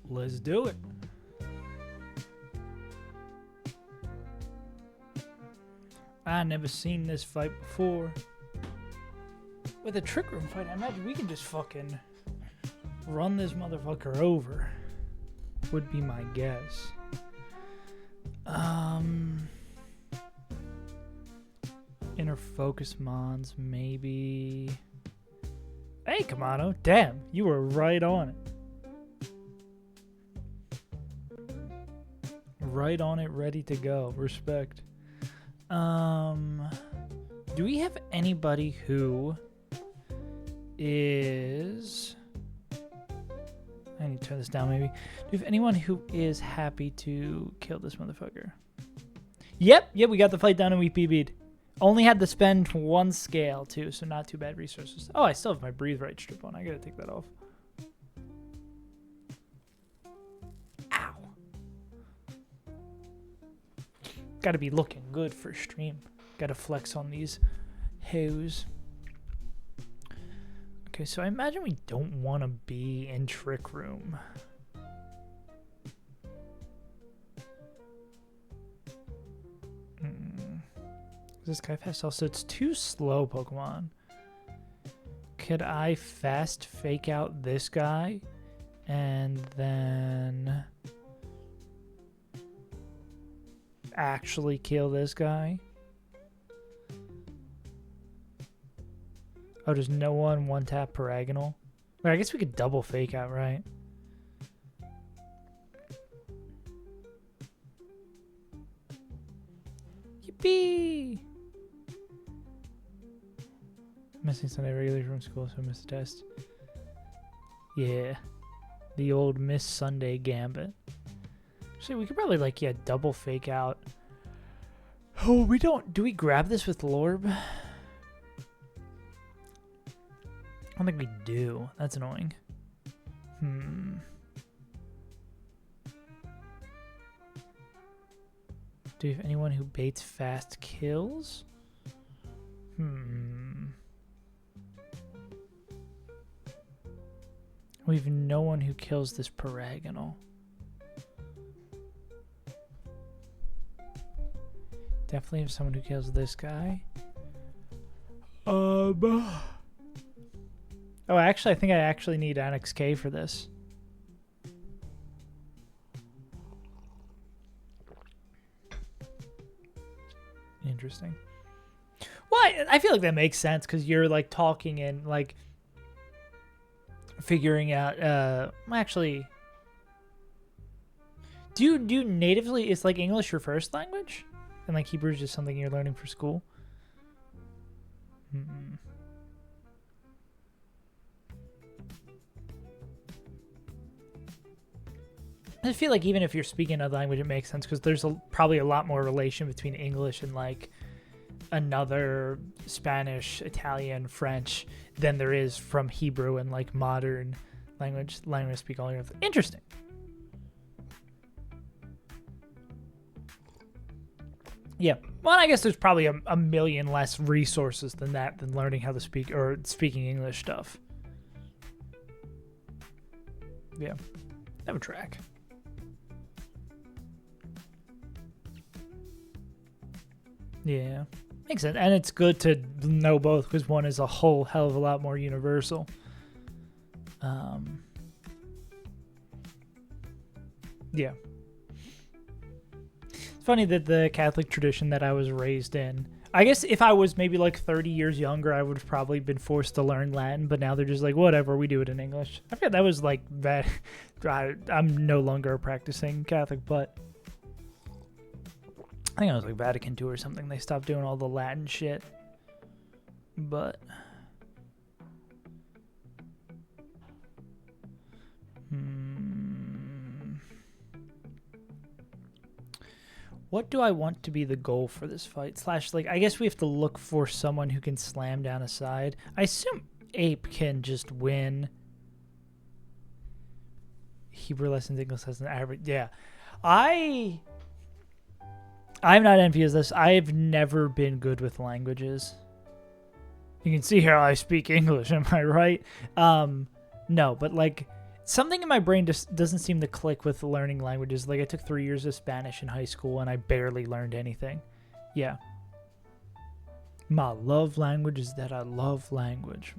Let's do it. I never seen this fight before. With a trick room fight, I imagine we can just fucking run this motherfucker over. Would be my guess. Inner focus mons, maybe. Hey, Kamano. Damn, you were right on it. Right on it, ready to go. Respect. Do we have anybody who is... I need to turn this down, maybe. Do we have anyone who is happy to kill this motherfucker? Yep, we got the fight down and we PB'd. Only had to spend 1 scale, too, so not too bad resources. Oh, I still have my breathe right strip on. I gotta take that off. Ow. Gotta be looking good for stream. Gotta flex on these hoes. Okay, so I imagine we don't want to be in Trick Room. This guy fast? Also, it's too slow, Pokemon. Could I fast fake out this guy and then actually kill this guy? Oh, does no one tap Paragonal? Wait, I guess we could double fake out, right? Yippee! Missing Sunday regularly from school, so I missed the test. Yeah. The old Miss Sunday gambit. Actually, we could probably, like, yeah, double fake out. Oh, we don't... Do we grab this with Lorb? I don't think we do. That's annoying. Do you have anyone who baits fast kills? We have no one who kills this Paragonal. Definitely have someone who kills this guy. Oh, actually, I think I actually need Annex K for this. Interesting. Well, I feel like that makes sense because you're like talking and like figuring out. Actually, do you natively? Is like English your first language, and like Hebrew is just something you're learning for school? I feel like even if you're speaking another language, it makes sense because there's probably a lot more relation between English and like another Spanish, Italian, French than there is from Hebrew and like modern language speak all your. Interesting. Yeah. Well, I guess there's probably a million less resources than that than learning how to speak or speaking English stuff. Yeah. That would track. Yeah, makes sense. And it's good to know both because one is a whole hell of a lot more universal. Yeah. It's funny that the Catholic tradition that I was raised in, I guess if I was maybe like 30 years younger, I would have probably been forced to learn Latin, but now they're just like, whatever, we do it in English. I forget that was like that. I'm no longer a practicing Catholic, but I think it was like Vatican II or something. They stopped doing all the Latin shit. But what do I want to be the goal for this fight? Slash, like, I guess we have to look for someone who can slam down a side. I assume Ape can just win. Hebrew lessons, English lessons, Arabic. Yeah. I'm not envious of this. I've never been good with languages. You can see how I speak English, am I right? No, but like Something in my brain just doesn't seem to click with learning languages. Like, I took 3 years of Spanish in high school, and I barely learned anything. Yeah. My love language is that I love language.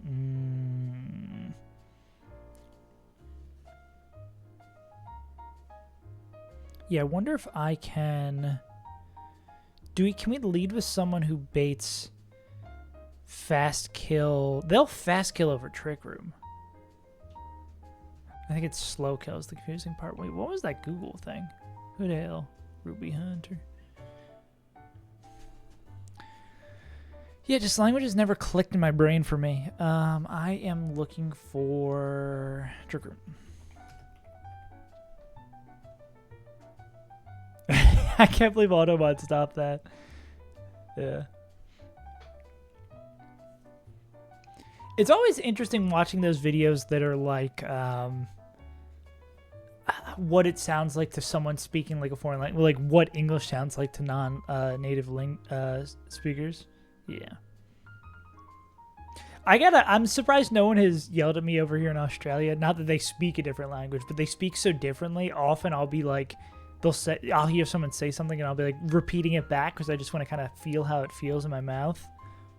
Yeah, I wonder if I can... Can we lead with someone who baits fast kill? They'll fast kill over Trick Room. I think it's slow kill is the confusing part. Wait, what was that Google thing? Who the hell? Ruby Hunter. Yeah, just language has never clicked in my brain for me. I am looking for Trick Room. I can't believe Autobot stopped that. Yeah. It's always interesting watching those videos that are like what it sounds like to someone speaking like a foreign language, like what English sounds like to non-native speakers. Yeah. I'm surprised no one has yelled at me over here in Australia. Not that they speak a different language, but they speak so differently. Often I'll be like, I'll hear someone say something and I'll be like repeating it back because I just want to kind of feel how it feels in my mouth.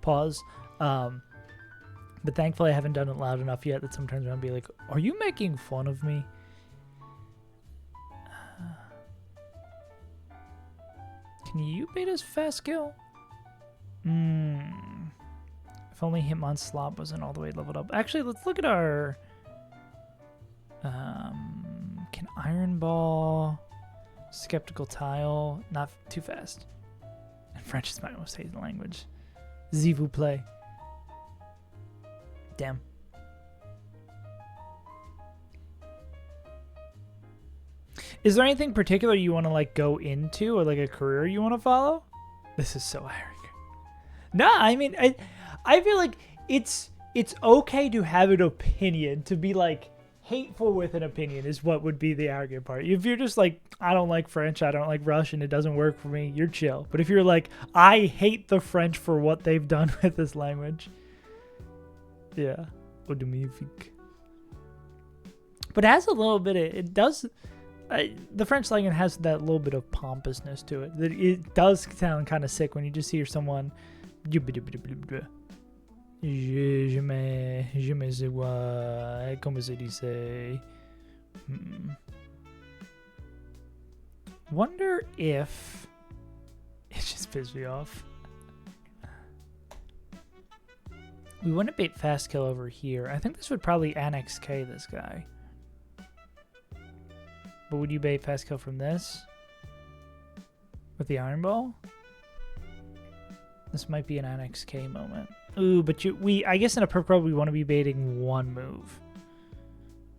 Pause. But thankfully I haven't done it loud enough yet that sometimes I'll be like, are you making fun of me? Can you bait us fast kill? If only Hitmon Slop wasn't all the way leveled up. Actually, let's look at our... can Iron Ball... Skeptical Tile... Not too fast. And French is my most hated language. S'il vous plaît. Damn. Is there anything particular you want to like go into or like a career you want to follow? This is so arrogant. No, I mean, I feel like it's okay to have an opinion, to be like hateful with an opinion is what would be the arrogant part. If you're just like, I don't like French, I don't like Russian, it doesn't work for me, you're chill. But if you're like, I hate the French for what they've done with this language. Yeah. But it has a little bit of, it does, the French language has that little bit of pompousness to it. That it does sound kind of sick when you just hear someone, je me sais quoi, comment se dit. Wonder if it just pissed me off. We wouldn't bait fast kill over here. I think this would probably annex K this guy. But would you bait fast kill from this? With the Iron Ball? This might be an annex K moment. Ooh, but I guess in a perk world we want to be baiting one move.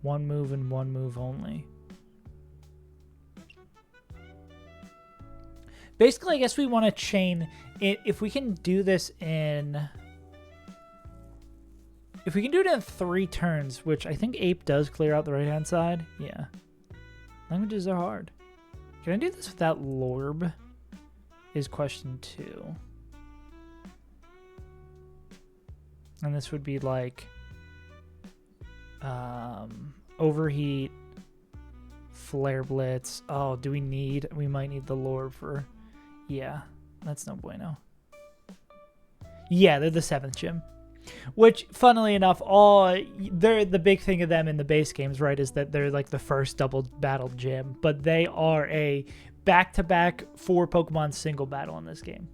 One move and one move only. Basically, I guess we want to chain it. If we can do this in... If we can do it in 3 turns, which I think Ape does clear out the right-hand side. Yeah. Languages are hard. Can I do this without Lorb? Is question 2. And this would be like... Overheat. Flare Blitz. Oh, do we need... We might need the Lorb for... Yeah. That's no bueno. Yeah, they're the 7th gym. Which, funnily enough, they're the big thing of them in the base games, right, is that they're like the first double battle gym, but they are a back-to-back 4 Pokemon single battle in this game.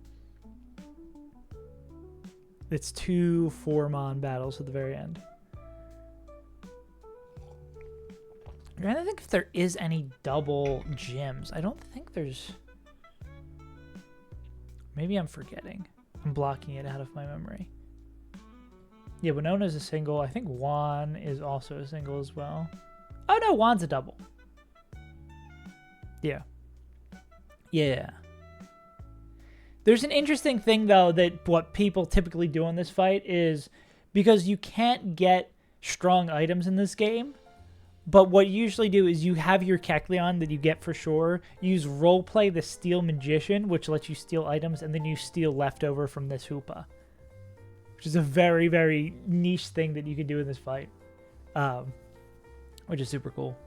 It's 2 4-mon battles at the very end. I'm trying to think if there is any double gyms. I don't think there's... Maybe I'm forgetting. I'm blocking it out of my memory. Yeah, Winona's a single. I think Juan is also a single as well. Oh, no, Juan's a double. Yeah. Yeah. There's an interesting thing, though, that what people typically do in this fight is because you can't get strong items in this game, but what you usually do is you have your Kecleon that you get for sure. You use Roleplay the Steel Magician, which lets you steal items, and then you steal leftover from this Hoopa. Which is a very, very niche thing that you can do in this fight. which is super cool.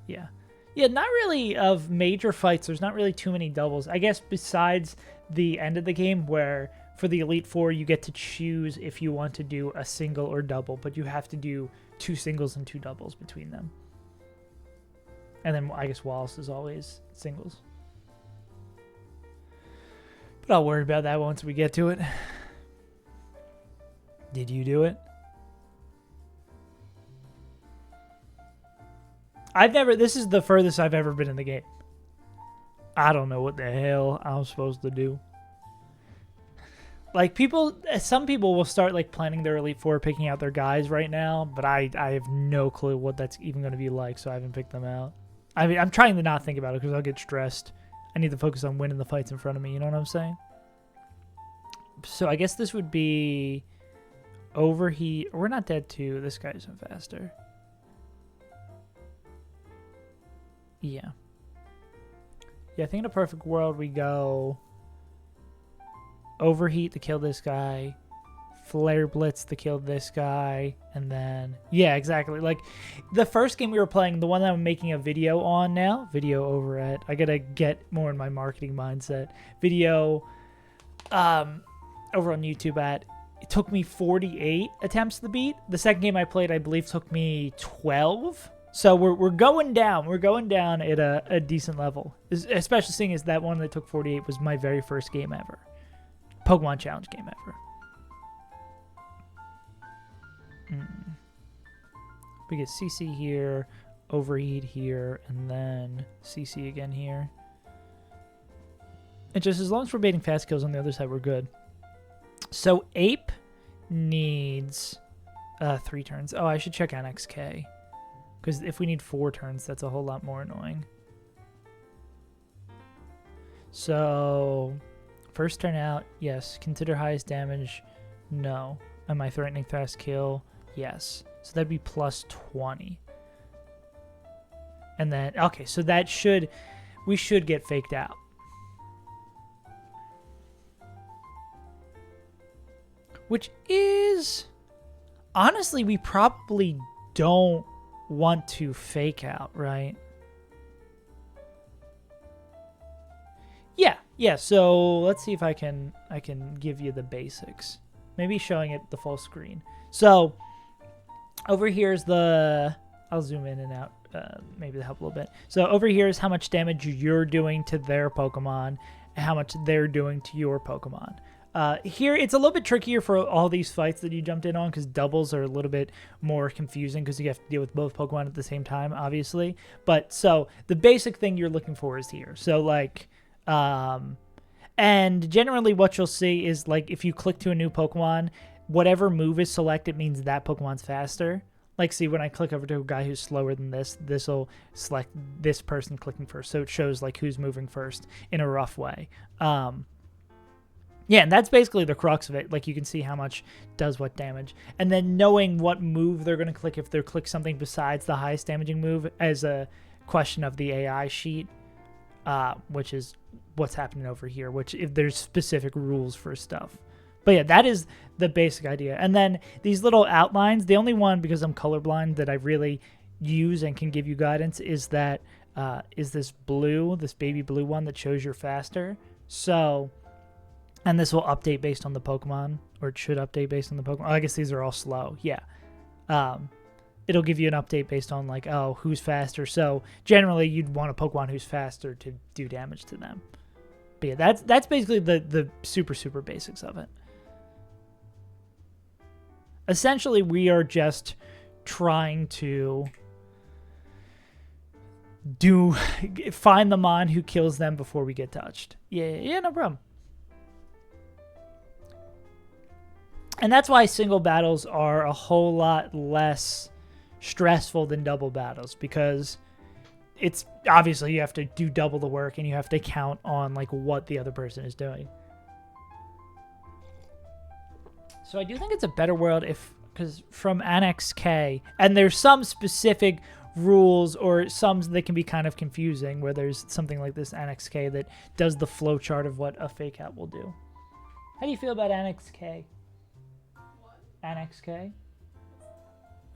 Yeah. Yeah, not really of major fights. There's not really too many doubles. I guess besides the end of the game where for the Elite Four, you get to choose if you want to do a single or double, but you have to do 2 singles and 2 doubles between them. And then I guess Wallace is always singles. But I'll worry about that once we get to it. Did you do it? This is the furthest I've ever been in the game. I don't know what the hell I'm supposed to do. Like some people will start like planning their Elite Four, picking out their guys right now, but I have no clue what that's even going to be like, so I haven't picked them out. I mean, I'm trying to not think about it because I'll get stressed. I need to focus on winning the fights in front of me, you know what I'm saying? So I guess this would be Overheat. We're not dead too. This guy isn't faster. Yeah. Yeah, I think in a perfect world we go Overheat to kill this guy, Flare Blitz to kill this guy, and then... Yeah, exactly. Like, the first game we were playing, the one that I'm making a video on now, video over at... I gotta get more in my marketing mindset. Video over on YouTube at... It took me 48 attempts to beat. The second game I played, I believe, took me 12. So we're going down. We're going down at a decent level. Especially seeing as that one that took 48 was my very first game ever. Pokemon Challenge game ever. We get CC here, Overheat here, and then CC again here. And just as long as we're baiting fast kills on the other side, we're good. So Ape needs 3 turns. Oh, I should check NXK. Because if we need 4 turns, that's a whole lot more annoying. So, first turn out, yes. Consider highest damage, no. Am I threatening fast kill? Yes. So that'd be plus 20. And then, okay, so that we should get faked out. Which is, honestly, we probably don't want to fake out, right? Yeah, so let's see if I can give you the basics. Maybe showing it the full screen. So over here is I'll zoom in and out, maybe to help a little bit. So over here is how much damage you're doing to their Pokemon and how much they're doing to your Pokemon. Here, it's a little bit trickier for all these fights that you jumped in on because doubles are a little bit more confusing because you have to deal with both Pokemon at the same time, obviously. But so the basic thing you're looking for is here. So like, and generally what you'll see is like if you click to a new Pokemon, whatever move is selected means that Pokemon's faster. Like, see, when I click over to a guy who's slower than this will select this person clicking first. So it shows like who's moving first in a rough way. Yeah, and that's basically the crux of it. Like, you can see how much does what damage. And then knowing what move they're going to click, if they're click something besides the highest damaging move as a question of the AI sheet, which is what's happening over here, which if there's specific rules for stuff. But yeah, that is the basic idea. And then these little outlines, the only one, because I'm colorblind, that I really use and can give you guidance is that, is this blue, this baby blue one that shows you're faster. So... And this will update based on the Pokemon, or it should update based on the Pokemon. Oh, I guess these are all slow. Yeah. It'll give you an update based on, like, oh, who's faster. So generally, you'd want a Pokemon who's faster to do damage to them. But yeah, that's basically the super basics of it. Essentially, we are just trying to find the Mon who kills them before we get touched. Yeah, no problem. And that's why single battles are a whole lot less stressful than double battles, because it's obviously you have to do double the work and you have to count on like what the other person is doing. So I do think it's a better world because from Annex K, and there's some specific rules or some that can be kind of confusing where there's something like this Annex K that does the flow chart of what a fake out will do. How do you feel about Annex K? Annex K?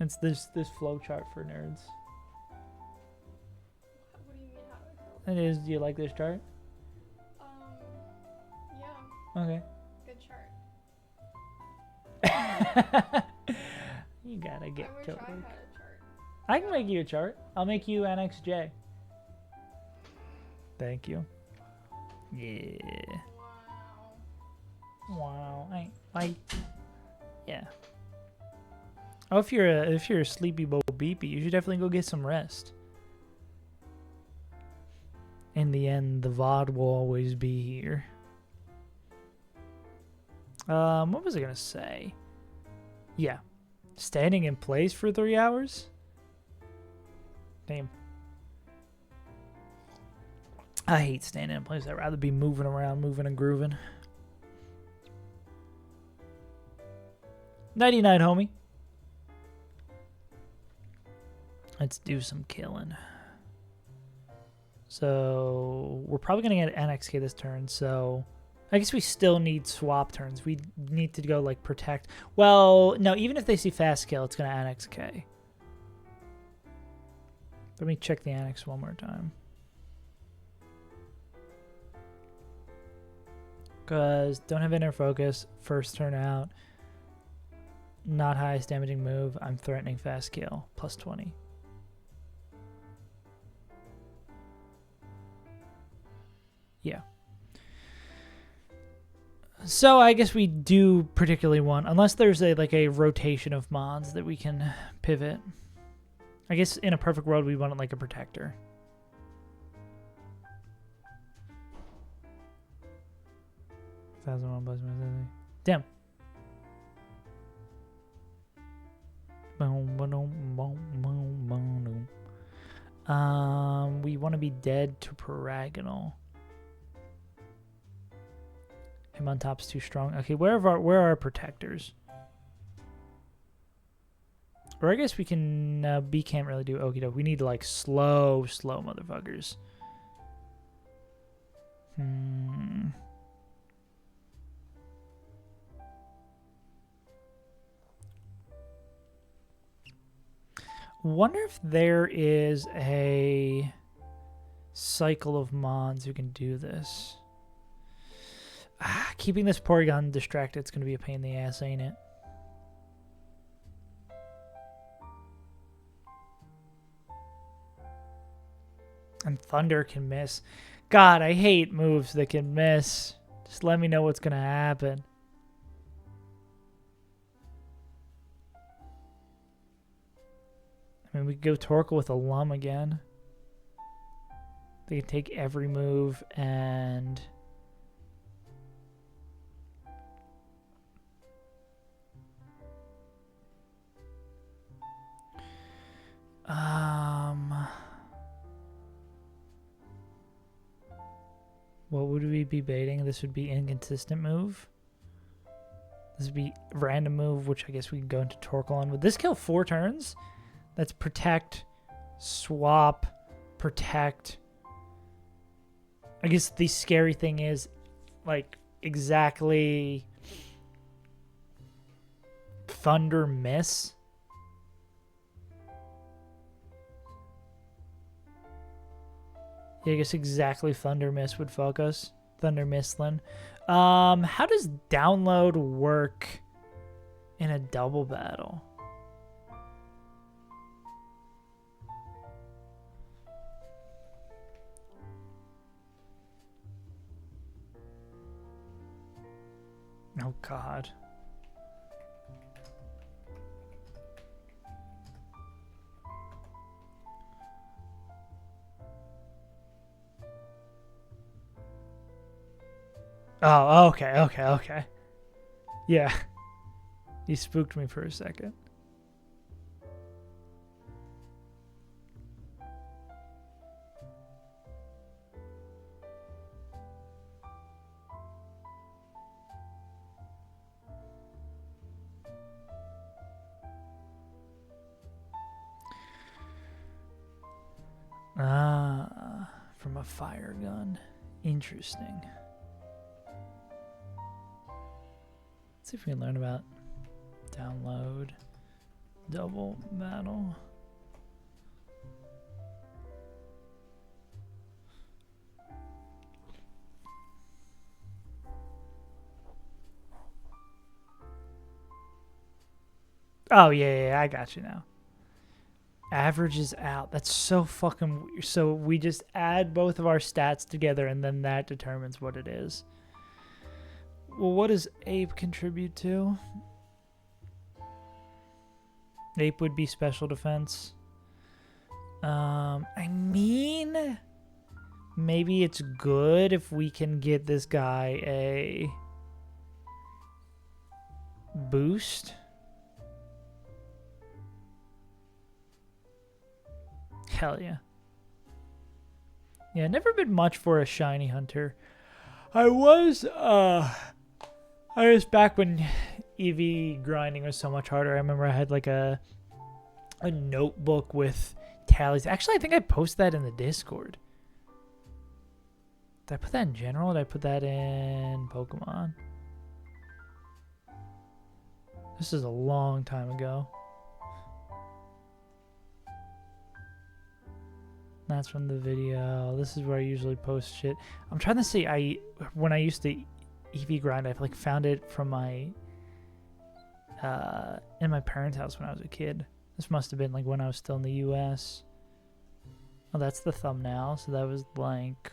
It's this flow chart for nerds. What do you mean, how do I kill? It is. Do you like this chart? Yeah. Okay. Good chart. You gotta get I wish to I work. had a chart. I can make you a chart. I'll make you Annex J. Thank you. Yeah. Wow. Wow. Yeah. Oh, if you're a sleepy bo beepy, you should definitely go get some rest. In the end, the VOD will always be here. What was I gonna say? Yeah. Standing in place for 3 hours? Damn. I hate standing in place. I'd rather be moving around, moving and grooving. 99, homie. Let's do some killing. So we're probably going to get NXK this turn. So I guess we still need swap turns. We need to go like protect. Well, no, even if they see fast kill, it's going to annex K. Let me check the annex one more time. Because don't have inner focus. First turn out. Not highest damaging move. I'm threatening fast kill. Plus 20. Yeah. So I guess we do particularly want, unless there's a rotation of mods that we can pivot. I guess in a perfect world we want it like a protector. Damn. We want to be dead to Paragonal. Him on top's too strong. Okay, where are our protectors? Or I guess we can. B can't really do okie doke. We need like slow motherfuckers. Wonder if there is a cycle of mons who can do this. Keeping this Porygon distracted, it's going to be a pain in the ass, ain't it? And Thunder can miss. God, I hate moves that can miss. Just let me know what's going to happen. I mean, we could go Torkoal with a Lum again. They can take every move and... What would we be baiting? This would be inconsistent move. This would be random move, which I guess we can go into Torkoal on. Would this kill 4 turns? That's protect, swap, protect. I guess the scary thing is, like, exactly Thunder miss. Yeah, I guess exactly Thunder Miss would focus. Thunder Mistlin. How does download work in a double battle? Oh, God. Oh, okay. Yeah. You spooked me for a second. From a fire gun. Interesting. Let's see if we can learn about download. double battle. Oh, yeah, I got you now. Averages out. That's so fucking weird. So we just add both of our stats together and then that determines what it is. Well, what does ape contribute to? Ape would be special defense. I mean, maybe it's good if we can get this guy a boost. Hell yeah. Yeah, never been much for a shiny hunter. I was back when EV grinding was so much harder. I remember I had like a notebook with tallies. Actually, I think I posted that in the Discord. Did I put that in general? Did I put that in Pokemon? This is a long time ago. That's from the video. This is where I usually post shit. I'm trying to see. When I used to EV grind, I like found it from my in my parents' house when I was a kid. This must have been like when I was still in the U.S. Oh, that's the thumbnail. So that was like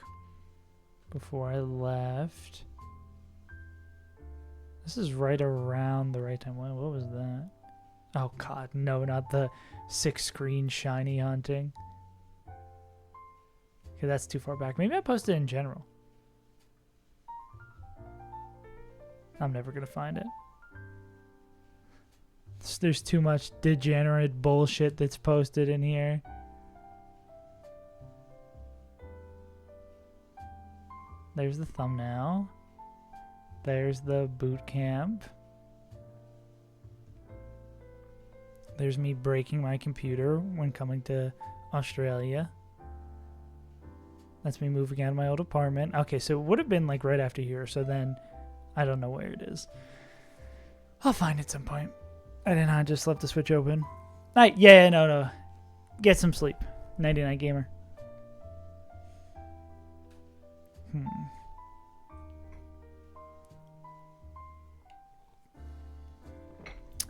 before I left. This is right around the right time. What was that? Oh God, no, not the 6-screen shiny hunting. Okay, that's too far back. Maybe I posted it in general. I'm never going to find it. There's too much degenerate bullshit that's posted in here. There's the thumbnail. There's the boot camp. There's me breaking my computer when coming to Australia. That's me moving out of my old apartment. Okay, so it would have been like right after here. So then I don't know where it is. I'll find it some point. I didn't just left the Switch open. Yeah, no. Get some sleep. 99 gamer.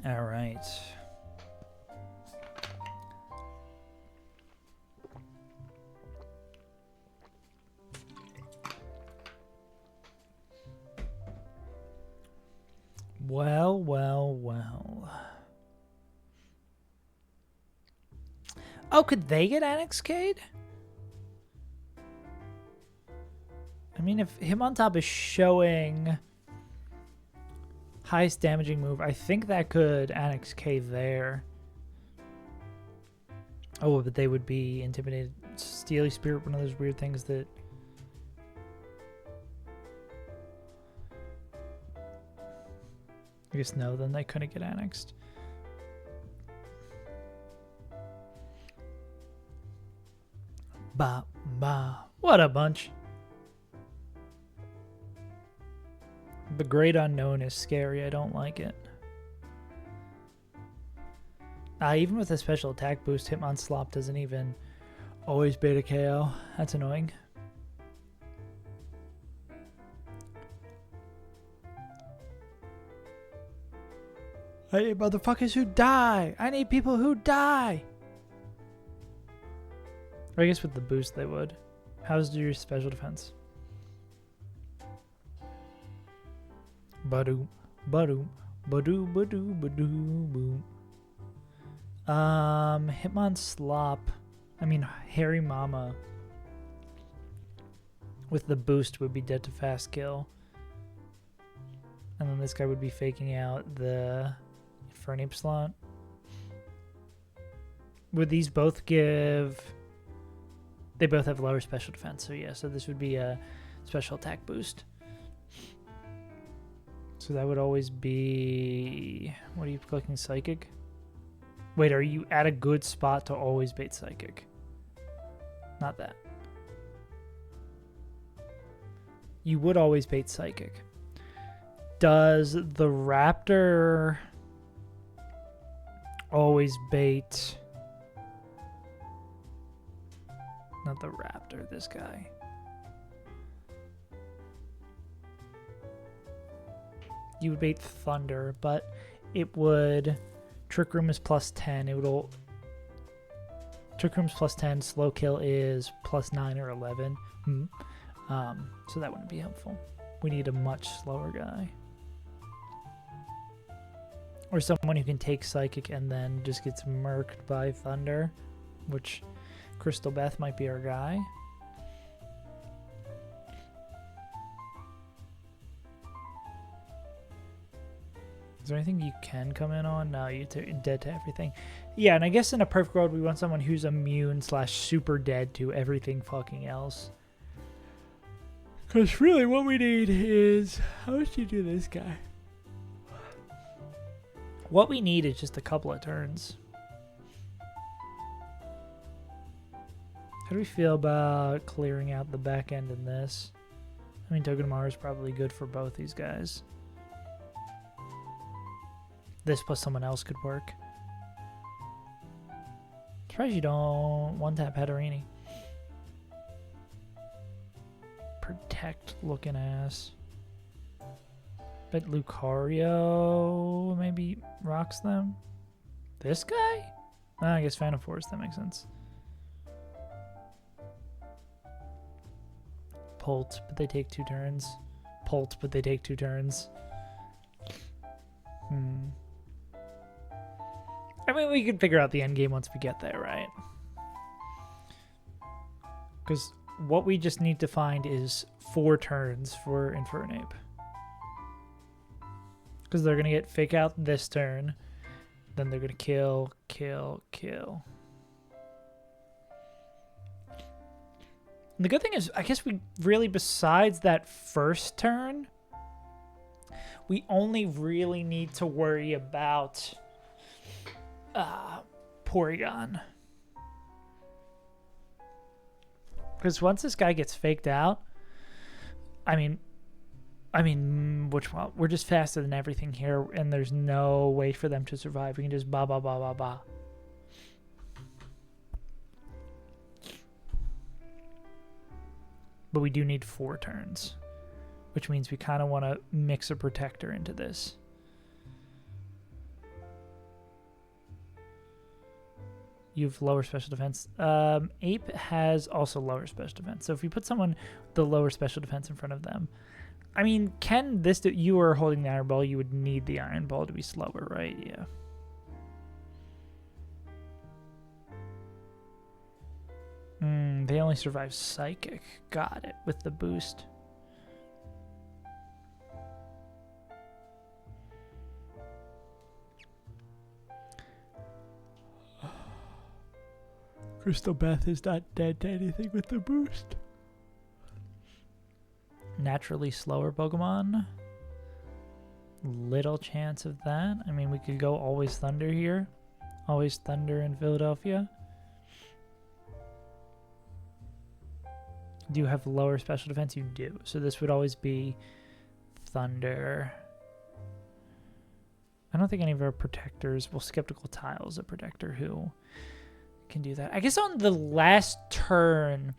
All right. Well. Oh, could they get NXK'd? I mean, if Hitmontop is showing highest damaging move, I think that could Annex K there. Oh, but they would be intimidated. Steely Spirit, one of those weird things that... I guess no, then they couldn't get annexed. Ba. What a bunch. The Great Unknown is scary. I don't like it. Even with a special attack boost, Hitmonslop doesn't even always beta KO. That's annoying. I need motherfuckers who die. I need people who die. Or I guess with the boost they would. How's your special defense? Badoo, badoo, badoo, badoo, badoo, boom. Hitmonslop. I mean, Harry Mama with the boost would be dead to fast kill. And then this guy would be faking out the Infernape slot. Would these both give... They both have lower special defense, so yeah, so this would be a special attack boost. So that would always be... What are you clicking? Psychic? Wait, are you at a good spot to always bait Psychic? Not that. You would always bait Psychic. Does the Raptor Always bait. Not the raptor, this guy. You would bait thunder, but it would... Trick room is plus 10. It would... Trick room's plus 10. Slow kill is plus 9 or 11. So that wouldn't be helpful. We need a much slower guy. Or someone who can take psychic and then just gets murked by thunder, which Crystal Beth might be our guy. Is there anything you can come in on? No, you're dead to everything. Yeah, and I guess in a perfect world, we want someone who's immune / super dead to everything fucking else. Because really what we need is... How much you do this guy? What we need is just a couple of turns. How do we feel about clearing out the back end in this? I mean, Togedemaru is probably good for both these guys. This plus someone else could work. Surprised you don't one-tap Hatterini. Protect looking ass. But Lucario maybe rocks them. This guy? I guess Phantom Force, that makes sense. Polt, but they take 2 turns. Polt, but they take 2 turns. I mean, we can figure out the end game once we get there, right? Because what we just need to find is 4 turns for Infernape. Because they're going to get fake out this turn. Then they're going to kill, kill, kill. And the good thing is, I guess we really, besides that first turn, we only really need to worry about Porygon. Because once this guy gets faked out, I mean, which one? We're just faster than everything here, and there's no way for them to survive. We can just ba ba ba ba ba. But we do need 4 turns, which means we kind of want to mix a protector into this. You have lower special defense. Ape has also lower special defense. So if we put someone with the lower special defense in front of them, I mean, can this do, you are holding the Iron Ball, you would need the Iron Ball to be slower, right? Yeah. They only survive Psychic. Got it, with the boost. Crystal Beth is not dead to anything with the boost. Naturally slower Pokemon. Little chance of that. I mean, we could go Always Thunder here. Always Thunder in Philadelphia. Do you have lower special defense? You do. So this would always be Thunder. I don't think any of our protectors... Well, Skeptical Tile's a protector who can do that. I guess on the last turn,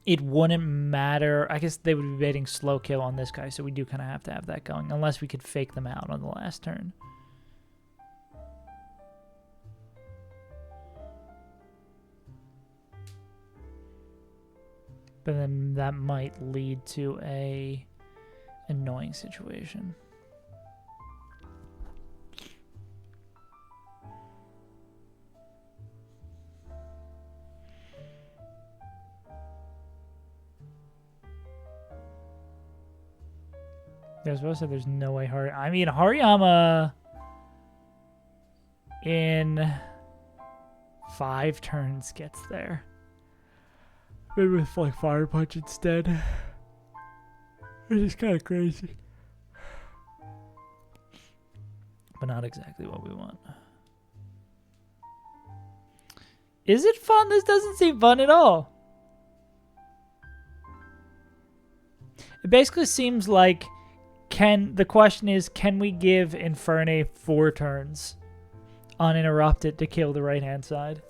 it wouldn't matter. I guess they would be baiting slow kill on this guy, so we do kind of have to have that going, unless we could fake them out on the last turn. But then that might lead to a annoying situation. There's also there's no way Hariyama in 5 turns gets there. Maybe with like Fire Punch instead. Which is kind of crazy. But not exactly what we want. Is it fun? This doesn't seem fun at all. It basically seems like the question is, can we give Infernape 4 turns uninterrupted to kill the right-hand side.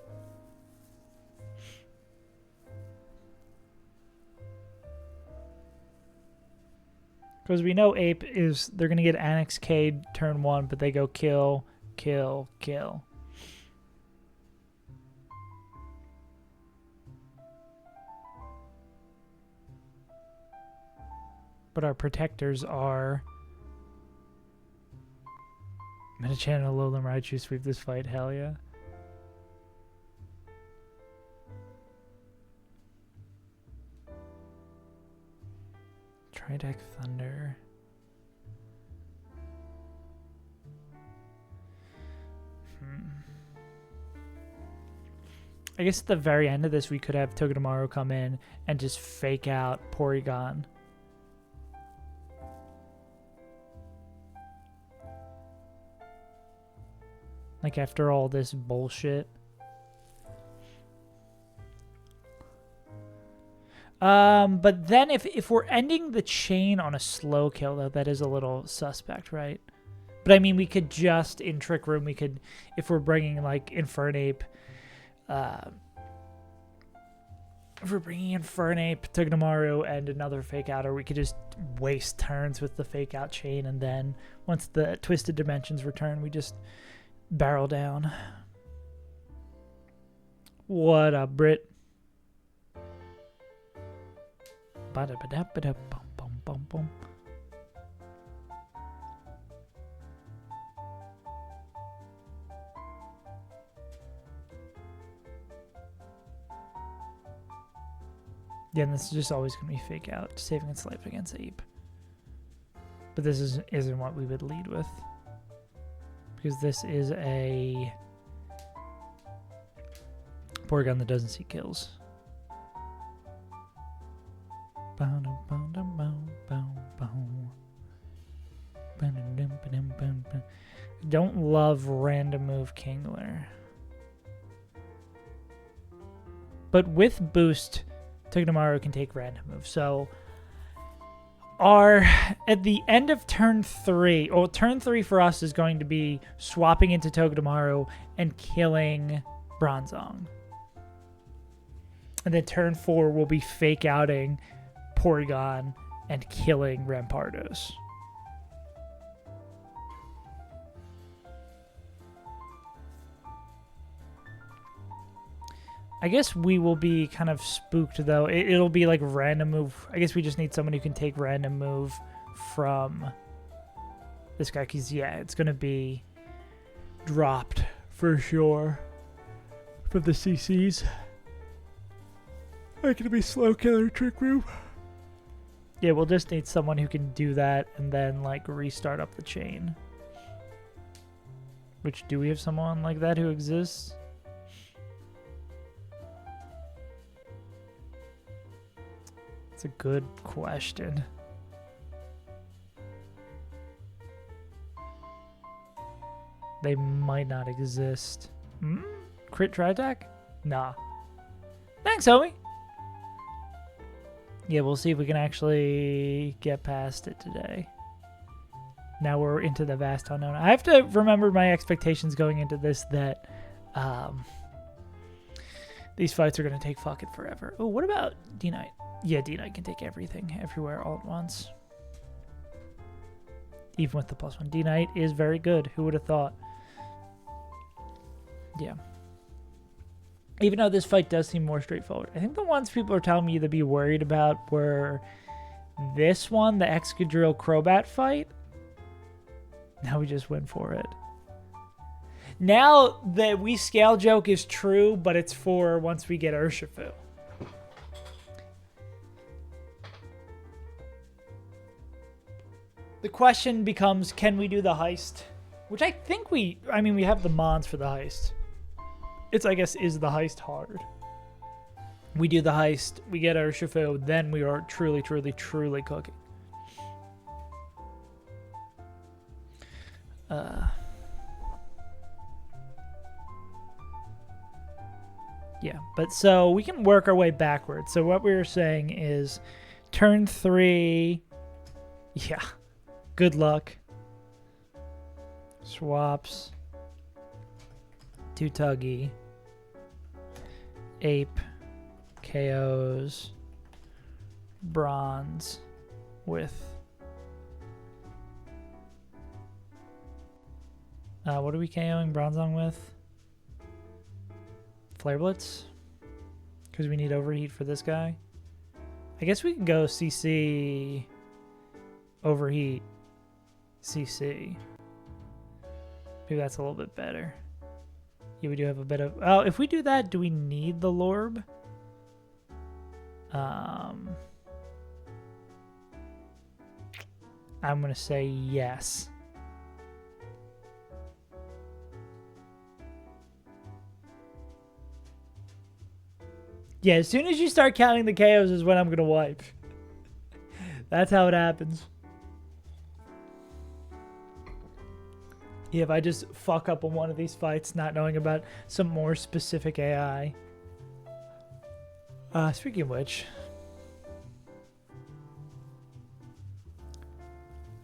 Because we know Ape is, they're going to get Annex K turn 1, but they go kill, kill, kill. But our protectors are Metachannel, Lowland, Raichu, sweep this fight, hell yeah. Trideck Thunder. I guess at the very end of this, we could have Togedemaru come in and just fake out Porygon. Like, after all this bullshit. But then if we're ending the chain on a slow kill, though, that is a little suspect, right? But I mean, we could just, in Trick Room, we could, if we're bringing, like, Infernape, if we're bringing Infernape, Togedemaru, and another fake out, or we could just waste turns with the fake out chain, and then once the Twisted Dimensions return, we just barrel down. What up, Brit? Ba-da-ba-da-ba-da-bum-bum-bum-bum. Yeah, and this is just always going to be fake out, saving its life against Ape. But this isn't what we would lead with. Because this is a Porygon that doesn't see kills. Don't love random move Kingler. But with boost, Togedemaru can take random move. So at the end of turn 3, or turn 3 for us is going to be swapping into Togedemaru and killing Bronzong. And then turn 4 will be fake outing Porygon and killing Rampardos. I guess we will be kind of spooked, though. It'll be like random move. I guess we just need someone who can take random move from this guy. Because, yeah, it's going to be dropped for sure from the CCs. Not going to be slow killer Trick Room. Yeah, we'll just need someone who can do that and then, like, restart up the chain. Which, do we have someone like that who exists? It's a good question. They might not exist. Crit Triattack? Nah. Thanks, homie. Yeah, we'll see if we can actually get past it today. Now we're into the vast unknown. I have to remember my expectations going into this that these fights are going to take fucking forever. Oh, what about D-Knight? Yeah, D-Knight can take everything, everywhere, all at once. Even with the +1. D-Knight is very good. Who would have thought? Yeah. Even though this fight does seem more straightforward. I think the ones people are telling me to be worried about were this one, the Excadrill Crobat fight. Now we just went for it. Now that we scale joke is true, but it's for once we get Urshifu. The question becomes, can we do the heist? Which I think we have the mons for the heist. It's, I guess, is the heist hard? We do the heist, we get Urshifu, then we are truly, truly, truly cooking. Yeah, but so we can work our way backwards. So what we were saying is turn 3, yeah, good luck. Swaps. 2 Tuggy. Ape KOs Bronze with what are we KOing Bronze on with? Flare Blitz? Because we need Overheat for this guy. I guess we can go CC Overheat CC. Maybe that's a little bit better. Yeah, we do have a bit of... Oh, if we do that, do we need the Lorb? I'm going to say yes. Yeah, as soon as you start counting the KOs is when I'm going to wipe. That's how it happens. Yeah, if I just fuck up on one of these fights, not knowing about some more specific AI. Speaking of which,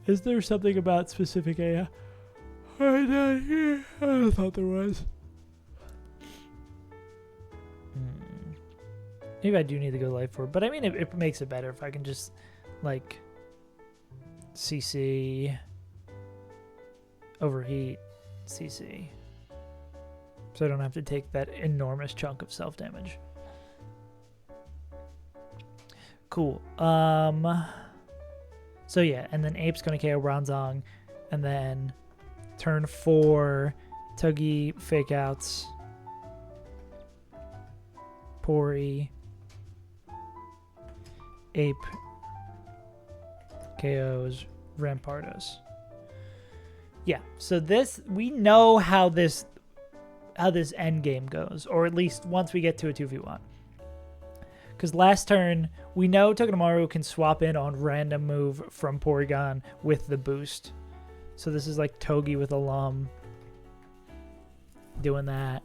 is there something about specific AI? I thought there was. Maybe I do need to go life for it, but I mean, it makes it better if I can just, like, CC, Overheat, CC. So I don't have to take that enormous chunk of self-damage. Cool. So yeah, and then Ape's going to KO Bronzong, and then turn 4, Tuggy, Fake Outs, Pori, Ape, KOs, Rampardos. Yeah, so this, we know how this end game goes, or at least once we get to a 2v1. Because last turn, we know Togedemaru can swap in on random move from Porygon with the boost. So this is like Togi with Alum doing that.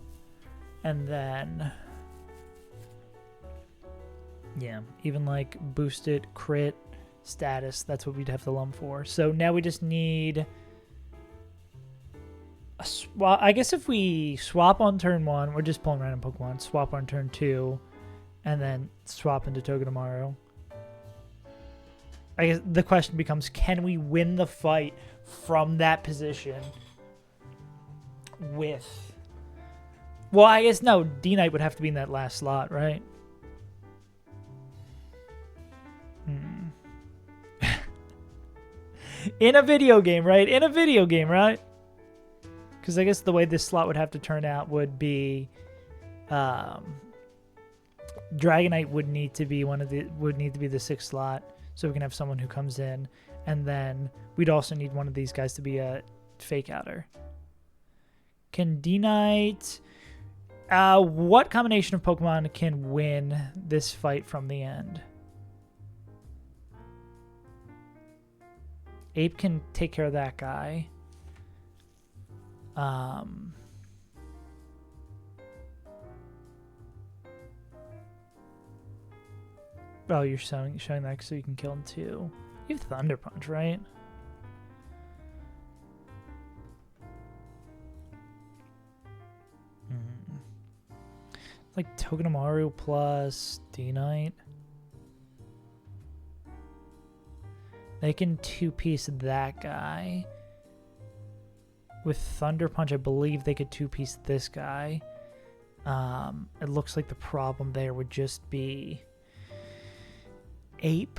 And then, yeah, even like boosted crit status, that's what we'd have the Alum for. So now we just need... Well, I guess if we swap on turn 1, we're just pulling random Pokemon, swap on turn 2, and then swap into Togedemaru. I guess the question becomes, can we win the fight from that position with... Well, I guess no, D-Knight would have to be in that last slot, right? In a video game, right? In a video game, right? Because I guess the way this slot would have to turn out would be... Dragonite would need to be the 6th slot, so we can have someone who comes in, and then we'd also need one of these guys to be a Fake Outer. Can D-Knight... what combination of Pokemon can win this fight from the end? Ape can take care of that guy. Oh, you're showing that so you can kill him too. You have Thunder Punch, right? Like Togedemaru plus D-Knight. They can 2-piece that guy. With Thunder Punch, I believe they could 2-piece this guy. It looks like the problem there would just be Ape.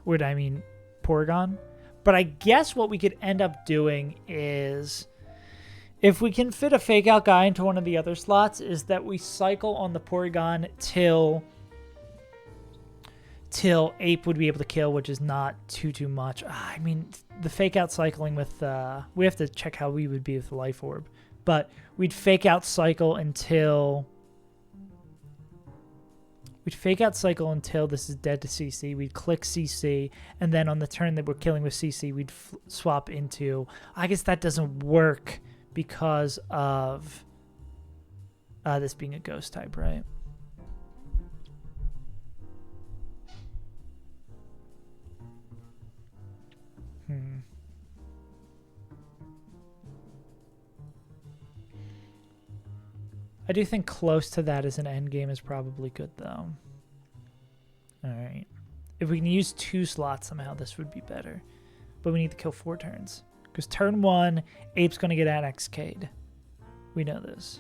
Porygon. But I guess what we could end up doing is, if we can fit a Fake Out guy into one of the other slots, is that we cycle on the Porygon till Ape would be able to kill, which is not too much. I mean, the Fake Out cycling with... we have to check how we would be with the Life Orb. But we'd Fake Out cycle until... this is dead to CC. We'd click CC, and then on the turn that we're killing with CC, we'd swap into... I guess that doesn't work because of this being a Ghost type, right? I do think close to that as an end game is probably good, though. Alright. If we can use 2 slots somehow, this would be better. But we need to kill 4 turns. Because turn 1, Ape's going to get XK'd. We know this.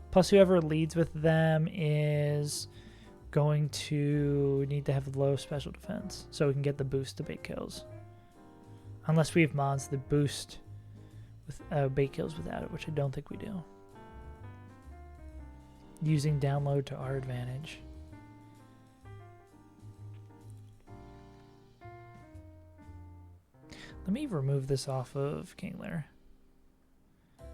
Plus, whoever leads with them is going to need to have low special defense. So we can get the boost to bait kills. Unless we have mons that boost with bait kills without it, which I don't think we do. Using download to our advantage. Let me remove this off of King Lear. I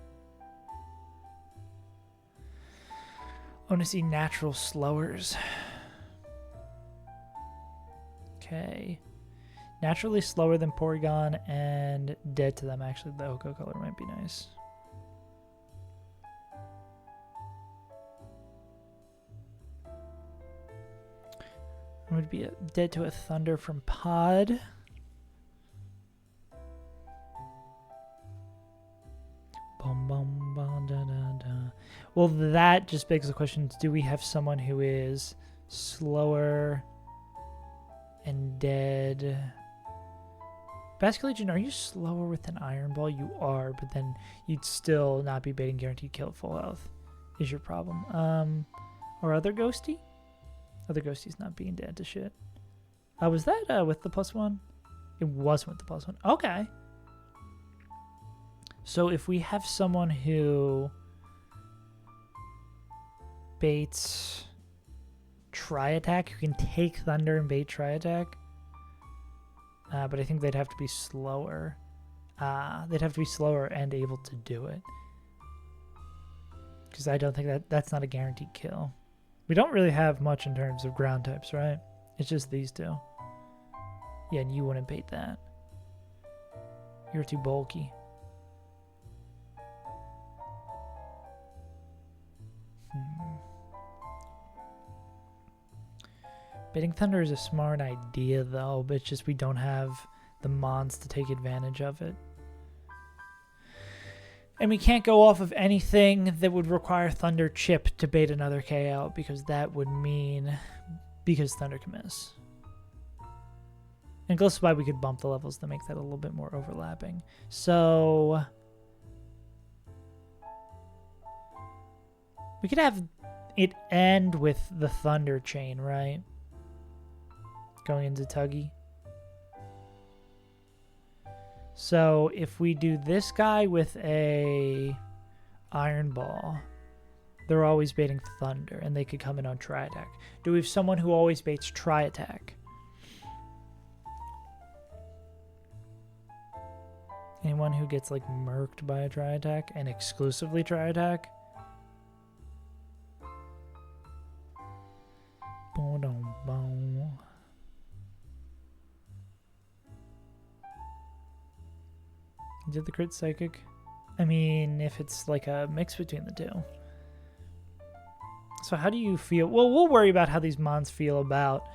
want to see natural slowers. Okay. Naturally slower than Porygon and dead to them. Actually, the Oko color might be nice. Would be dead to a Thunder from Pod. Bum, bum, bum, da, da, da. Well, that just begs the question, do we have someone who is slower and dead? Basket Legion, are you slower with an Iron Ball? You are, but then you'd still not be baiting guaranteed kill at full health, is your problem. Or other Ghosty? Other Ghosty's not being dead to shit. Was that with the +1? It wasn't with the +1. Okay. So if we have someone who baits Tri-Attack, who can take Thunder and bait Tri-Attack, but I think they'd have to be slower. They'd have to be slower and able to do it. Because I don't think that's not a guaranteed kill. We don't really have much in terms of ground types, right? It's just these 2. Yeah, and you wouldn't bait that. You're too bulky. Baiting Thunder is a smart idea, though, but it's just we don't have the mons to take advantage of it. And we can't go off of anything that would require Thunder Chip to bait another K out, because that would mean because Thunder can miss. And close to by, we could bump the levels to make that a little bit more overlapping. So we could have it end with the Thunder Chain, right? Going into Tuggy. So if we do this guy with a Iron Ball, they're always baiting Thunder, and they could come in on Tri-Attack. Do we have someone who always baits Tri-Attack? Anyone who gets like murked by a Tri-Attack and exclusively Tri-Attack? Did the crit Psychic? I mean, if it's like a mix between the 2. So how do you feel? Well, we'll worry about how these mons feel about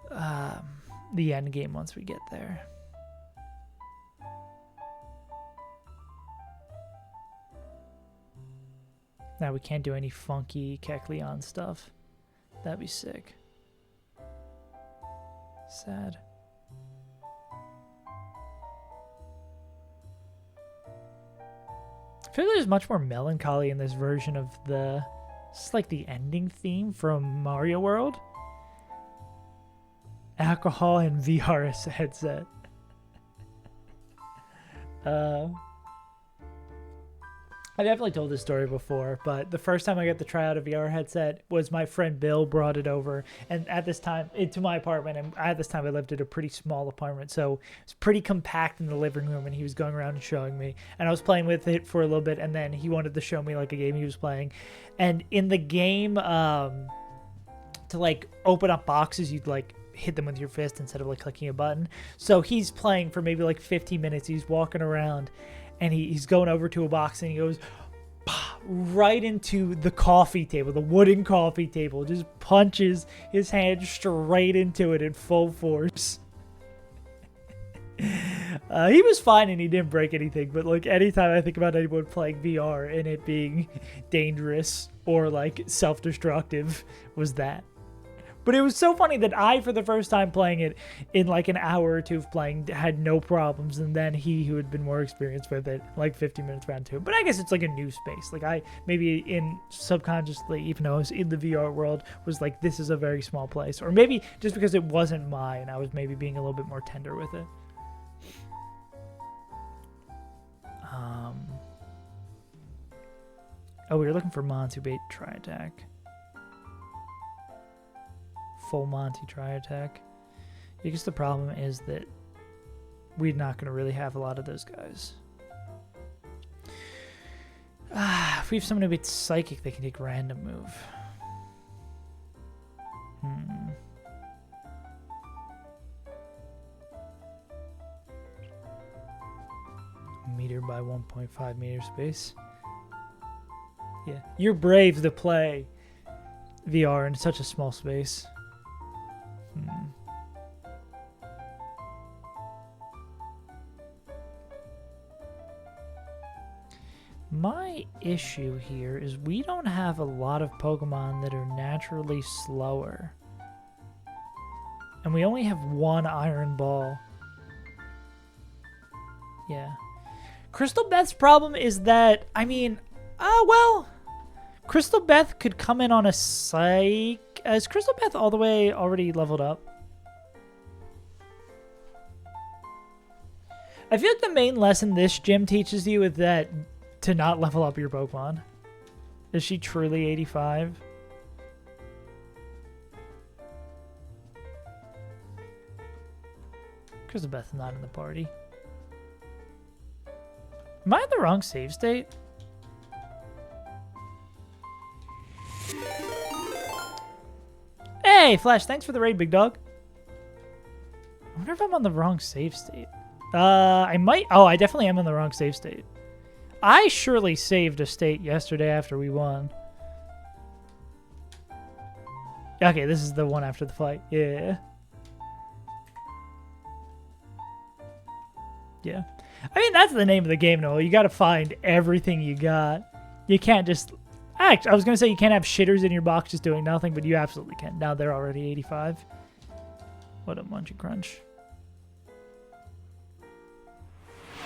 the end game once we get there. Now we can't do any funky Kecleon stuff. That'd be sick. Sad. I feel like there's much more melancholy in this version of the... It's like the ending theme from Mario World. Alcohol and VR headset. I definitely told this story before, but the first time I got to try out a VR headset was my friend Bill brought it over, and at this time, to my apartment, and at this time I lived at a pretty small apartment, so it was pretty compact in the living room, and he was going around and showing me, and I was playing with it for a little bit, and then he wanted to show me like a game he was playing, and in the game, to like open up boxes, you'd like hit them with your fist instead of like clicking a button. So he's playing for maybe like 15 minutes, he's walking around, and he's going over to a box, and he goes right into the coffee table, the wooden coffee table, just punches his hand straight into it in full force. He was fine and he didn't break anything, but like anytime I think about anyone playing VR and it being dangerous or like self-destructive was that. But it was so funny that I, for the first time playing it in like an hour or two of playing, had no problems. And then he who had been more experienced with it, like 50 minutes round two. But I guess it's like a new space. Like I maybe in subconsciously, even though I was in the VR world, was like, this is a very small place. Or maybe just because it wasn't mine, I was maybe being a little bit more tender with it. Oh, we were looking for Monty bait try attack. Full Monty try attack. I guess the problem is that we're not going to really have a lot of those guys. If we have someone who beats psychic, they can take random move. Meter by 1.5 meter space. Yeah, you're brave to play VR in such a small space. My issue here is we don't have a lot of Pokemon that are naturally slower. And we only have one Iron Ball. Yeah. Crystal Beth's problem is that, I mean, well, Crystal Beth could come in on a Psych. Is Crystal Beth all the way already leveled up? I feel like the main lesson this gym teaches you is that to not level up your Pokemon. Is she truly 85? Crystal Beth's not in the party. Am I in the wrong save state? Hey, Flash, thanks for the raid, big dog. I wonder if I'm on the wrong save state. I might. Oh, I definitely am in the wrong save state. I surely saved a state yesterday after we won. Okay, this is the one after the fight. Yeah. Yeah. I mean, that's the name of the game, Noah. You got to find everything you got. You can't just... Actually, I was going to say you can't have shitters in your box just doing nothing, but you absolutely can. Now they're already 85. What a munchy crunch.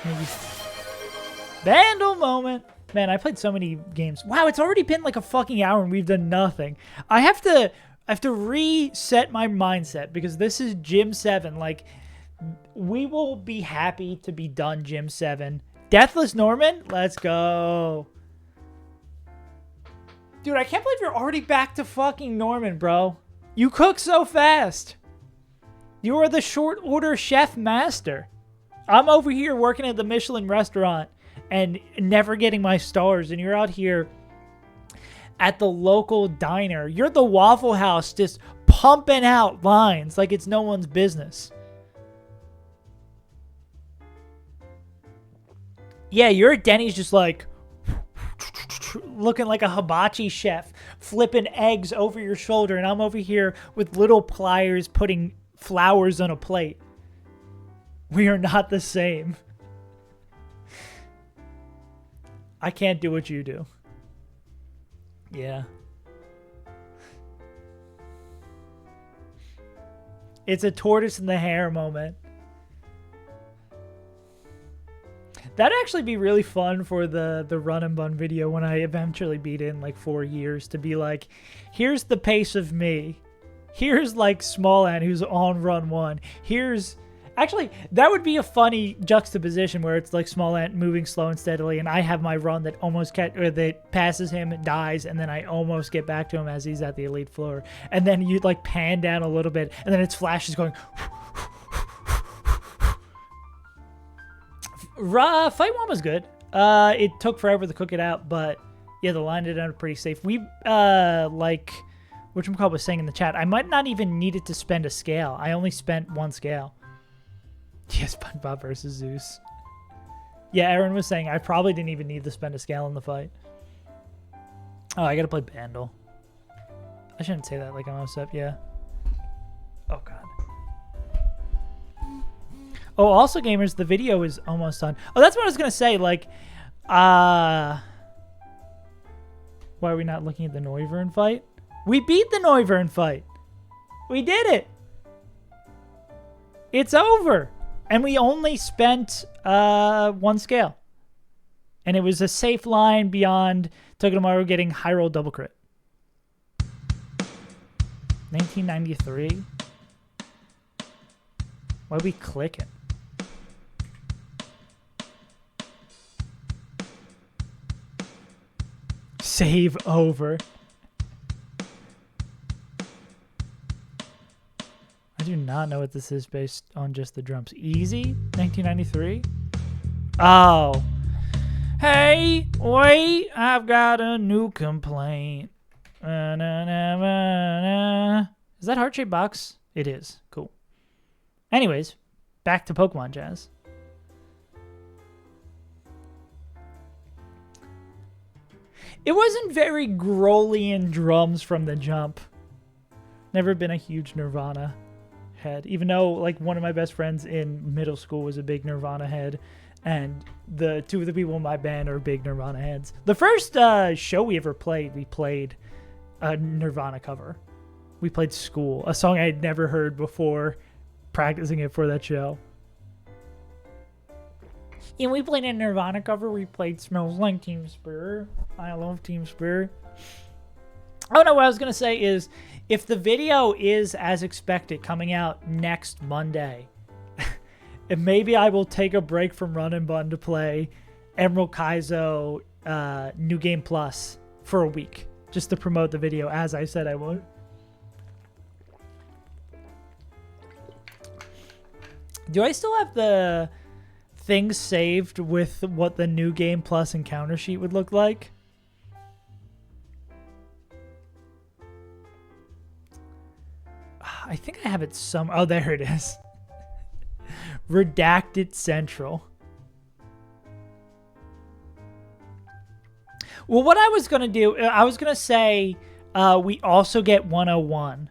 Maybe... Vandal moment. Man, I played so many games. Wow, it's already been like a fucking hour and we've done nothing. I have to reset my mindset because this is Gym 7. Like... We will be happy to be done, Gym 7. Deathless Norman? Let's go. Dude, I can't believe you're already back to fucking Norman, bro. You cook so fast. You are the short order chef master. I'm over here working at the Michelin restaurant and never getting my stars, and you're out here at the local diner. You're the Waffle House just pumping out lines like it's no one's business. Yeah, you're at Denny's just like looking like a hibachi chef, flipping eggs over your shoulder, and I'm over here with little pliers putting flowers on a plate. We are not the same. I can't do what you do. Yeah. It's a tortoise in the hare moment. That'd actually be really fun for the run and bun video when I eventually beat it in like 4 years, to be like, here's the pace of me. Here's like Small Ant who's on run 1. Here's... Actually, that would be a funny juxtaposition where it's like Small Ant moving slow and steadily, and I have my run that that passes him and dies, and then I almost get back to him as he's at the elite floor. And then you like pan down a little bit, and then its flash is going... Fight 1 was good. It took forever to cook it out, but yeah, the line did end pretty safe. We, like, whatchamacallit was saying in the chat, I might not even needed to spend a scale. I only spent 1 scale. Yes, SpongeBob versus Zeus. Yeah, Aaron was saying I probably didn't even need to spend a scale in the fight. Oh, I gotta play Bandle. I shouldn't say that like I'm upset, yeah. Oh, God. Oh, also, gamers, the video is almost done. Oh, that's what I was going to say. Like, why are we not looking at the Noivern fight? We beat the Noivern fight. We did it. It's over. And we only spent 1 scale. And it was a safe line beyond Togedemaru getting high roll double crit. 1993. Why are we clicking? Save over. I do not know what this is based on just the drums. Easy? 1993? Oh. Hey, wait, I've got a new complaint. Is that heart-shaped box? It is. Cool. Anyways, back to Pokemon Jazz. It wasn't very Grolian drums from the jump. Never been a huge Nirvana head, even though like one of my best friends in middle school was a big Nirvana head, and the 2 of the people in my band are big Nirvana heads. The first show we ever played, we played a Nirvana cover. We played School, a song I had never heard before practicing it for that show. And we played a Nirvana cover. We played Smells Like Teen Spirit. I love Teen Spirit. Oh no, what I was going to say is, if the video is as expected coming out next Monday, and maybe I will take a break from Run and Bun to play Emerald Kaizo New Game Plus for a week, just to promote the video as I said I would. Do I still have the things saved with what the New Game Plus encounter sheet would look like? I think I have it some... Oh, there it is. Redacted Central. Well, what I was going to do, I was going to say we also get 101.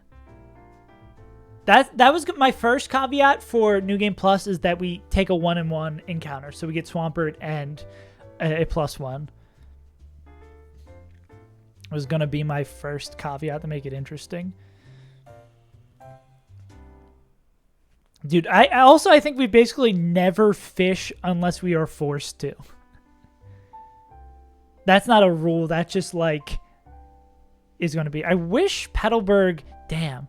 That was my first caveat for New Game Plus, is that we take a 1-in-1 encounter. So we get Swampert and a +1. It was going to be my first caveat to make it interesting. Dude, I think we basically never fish unless we are forced to. That's not a rule. That's just like is going to be. I wish Petalburg, damn.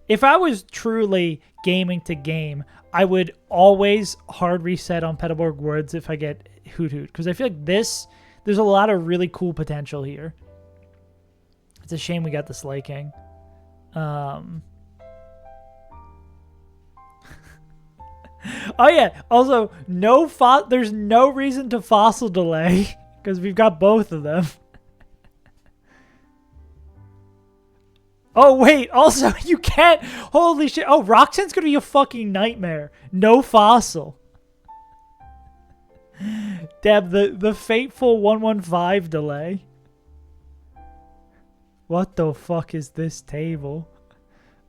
If I was truly gaming to game, I would always hard reset on Petalburg Woods if I get Hoot Hoot, because I feel like there's a lot of really cool potential here. It's a shame we got the Slay King. Oh yeah, also there's no reason to fossil delay because we've got both of them. Oh wait, also you can't, holy shit. Oh, Roxanne's gonna be a fucking nightmare. No fossil. Deb, the fateful 115 delay. What the fuck is this table?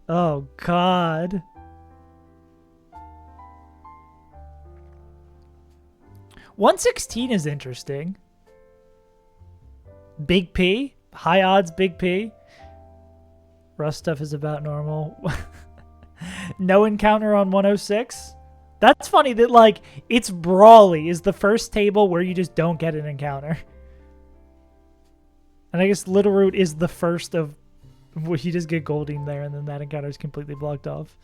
Oh god. $116 is interesting. Big P, high odds Big P. Rust stuff is about normal. No encounter on 106. That's funny that like it's Brawly is the first table where you just don't get an encounter. And I guess Little Root is the first of where you just get Golding there and then that encounter is completely blocked off.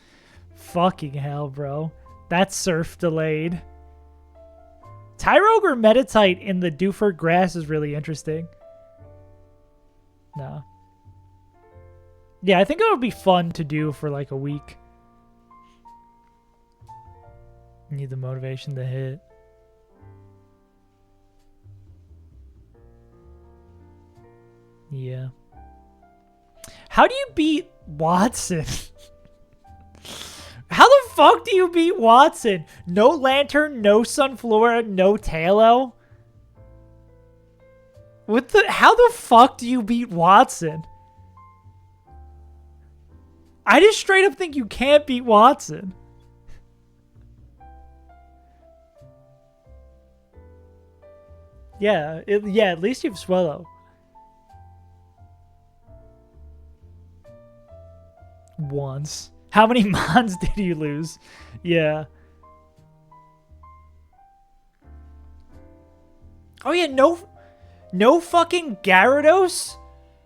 Fucking hell, bro. That's surf delayed. Tyrogue or Metatite in the Dewford grass is really interesting. No. Yeah, I think it would be fun to do for like a week. Need the motivation to hit. Yeah. How do you beat Watson? How the fuck do you beat Watson? No Lantern, no Sunflora, no Tailo? How the fuck do you beat Watson? I just straight up think you can't beat Watson. Yeah, at least you have Swallow. Once. How many Mons did you lose? Yeah. Oh yeah, no fucking Gyarados?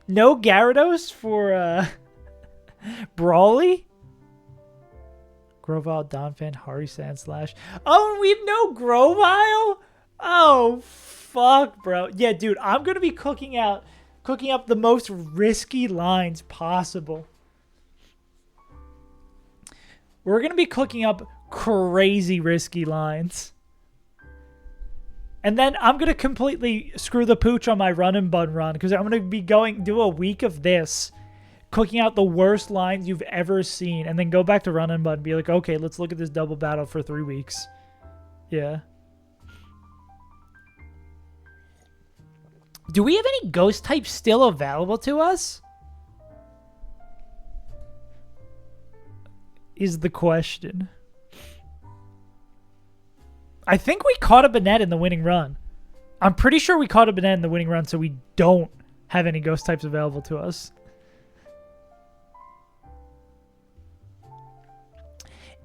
No Gyarados for Brawly? Grovyle, Donphan, Hari Sandslash. Oh, and we have no Grovyle? Oh, fuck, bro. Yeah, dude, I'm going to be cooking up the most risky lines possible. We're going to be cooking up crazy risky lines. And then I'm going to completely screw the pooch on my run and bun run because I'm going to be do a week of this, cooking out the worst lines you've ever seen, and then go back to run and bun and be like, okay, let's look at this double battle for 3 weeks. Yeah. Do we have any ghost types still available to us? Is the question. I think we caught a Banette in the winning run. I'm pretty sure we caught a Banette in the winning run, so we don't have any ghost types available to us.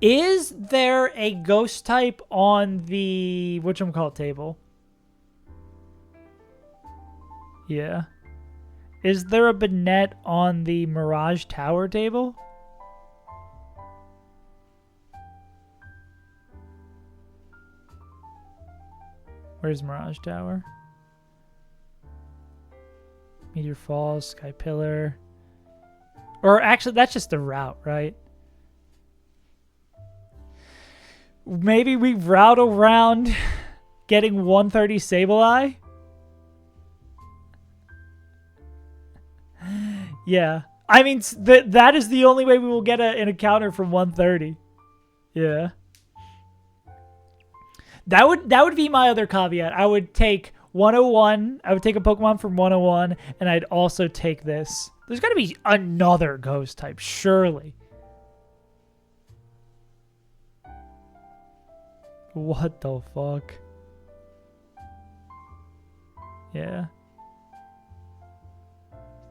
Is there a ghost type on the whatchamacallit table? Yeah. Is there a Banette on the Mirage Tower table? Where's Mirage Tower? Meteor Falls, Sky Pillar. Or actually, that's just the route, right? Maybe we route around getting 130 Sableye? Yeah. I mean, that is the only way we will get an encounter from 130. Yeah. That would be my other caveat. I would take 101. I would take a Pokemon from 101, and I'd also take this. There's got to be another ghost type, surely. What the fuck? Yeah.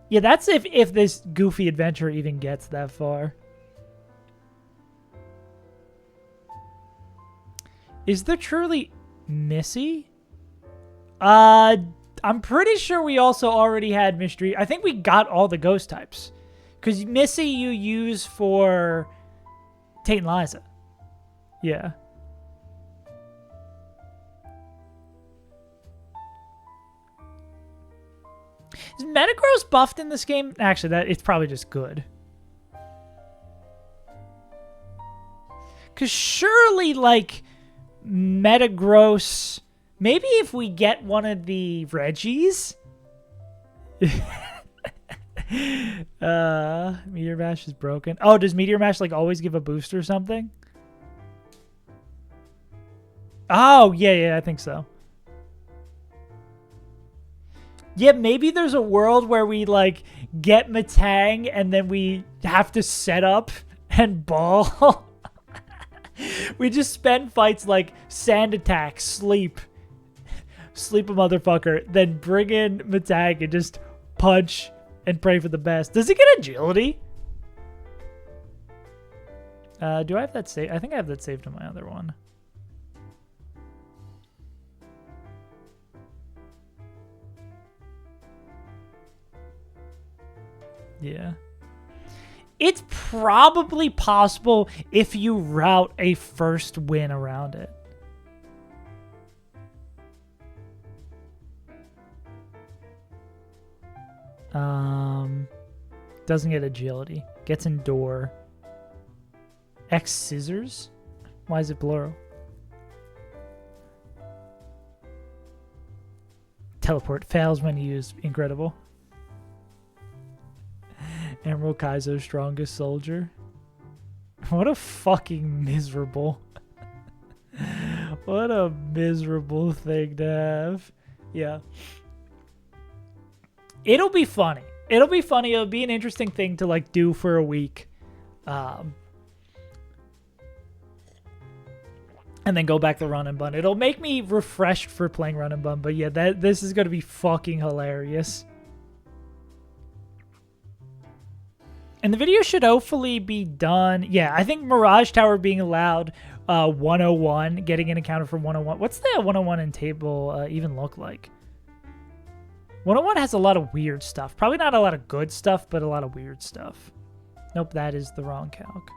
Yeah, that's if this goofy adventure even gets that far. Is there truly Missy? I'm pretty sure we also already had Mystery. I think we got all the ghost types. Because Missy you use for Tate and Liza. Yeah. Is Metagross buffed in this game? Actually, it's probably just good. Because surely, like, Metagross... Maybe if we get one of the Reggies... Meteor Mash is broken. Oh, does Meteor Mash, like, always give a boost or something? Oh, yeah, I think so. Yeah, maybe there's a world where we, like, get Metang and then we have to set up and ball. We just spend fights like Sand Attack, Sleep a motherfucker, then bring in Metang and just punch and pray for the best. Does it get agility? Do I have that saved? I think I have that saved on my other one. Yeah. It's probably possible if you route a first win around it. Doesn't get agility. Gets Endure. X Scissors? Why is it plural? Teleport fails when used. Incredible. Emerald Kaizo's strongest soldier. What a fucking miserable. What a miserable thing to have. Yeah. It'll be funny. It'll be funny. It'll be an interesting thing to like do for a week. And then go back to run and bun. It'll make me refreshed for playing run and bun. But yeah, this is going to be fucking hilarious. And the video should hopefully be done. Yeah, I think Mirage Tower being allowed 101, getting an encounter for 101. What's the 101 in table even look like? 101 has a lot of weird stuff. Probably not a lot of good stuff, but a lot of weird stuff. Nope, that is the wrong calc.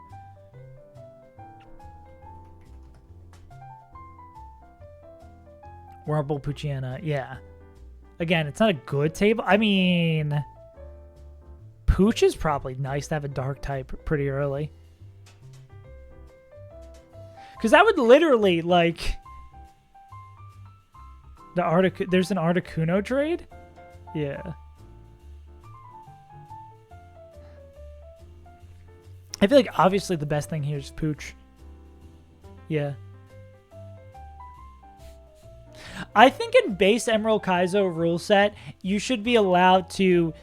Warble Puchiana, yeah. Again, it's not a good table. I mean, Pooch is probably nice to have a dark type pretty early. Because that would literally, like... There's an Articuno trade? Yeah. I feel like obviously the best thing here is Pooch. Yeah. I think in base Emerald Kaizo rule set, you should be allowed to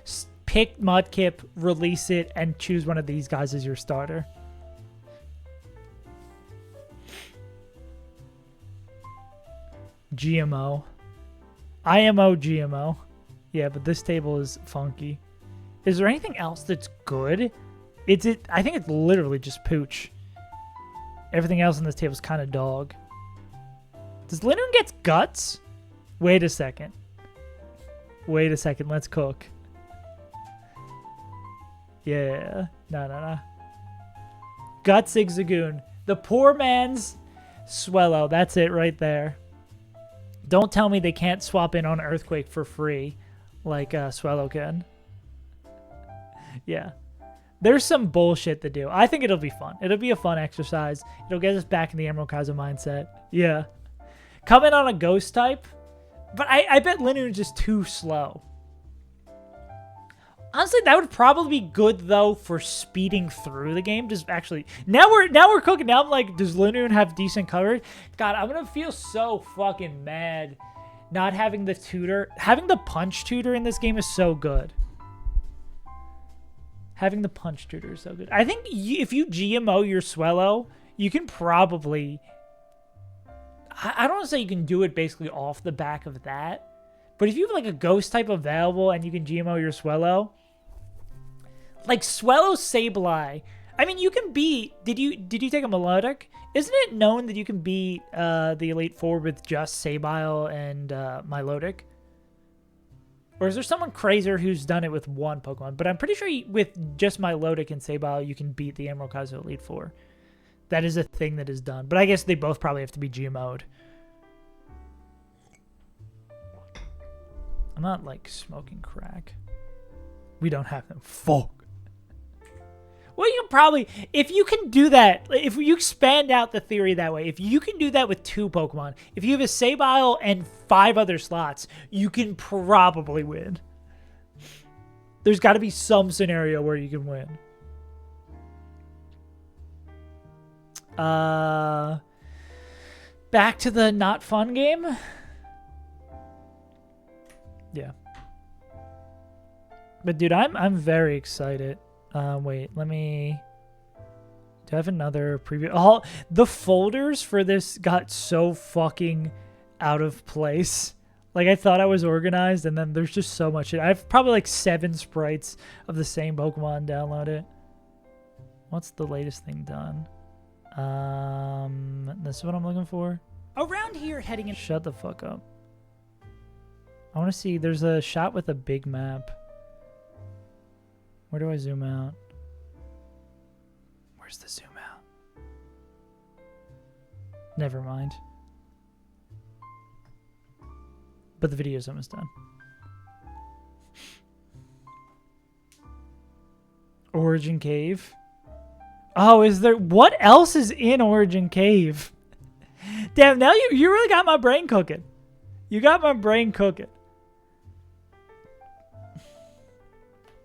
pick Mudkip, release it, and choose one of these guys as your starter. GMO. IMO GMO. Yeah, but this table is funky. Is there anything else that's good? I think it's literally just Pooch. Everything else on this table is kind of dog. Does Linoon get guts? Wait a second. Wait a second. Let's cook. Yeah. No. Guts Zigzagoon. The poor man's Swellow. That's it right there. Don't tell me they can't swap in on Earthquake for free like Swellow can. Yeah. There's some bullshit to do. I think it'll be fun. It'll be a fun exercise. It'll get us back in the Emerald Kaizo mindset. Yeah. Come in on a ghost type. But I bet Linoon is just too slow. Honestly, that would probably be good, though, for speeding through the game. Just actually... Now we're cooking. Now I'm like, does Linoon have decent coverage? God, I'm going to feel so fucking mad not having the tutor. Having the punch tutor in this game is so good. Having the punch tutor is so good. I think if you GMO your Swellow, you can probably... I don't want to say you can do it basically off the back of that. But if you have like a ghost type available and you can GMO your Swellow... Like Swellow Sableye. I mean, you can beat... Did you take a Melodic? Isn't it known that you can beat the Elite Four with just Sableye and Milotic? Or is there someone crazier who's done it with one Pokemon? But I'm pretty sure with just Milotic and Sableye, you can beat the Emerald Kaizo Elite Four. That is a thing that is done. But I guess they both probably have to be GMO'd. I'm not, like, smoking crack. We don't have them. Fuck. Well, you can probably... If you can do that... If you expand out the theory that way, if you can do that with 2 Pokemon, if you have a Sableye and 5 other slots, you can probably win. There's got to be some scenario where you can win. Back to the not fun game. Yeah. But dude, I'm very excited. Wait, let me... Do I have another preview? Oh, the folders for this got so fucking out of place. Like, I thought I was organized, and then there's just so much shit. I have probably like 7 sprites of the same Pokemon downloaded. What's the latest thing done? This is what I'm looking for. Around here, heading in... Shut the fuck up. I want to see... There's a shot with a big map. Where do I zoom out? Where's the zoom out? Never mind. But the video's almost done. Origin Cave. Oh, is there... What else is in Origin Cave? Damn, now you really got my brain cooking. You got my brain cooking.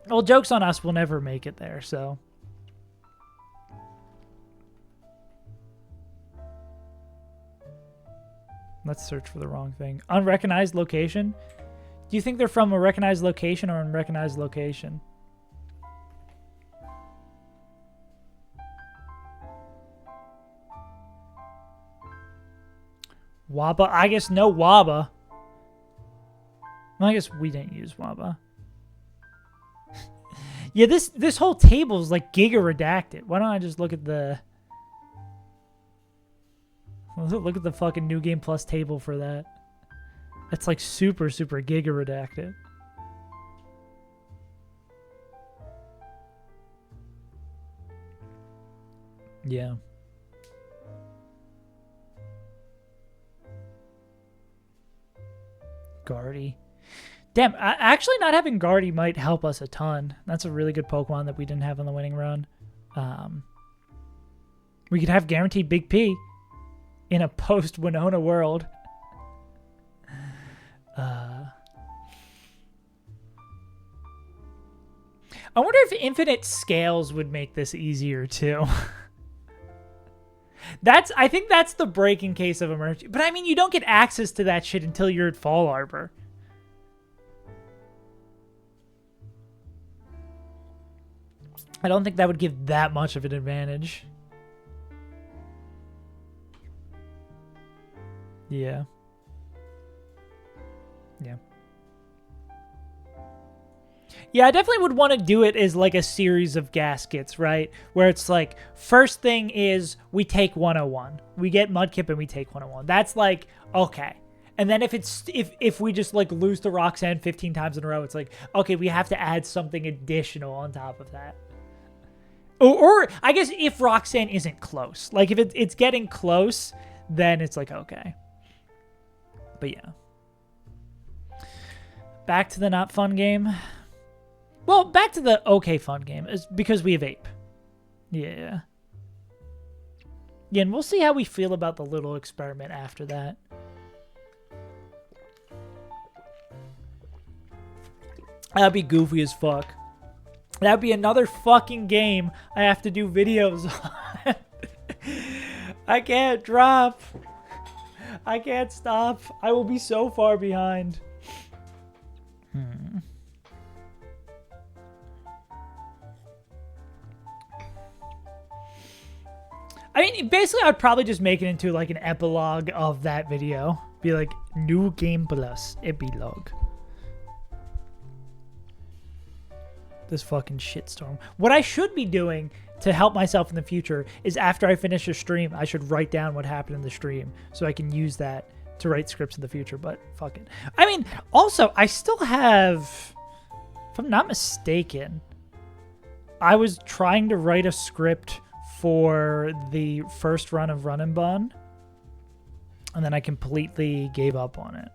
Well, joke's on us. We'll never make it there, so... Let's search for the wrong thing. Unrecognized location? Do you think they're from a recognized location or unrecognized location? Waba? I guess no Waba. Well, I guess we didn't use Waba. Yeah, this whole table is like giga redacted. Why don't I just look at the... Look at the fucking New Game Plus table for that. That's like super, super giga redacted. Yeah. Guardy. Damn, actually not having Guardy might help us a ton. That's a really good Pokemon that we didn't have on the winning run. We could have guaranteed Big P in a post-Winona world. I wonder if infinite scales would make this easier too. I think that's the breaking case of emergency. But I mean, you don't get access to that shit until you're at Fall Arbor. I don't think that would give that much of an advantage. Yeah. Yeah. Yeah, I definitely would want to do it as like a series of gaskets, right? Where it's like, first thing is we take 101. We get Mudkip and we take 101. That's like, okay. And then if we just like lose to Roxanne 15 times in a row, it's like, okay, we have to add something additional on top of that. Or I guess if Roxanne isn't close. Like if it's getting close, then it's like, okay. But yeah. Back to the not fun game. Well, back to the okay fun game is because we have Ape. Yeah. Yeah, and we'll see how we feel about the little experiment after that. That'd be goofy as fuck. That'd be another fucking game I have to do videos on. I can't drop. I can't stop. I will be so far behind. I mean, basically, I'd probably just make it into like an epilogue of that video. Be like, New Game Plus epilogue. This fucking shitstorm. What I should be doing to help myself in the future is after I finish a stream, I should write down what happened in the stream so I can use that to write scripts in the future, but fuck it. I mean, also, I still have, if I'm not mistaken, I was trying to write a script for the first run of Run and Bun, and then I completely gave up on it.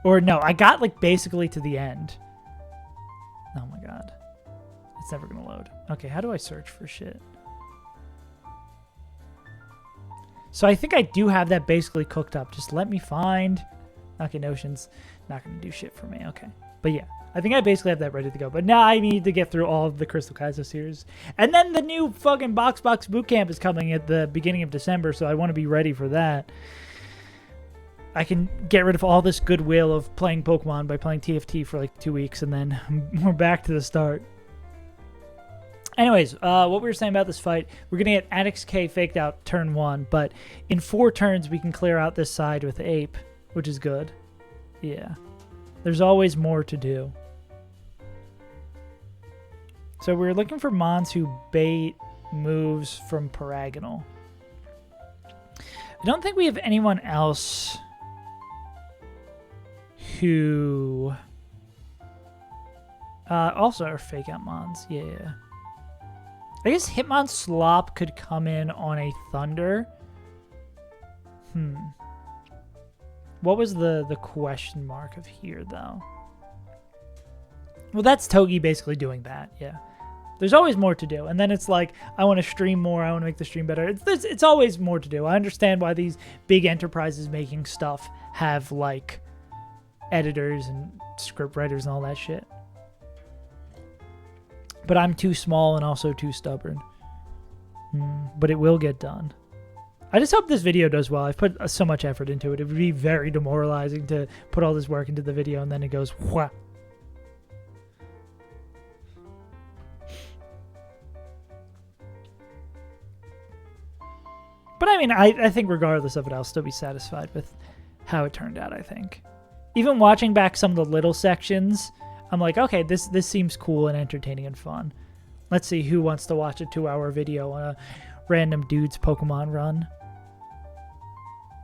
Or no, I got like basically to the end. Oh my god. It's never gonna load. Okay, how do I search for shit? So I think I do have that basically cooked up. Just let me find... Okay, Notion's not gonna do shit for me. Okay. But yeah, I think I basically have that ready to go. But now I need to get through all of the Crystal Kaizo series. And then the new fucking Box Bootcamp is coming at the beginning of December, so I want to be ready for that. I can get rid of all this goodwill of playing Pokemon by playing TFT for like 2 weeks, and then we're back to the start. Anyways, what we were saying about this fight, we're going to get Addix K faked out turn 1, but in 4 turns we can clear out this side with Ape, which is good. Yeah. There's always more to do. So we're looking for Mons who bait moves from Paragonal. I don't think we have anyone else who also are fake out Mons. Yeah. I guess Hitmonslop could come in on a Thunder. What was the question mark of here, though? Well, that's Togi basically doing that, yeah. There's always more to do. And then it's like, I want to stream more. I want to make the stream better. It's always more to do. I understand why these big enterprises making stuff have, like, editors and script writers and all that shit. But I'm too small and also too stubborn. But it will get done. I just hope this video does well. I've put so much effort into it. It would be very demoralizing to put all this work into the video and then it goes, wha. But I mean, I think regardless of it, I'll still be satisfied with how it turned out, I think. Even watching back some of the little sections, I'm like, okay, this seems cool and entertaining and fun. Let's see who wants to watch a 2-hour video on a random dude's Pokemon run.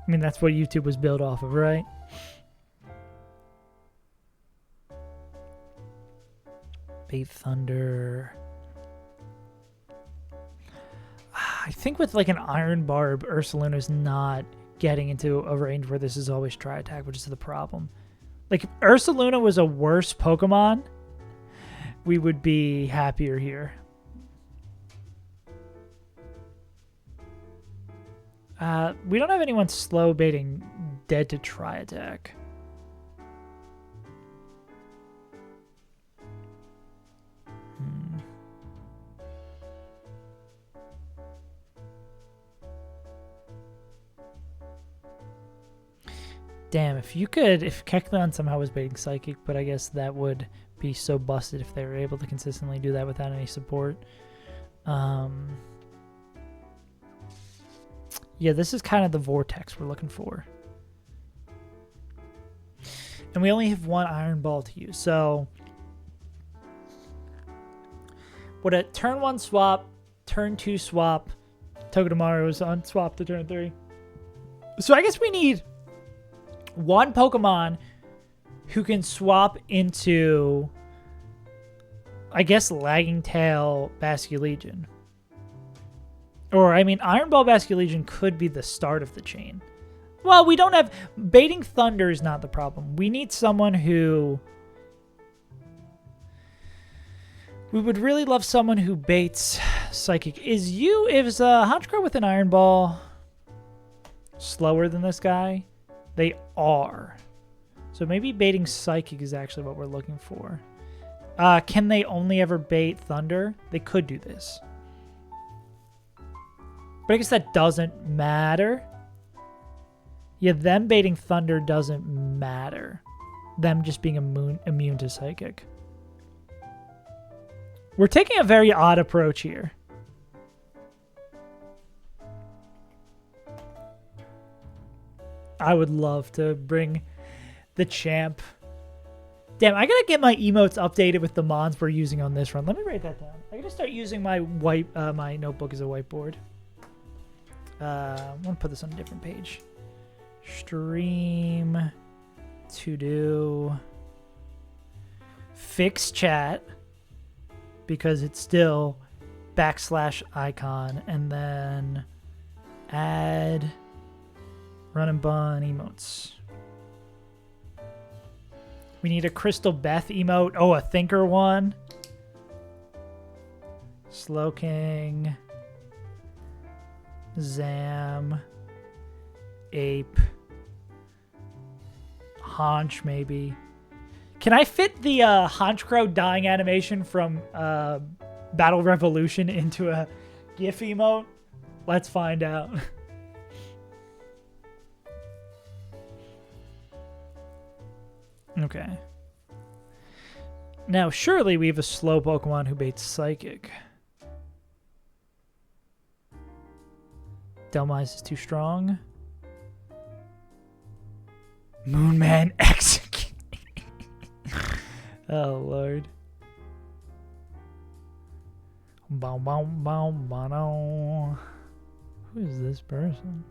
I mean, that's what YouTube was built off of, right? Bait Thunder. I think with like an Iron Barb, Ursaluna's not getting into a range where this is always Tri Attack, which is the problem. Like, if Ursaluna was a worse Pokemon, we would be happier here. We don't have anyone slow baiting dead to Tri Attack. Damn, if Kecleon somehow was baiting Psychic, but I guess that would be so busted if they were able to consistently do that without any support. Yeah, this is kind of the vortex we're looking for. And we only have one Iron Ball to use, so would a turn 1 swap, turn 2 swap, Togedemaru is on swap to turn 3. So I guess we need one Pokemon who can swap into, I guess, Lagging Tail Basculegion. Or, I mean, Iron Ball Basculegion could be the start of the chain. Well, we don't have... Baiting Thunder is not the problem. We need someone who... We would really love someone who baits Psychic. Is Honchkrow with an Iron Ball slower than this guy? They are. So maybe baiting Psychic is actually what we're looking for. Can they only ever bait Thunder? They could do this. But I guess that doesn't matter. Yeah, them baiting Thunder doesn't matter. Them just being immune to Psychic. We're taking a very odd approach here. I would love to bring the champ. Damn, I gotta get my emotes updated with the mods we're using on this run. Let me write that down. I gotta start using my my notebook as a whiteboard. I'm gonna put this on a different page. Stream to do fix chat because it's still \icon and then add run and bun emotes. We need a Crystal Beth emote. Oh, a Thinker one. Slowking. Zam. Ape. Haunch, maybe. Can I fit the Honchkrow dying animation from Battle Revolution into a GIF emote? Let's find out. Okay. Now, surely we have a slow Pokemon who baits Psychic. Delmise is too strong. Moonman execute. Oh, Lord. Who is this person?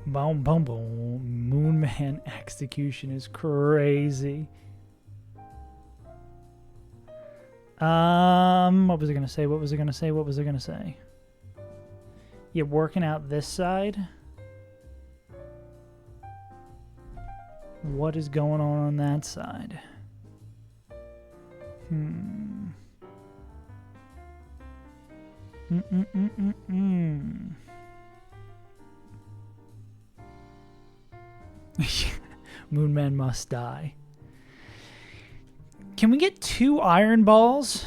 Boom, boom, boom. Moonman execution is crazy. What was I gonna say? What was I gonna say? What was I gonna say? Yeah, working out this side. What is going on that side? Moonman must die. Can we get 2 Iron Balls?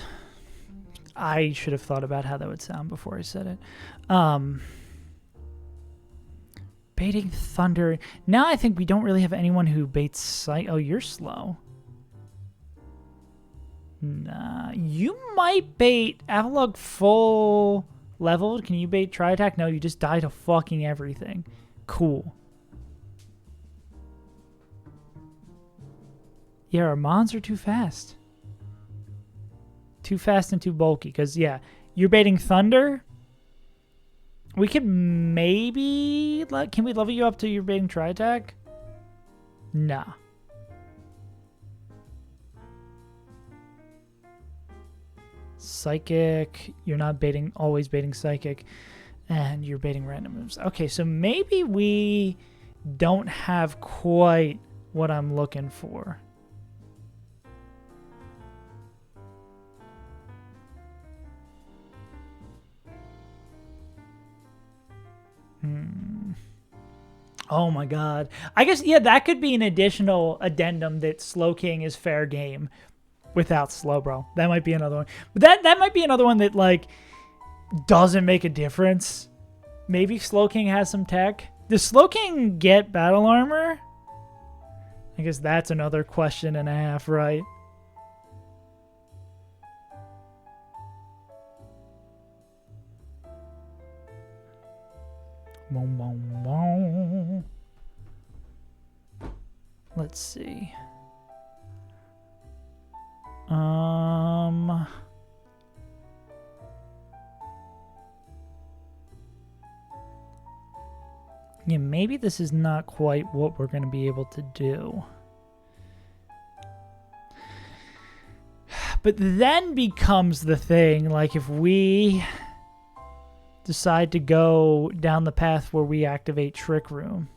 I should have thought about how that would sound before I said it. Baiting thunder. Now I think we don't really have anyone who baits sight. Oh, you're slow. Nah, you might bait Avalog full leveled. Can you bait tri-attack? No, you just die to fucking everything. Cool. Yeah, our mons are too fast. Too fast and too bulky. Because, yeah, you're baiting thunder. We could maybe... Can we level you up to your baiting tri-attack? Nah. Psychic. You're not baiting, always baiting psychic. And you're baiting random moves. Okay, so maybe we don't have quite what I'm looking for. Oh my god. I guess, yeah, that could be an additional addendum that Slow King is fair game without Slow Bro. That might be another one. But that might be another one that, like, doesn't make a difference. Maybe Slow King has some tech. Does Slow King get battle armor? I guess that's another question and a half, right? Let's see. Yeah, maybe this is not quite what we're going to be able to do. But then becomes the thing, like, if we decide to go down the path where we activate Trick Room.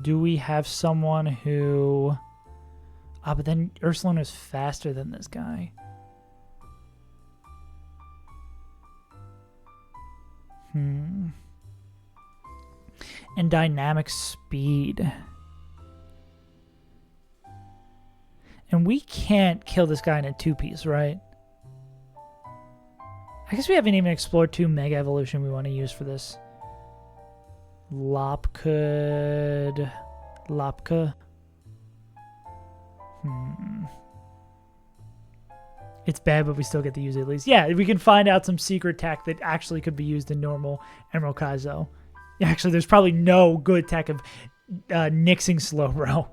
Do we have someone who... Ah, but then Ursulon is faster than this guy. And dynamic speed. And we can't kill this guy in a two-piece, right? I guess we haven't even explored 2 Mega Evolution we want to use for this. Lopka. It's bad, but we still get to use it at least. Yeah, we can find out some secret tech that actually could be used in normal Emerald Kaizo. Actually, there's probably no good tech of nixing Slow Bro.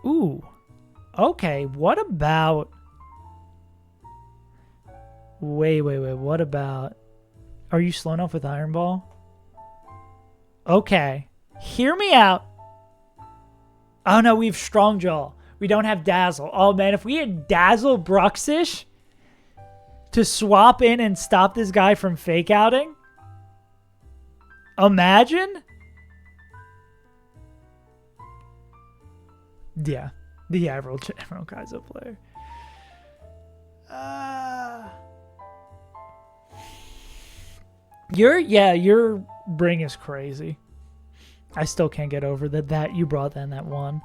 Ooh. Okay, what about... Wait. What about... Are you slow enough with Iron Ball? Okay. Hear me out. Oh, no, we have Strong Jaw. We don't have Dazzle. Oh, man, if we had Dazzle Bruxish to swap in and stop this guy from fake outing, imagine. Yeah, the Emerald Kaizo player. Your bring is crazy. I still can't get over that you brought that one.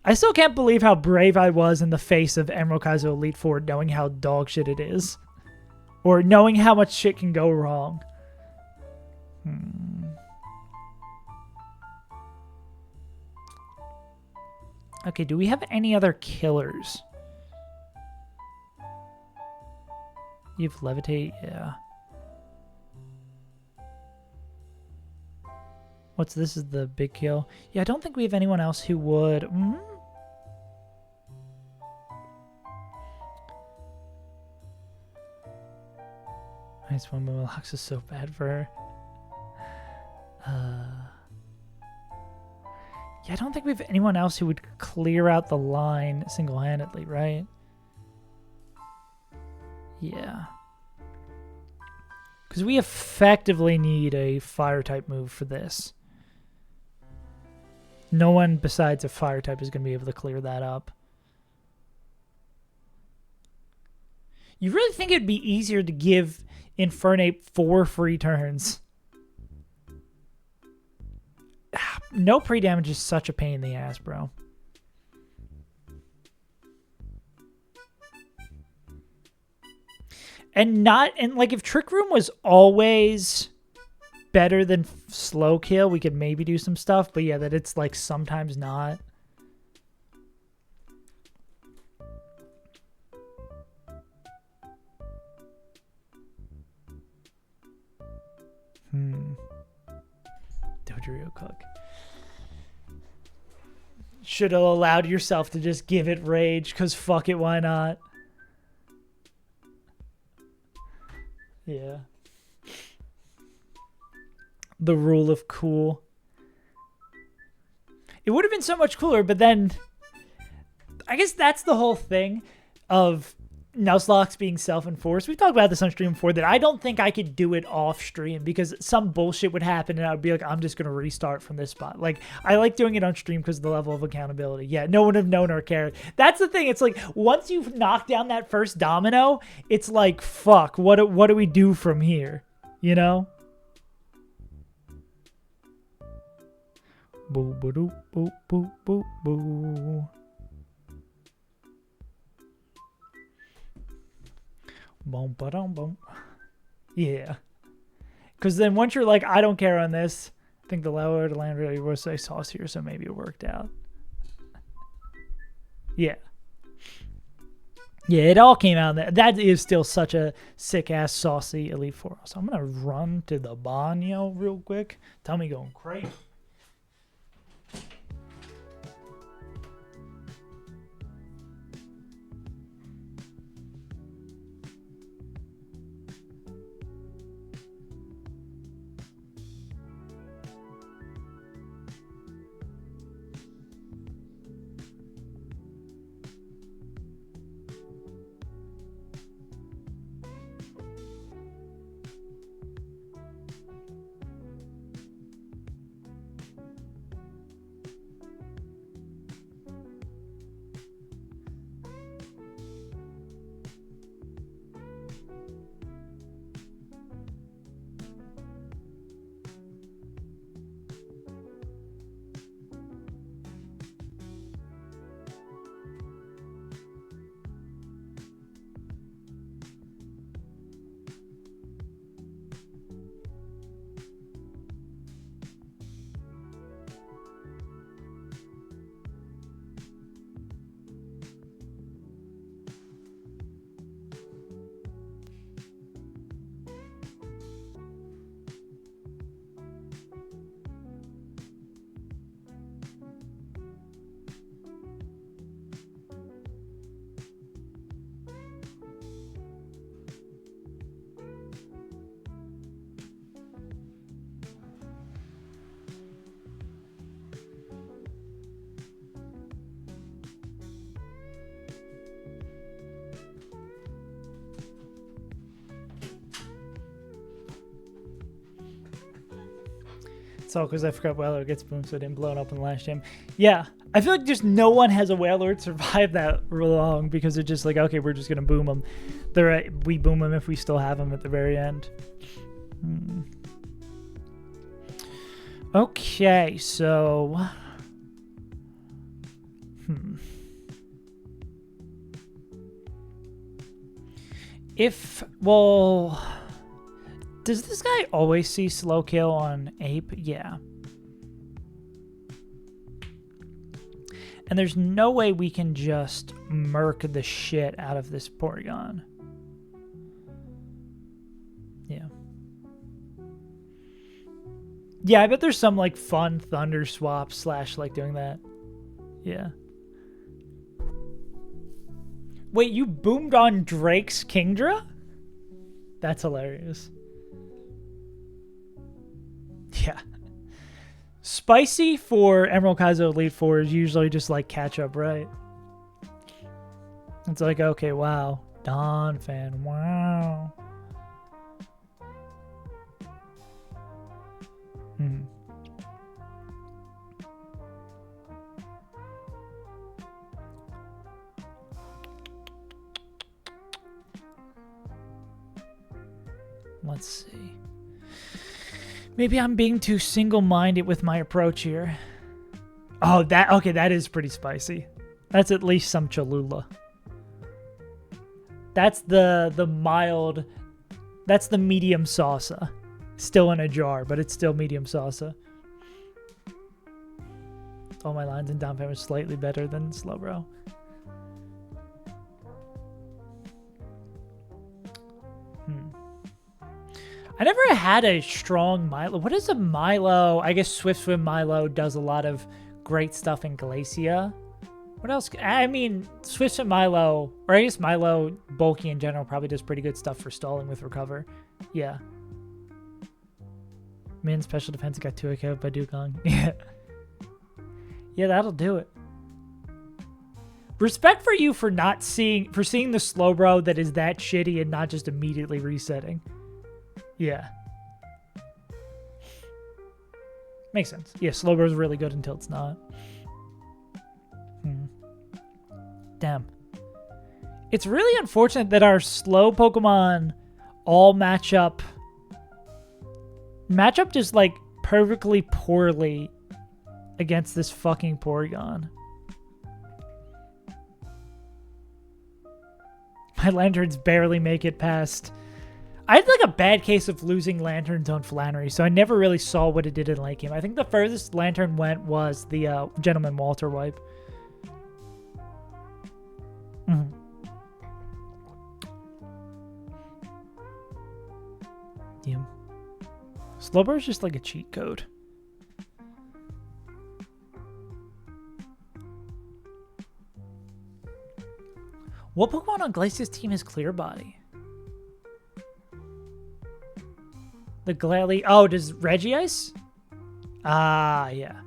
I still can't believe how brave I was in the face of Emerald Kaizo Elite Four, knowing how dog shit it is. Or knowing how much shit can go wrong. Okay, do we have any other killers? You've Levitate, yeah. What's this? Is the big kill? Yeah, I don't think we have anyone else who would. Nice one, Mimilox is so bad for her. Yeah, I don't think we have anyone else who would clear out the line single-handedly, right? Yeah. Because we effectively need a fire-type move for this. No one besides a fire-type is going to be able to clear that up. You really think it'd be easier to give Infernape 4 free turns? No pre-damage is such a pain in the ass, bro. And like if Trick Room was always better than slow kill, we could maybe do some stuff, but yeah, that it's like sometimes not. Dodrio Cook. Should have allowed yourself to just give it rage, because fuck it, why not? Yeah. The rule of cool. It would have been so much cooler, but then I guess that's the whole thing of Nuzlocke being self-enforced. We've talked about this on stream before, that I don't think I could do it off stream because some bullshit would happen and I would be like, I'm just going to restart from this spot. Like, I like doing it on stream because of the level of accountability. Yeah, no one would have known or cared. That's the thing. It's like, once you've knocked down that first domino, it's like, fuck, what do we do from here? You know? Boo, boo, doo, boo, boo, boo, boo. Boom, ba-dum, boom. Yeah. Because then once you're like, I don't care on this, I think the lower to land really was I sauce here, so maybe it worked out. Yeah. Yeah, it all came out. That is still such a sick-ass saucy Elite Four. So I'm going to run to the banyo real quick. Tummy going crazy. It's all because I forgot Whaler gets boomed, so it didn't blow it up in the last gym. Yeah, I feel like just no one has a Whaler survive that long because they're just like, okay, we're just going to boom them. We boom them if we still have them at the very end. Okay, so... Well... Does this guy always see slow kill on Ape? Yeah. And there's no way we can just murk the shit out of this Porygon. Yeah. Yeah, I bet there's some like fun Thunder swap / like doing that. Yeah. Wait, you boomed on Drake's Kingdra? That's hilarious. Yeah. Spicy for Emerald Kaizo Elite Four is usually just like catch up, right? It's like, okay, wow. Don fan, wow. Let's see. Maybe I'm being too single-minded with my approach here. Oh, okay, that is pretty spicy. That's at least some Cholula. That's the mild, that's the medium salsa. Still in a jar, but it's still medium salsa. All my lines in down payment are slightly better than slow bro. I never had a strong Milo. What is a Milo? I guess Swift Swim Milo does a lot of great stuff in Glacia. What else? I mean, Swift Swim Milo, or I guess Milo bulky in general, probably does pretty good stuff for stalling with recover. Yeah. Min special defense got 2 AK by Dugong. Yeah. Yeah, that'll do it. Respect for you for seeing the slow bro that is that shitty and not just immediately resetting. Yeah. Makes sense. Yeah, slow bro is really good until it's not. Damn. It's really unfortunate that our slow Pokemon all match up just like perfectly poorly against this fucking Porygon. My Lanterns barely make it past. I had like a bad case of losing Lanterns on Flannery, so I never really saw what it did in late game. I think the furthest Lantern went was the Gentleman Walter wipe. Damn. Slowbro is just like a cheat code. What Pokemon on Glacia's team has Clear Body? The Glalie. Oh, does Regice? Ah, yeah.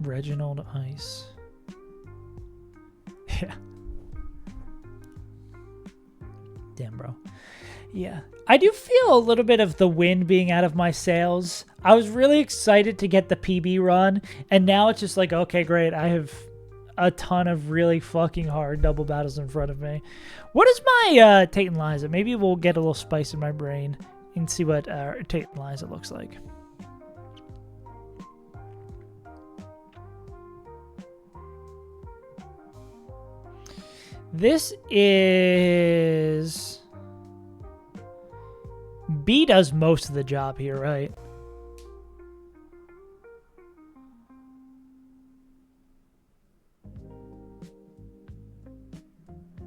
Reginald Ice. Yeah. Damn, bro. Yeah. I do feel a little bit of the wind being out of my sails. I was really excited to get the PB run, and now it's just like, okay, great. I have a ton of really fucking hard double battles in front of me. What is my Tate and Liza? Maybe we'll get a little spice in my brain and see what Tate and Liza looks like. This is... B does most of the job here, right?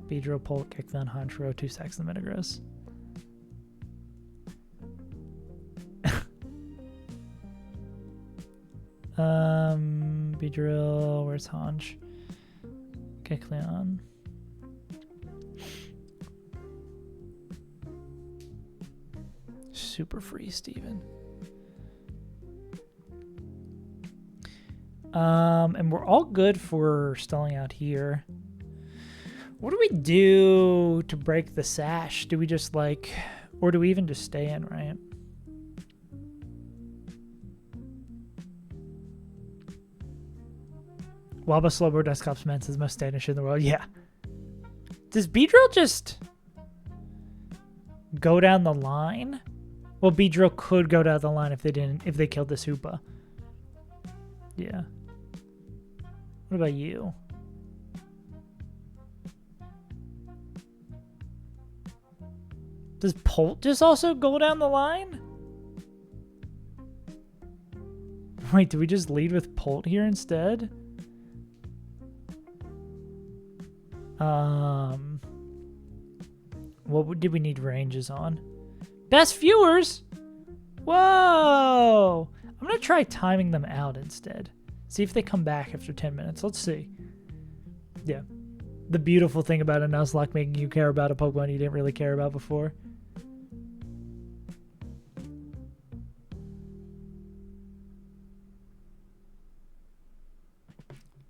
Beedrill, Polk, Kickthun, Honchro, 2 stacks in the Metagross. Beedrill, where's Honch? Kecleon. Super free, Steven. And we're all good for stalling out here. What do we do to break the sash? Do we just like, or do we even just stay in, right? Waba Slowbro Desktop Cements is the most standard in the world. Yeah. Does Beedrill just go down the line? Well, Beedrill could go down the line if they killed this Hoopa. Yeah. What about you? Does Polt just also go down the line? Wait, do we just lead with Polt here instead? What did we need ranges on? Best viewers? Whoa! I'm going to try timing them out instead. See if they come back after 10 minutes. Let's see. Yeah. The beautiful thing about a Nuzlocke making you care about a Pokemon you didn't really care about before.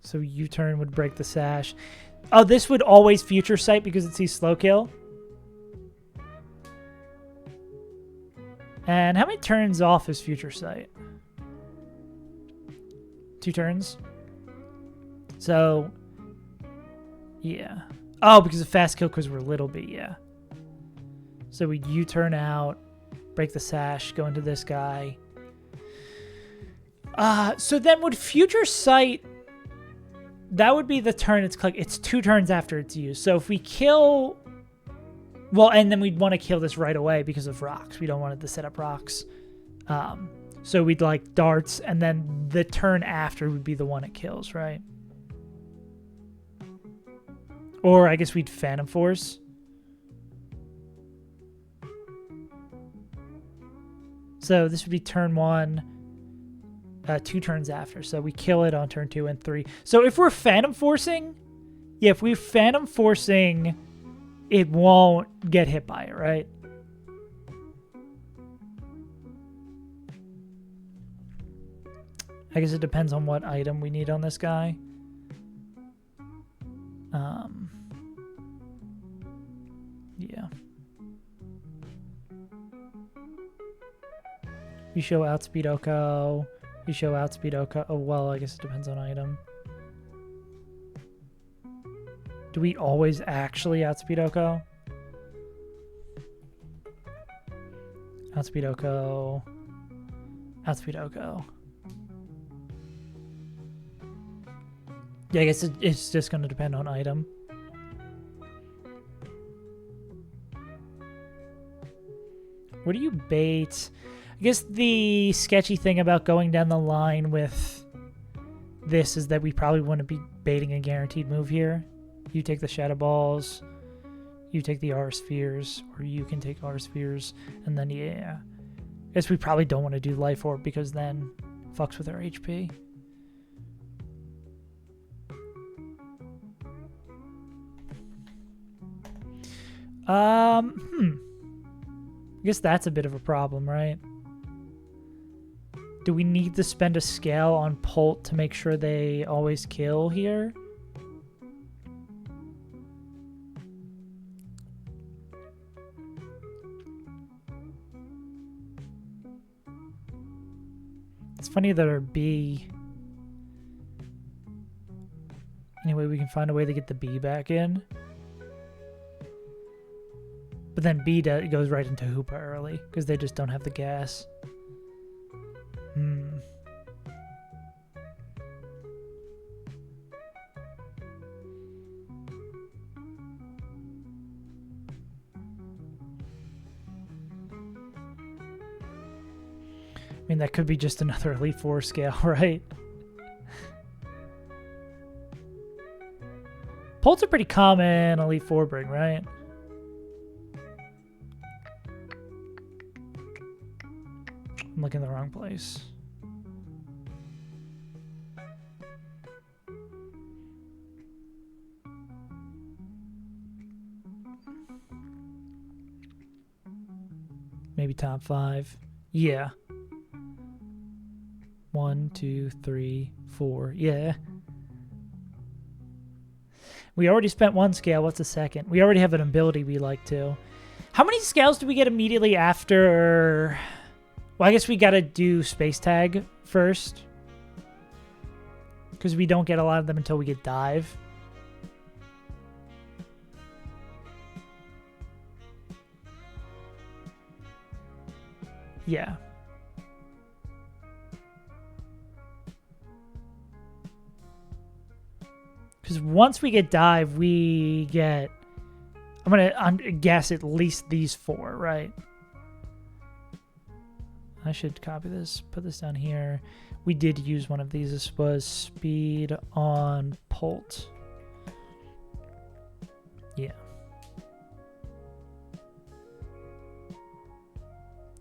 So U-turn would break the sash. Oh, this would always future sight because it sees slow kill. And how many turns off is future sight? 2 turns. So, yeah. Oh, because of fast kill because we're little bit, yeah. So we'd U-turn out, break the sash, go into this guy. So then would Future Sight... That would be the turn it's clicked. It's 2 turns after it's used. So if we kill... Well, and then we'd want to kill this right away because of rocks. We don't want it to set up rocks. So we'd like darts, and then the turn after would be the one it kills, right? Or I guess we'd Phantom Force. So this would be turn 1, 2 turns after. So we kill it on turn 2 and 3. So if we're Phantom Forcing, yeah, if we're Phantom Forcing, it won't get hit by it, right? I guess it depends on what item we need on this guy. Yeah. You show outspeed Oko. You show outspeed Oko. Oh, well, I guess it depends on item. Do we always actually outspeed Oko? Outspeed Oko. Outspeed Oko. Yeah, I guess it's just going to depend on item. What do you bait? I guess the sketchy thing about going down the line with this is that we probably want to be baiting a guaranteed move here. You take the Shadow Balls, you take the R Spheres, or you can take R Spheres, and then, yeah. I guess we probably don't want to do Life Orb because then it fucks with our HP. I guess that's a bit of a problem, right? Do we need to spend a scale on Pult to make sure they always kill here? It's funny that our B... Anyway, we can find a way to get the B back in. But then B goes right into Hoopa early, because they just don't have the gas. I mean, that could be just another Elite Four scale, right? Pults are pretty common Elite Four bring, right? I'm looking in the wrong place. Maybe top 5. Yeah. 1, 2, 3, 4. Yeah. We already spent 1 scale. What's the second? We already have an ability we like to. How many scales do we get immediately after... Well, I guess we gotta do Space Tag first. Because we don't get a lot of them until we get Dive. Yeah. Because once we get Dive, we get... I'm gonna guess at least these 4, right? I should copy this, put this down here. We did use one of these. This was Speed on Pult. Yeah.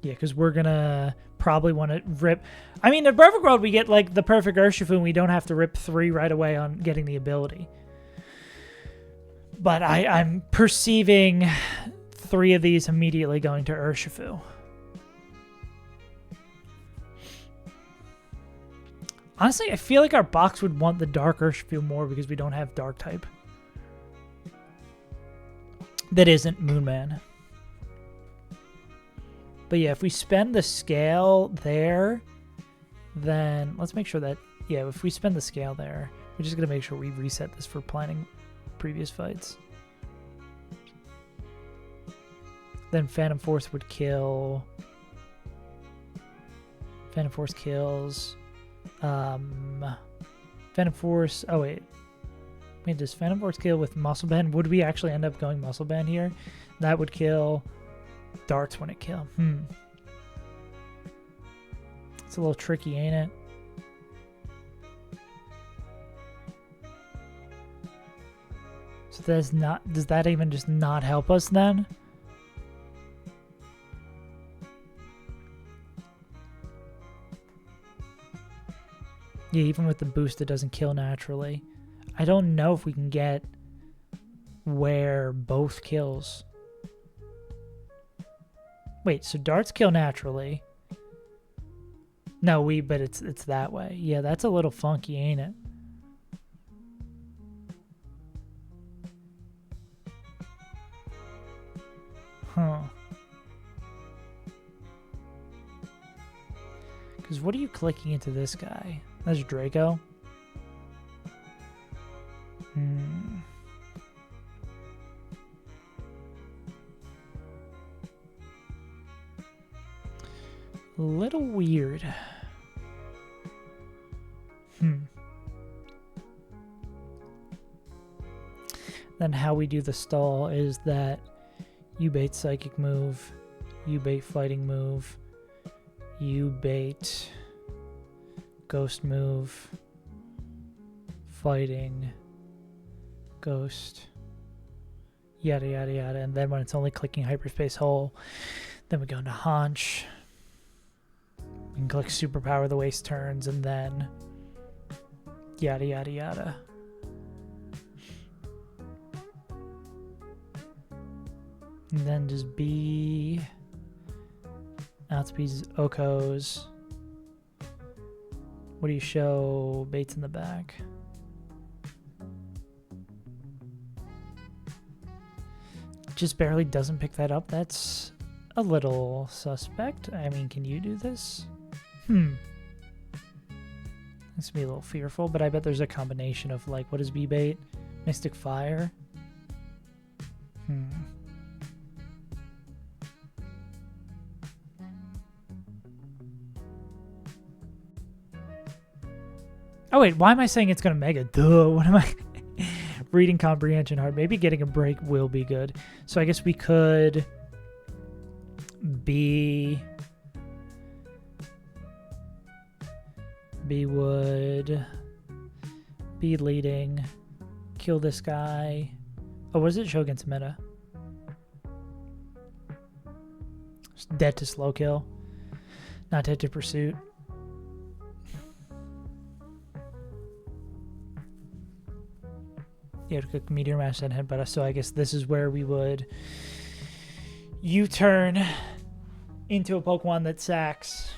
Yeah, because we're going to probably want to rip... I mean, in Perfect World, we get, like, the perfect Urshifu, and we don't have to rip 3 right away on getting the ability. But I'm perceiving 3 of these immediately going to Urshifu. Honestly, I feel like our box would want the Dark Urshifu more because we don't have Dark type. That isn't Moonman. But yeah, if we spend the scale there, then let's make sure that, yeah, if we spend the scale there, we're just going to make sure we reset this for planning previous fights. Then Phantom Force would kill. Phantom Force kills. Phantom Force. Oh wait. Wait, does Phantom Force kill with Muscle Band? Would we actually end up going Muscle Band here? That would kill. Darts wouldn't kill. It's a little tricky, ain't it? So that's not. Does that even just not help us then? Yeah, even with the boost, it doesn't kill naturally. I don't know if we can get where both kills. Wait, so darts kill naturally. No, but it's that way. Yeah, that's a little funky, ain't it? Huh. Because what are you clicking into this guy? That's Draco. A little weird. Then how we do the stall is that you bait psychic move, you bait fighting move, you bait ghost move, fighting, ghost, yada yada yada, and then when it's only clicking hyperspace hole, then we go into haunch. We can click superpower the waste turns, and then yada yada yada. And then just B, outspeeds Okos. What do you show? Baits in the back. Just barely doesn't pick that up. That's a little suspect. I mean, can you do this? This be a little fearful, but I bet there's a combination of like, what is B bait? Mystic Fire? Oh wait, why am I saying it's gonna mega? Duh, what am I? Reading comprehension hard. Maybe getting a break will be good. So I guess we could B would be leading, kill this guy. Oh, what does it show against meta? Just dead to slow kill, not dead to pursuit. Yeah, to click Meteor Mash and headbutt us. So I guess this is where we would U-turn into a Pokemon that sacks.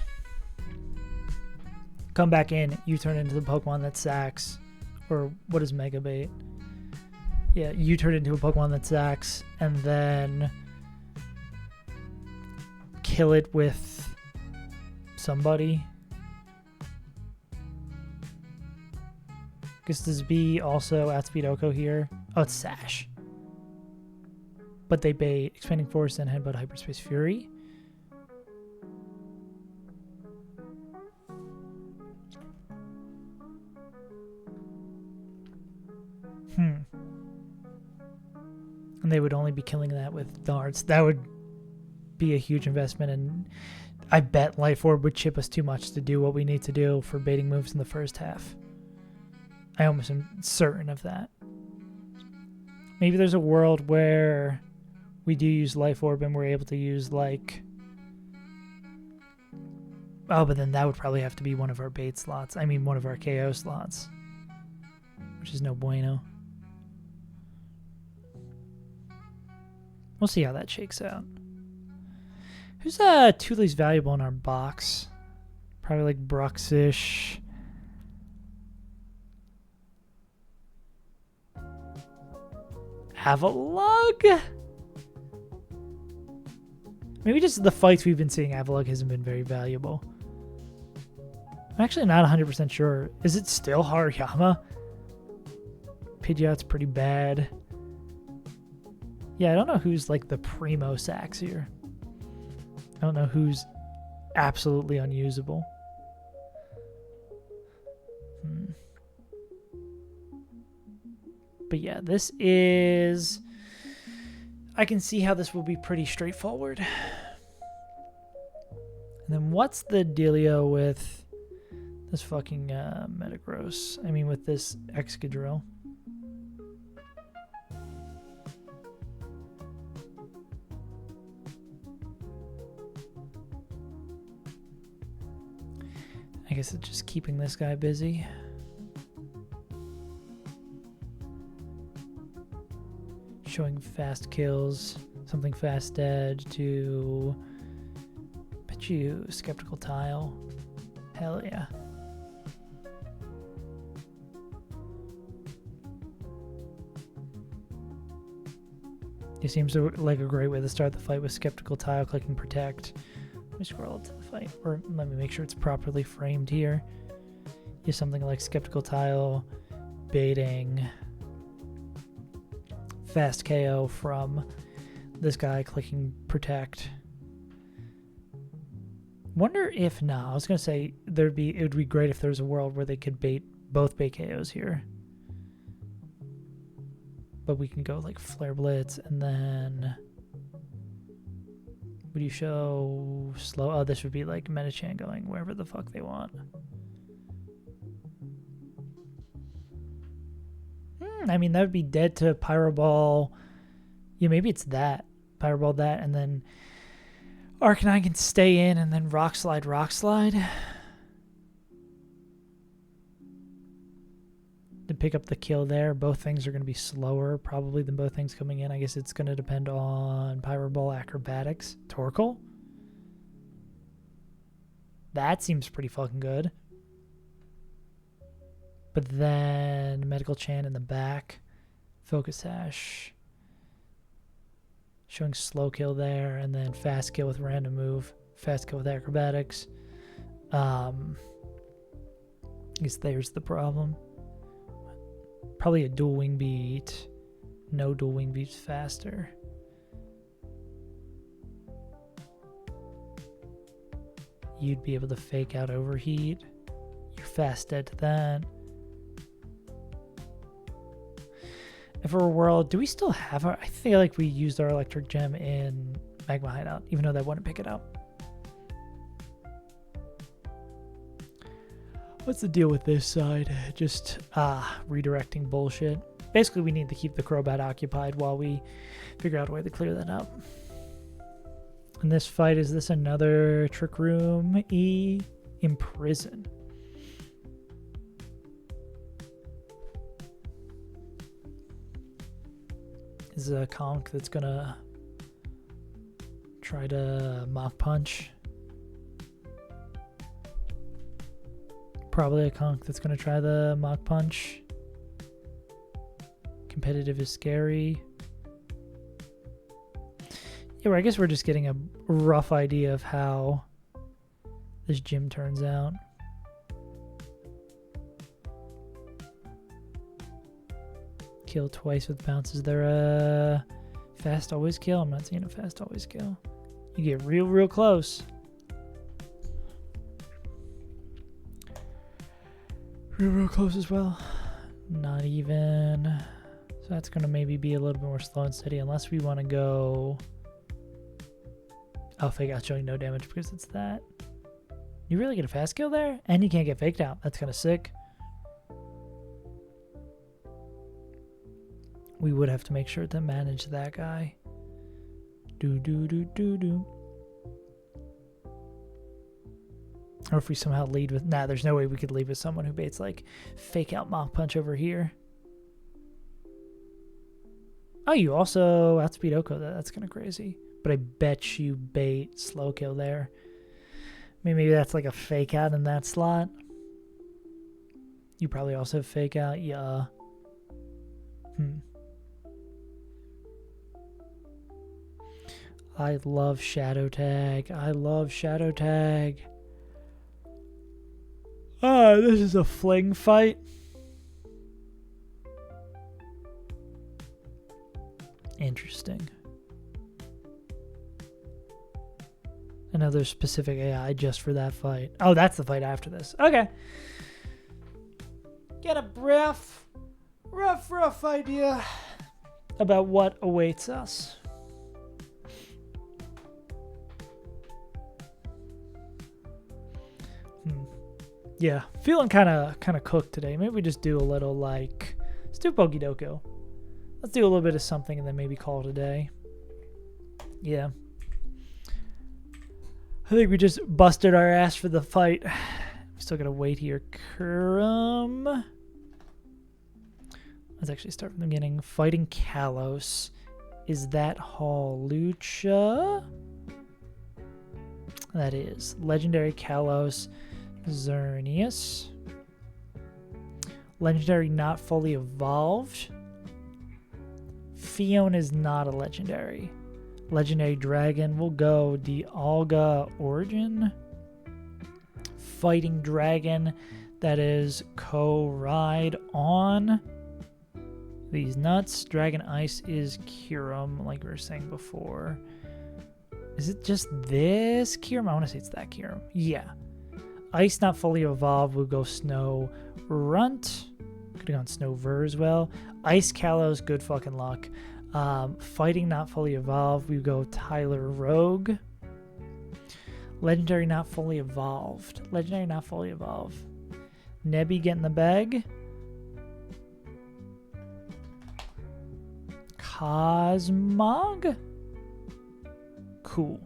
Come back in, U-turn into the Pokemon that sacks. Or what is Mega Bait? Yeah, U-turn into a Pokemon that sacks, and then kill it with somebody. Because does B also outspeed Oko here? Oh, it's Sash. But they bait Expanding Force and Headbutt Hyperspace Fury. And they would only be killing that with darts. That would be a huge investment, and I bet Life Orb would chip us too much to do what we need to do for baiting moves in the first half. I almost am certain of that. Maybe there's a world where we do use Life Orb and we're able to use like... Oh, but then that would probably have to be one of our bait slots. I mean, one of our KO slots. Which is no bueno. We'll see how that shakes out. Who's two least valuable in our box? Probably like Bruxish. Avalugg? Maybe just the fights we've been seeing, Avalugg hasn't been very valuable. I'm actually not 100% sure. Is it still Hariyama? Pidgeot's pretty bad. Yeah, I don't know who's like the primo sax here. I don't know who's absolutely unusable. But yeah, this is... I can see how this will be pretty straightforward. And then what's the dealio with this fucking Metagross? I mean, with this Excadrill. I guess it's just keeping this guy busy. Showing fast kills, something fast edge to bet you Skeptical Tile. Hell yeah. It seems like a great way to start the fight with Skeptical Tile, clicking Protect. Let me scroll up to the fight, or let me make sure it's properly framed here. Use something like Skeptical Tile, baiting fast KO from this guy clicking Protect. Wonder if I was gonna say it would be great if there was a world where they could bait KOs here. But we can go like Flare Blitz and then would you show slow? Oh, this would be like Metachan going wherever the fuck they want. I mean, that would be dead to Pyro Ball. Yeah, maybe it's that. Pyro Ball that, and then Arcanine can stay in, and then Rock Slide. To pick up the kill there. Both things are going to be slower, probably, than both things coming in. I guess it's going to depend on Pyro Ball, Acrobatics. Torkoal? That seems pretty fucking good. But then Medical Chan in the back. Focus Sash. Showing slow kill there. And then fast kill with random move. Fast kill with acrobatics. I guess there's the problem. Probably a dual wing beat. No dual wing beats faster. You'd be able to fake out overheat. You're fast dead to that. If we're a world, do we still have our... I feel like we used our electric gem in Magma Hideout, even though that wouldn't pick it up. What's the deal with this side? Just redirecting bullshit. Basically, we need to keep the Crobat occupied while we figure out a way to clear that up. In this fight, is this another Trick Room E? Imprison. This is a conch that's gonna try to Mach Punch. Probably a conch that's gonna try the Mach Punch. Competitive is scary. Yeah, well, I guess we're just getting a rough idea of how this gym turns out. Kill twice with bounces. They're a fast always kill. I'm not seeing a fast always kill. You get real close. Real close as well. Not even. So that's going to maybe be a little bit more slow and steady unless we want to go... Oh, fake out showing no damage because it's that. You really get a fast kill there? And you can't get faked out. That's kind of sick. We would have to make sure to manage that guy. Do. Or if we somehow lead with... Nah, there's no way we could lead with someone who baits like fake out Mach Punch over here. Oh, you also outspeed Oko. That's kind of crazy. But I bet you bait slow kill there. Maybe that's like a fake out in that slot. You probably also have fake out. Yeah. I love Shadow Tag. This is a fling fight. Interesting. Another specific AI just for that fight. Oh, that's the fight after this. Okay. Get a rough idea about what awaits us. Yeah, feeling kind of cooked today. Maybe we just do a little like, let's do Pokidoku. Let's do a little bit of something and then maybe call it a day. Yeah. I think we just busted our ass for the fight. We still gotta wait here. Kurum. Let's actually start from the beginning. Fighting Kalos. Is that Hawlucha? That is. Legendary Kalos. Xerneas. Legendary not fully evolved. Fiona is not a legendary. Legendary Dragon. We'll go Dialga Origin. Fighting Dragon. That is Ride on these nuts. Dragon Ice is Kyurem, like we were saying before. Is it just this Kyurem? I want to say it's that Kyurem. Yeah. Ice not fully evolved. We'll go Snow Runt. Could have gone Snover as well. Ice Kalos, good fucking luck. Fighting not fully evolved. We go Tyler Rogue. Legendary not fully evolved. Legendary not fully evolved. Nebby getting the bag. Cosmog. Cool.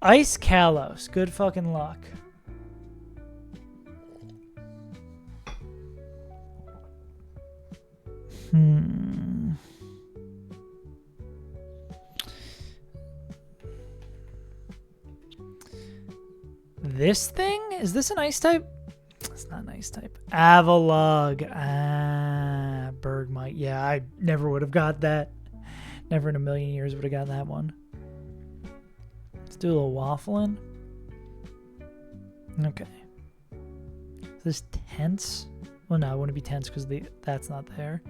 Ice Kalos, good fucking luck. This thing? Is this an ice type? It's not an ice type. Avalugg. Bergmite. Yeah, I never would have got that. Never in a million years would have got that one. Let's do a little waffling. Okay. Is this tense? Well, no, it wouldn't be tense because that's not there.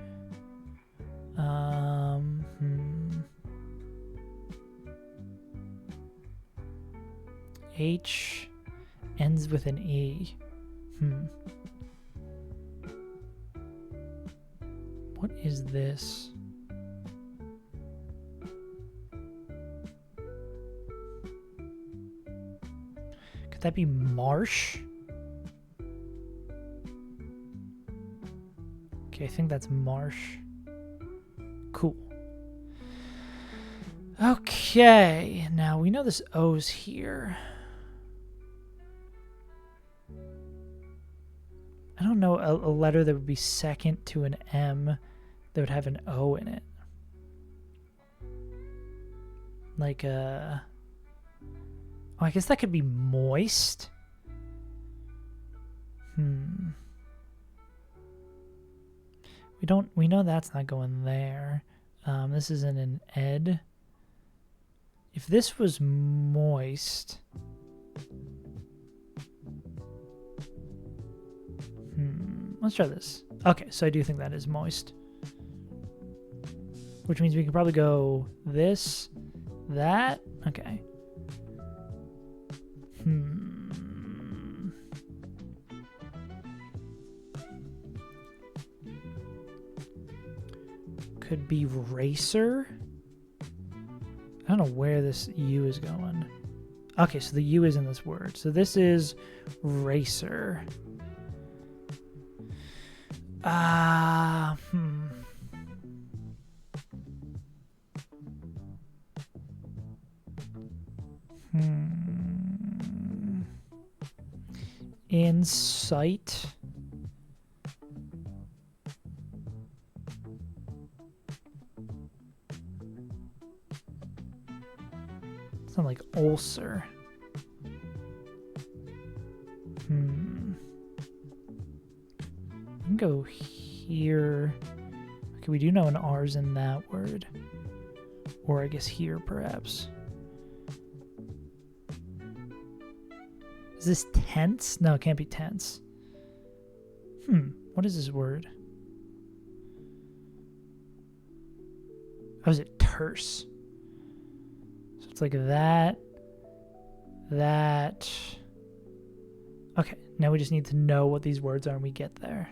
H ends with an E. What is this? Could that be marsh? Okay, I think that's marsh. Cool. Okay, now we know this O's here. I don't know a letter that would be second to an M that would have an O in it. Like oh, I guess that could be moist. We know that's not going there. This isn't an ed. If this was moist. Let's try this. Okay, so I do think that is moist. Which means we can probably go this, that. Okay. Could be racer. I don't know where this U is going. Okay, so the U is in this word. So this is racer. Insight. Sound like ulcer. We can go here. Okay, we do know an R's in that word. Or I guess here, perhaps. Is this tense? No, it can't be tense. What is this word? Oh, is it terse? So it's like that. That. Okay, now we just need to know what these words are and we get there.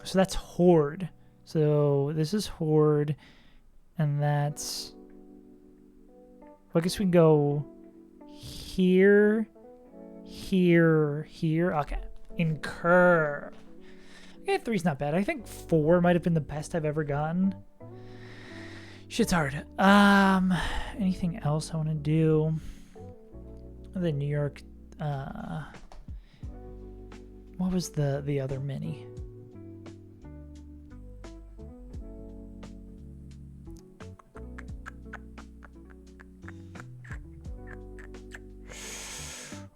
So that's horde. So this is horde, and that's... Well, I guess we can go here, here, here. Okay. Incur. Okay, 3's not bad. I think 4 might have been the best I've ever gotten. Shit's hard. Anything else I want to do? The New York. What was the other mini?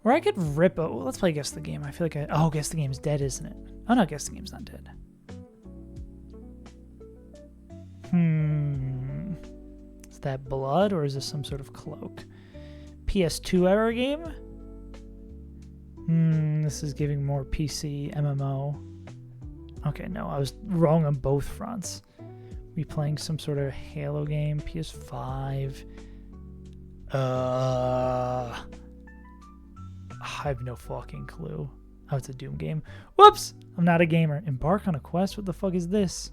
Or I could rip. Oh, let's play Guess the Game. I feel like oh, Guess the Game's dead, isn't it? Oh no, Guess the Game's not dead. Is that blood or is this some sort of cloak? PS2 era game? This is giving more PC MMO. Okay, no, I was wrong on both fronts. We playing some sort of Halo game, PS5. I have no fucking clue. Oh, it's a Doom game. Whoops! I'm not a gamer. Embark on a quest? What the fuck is this?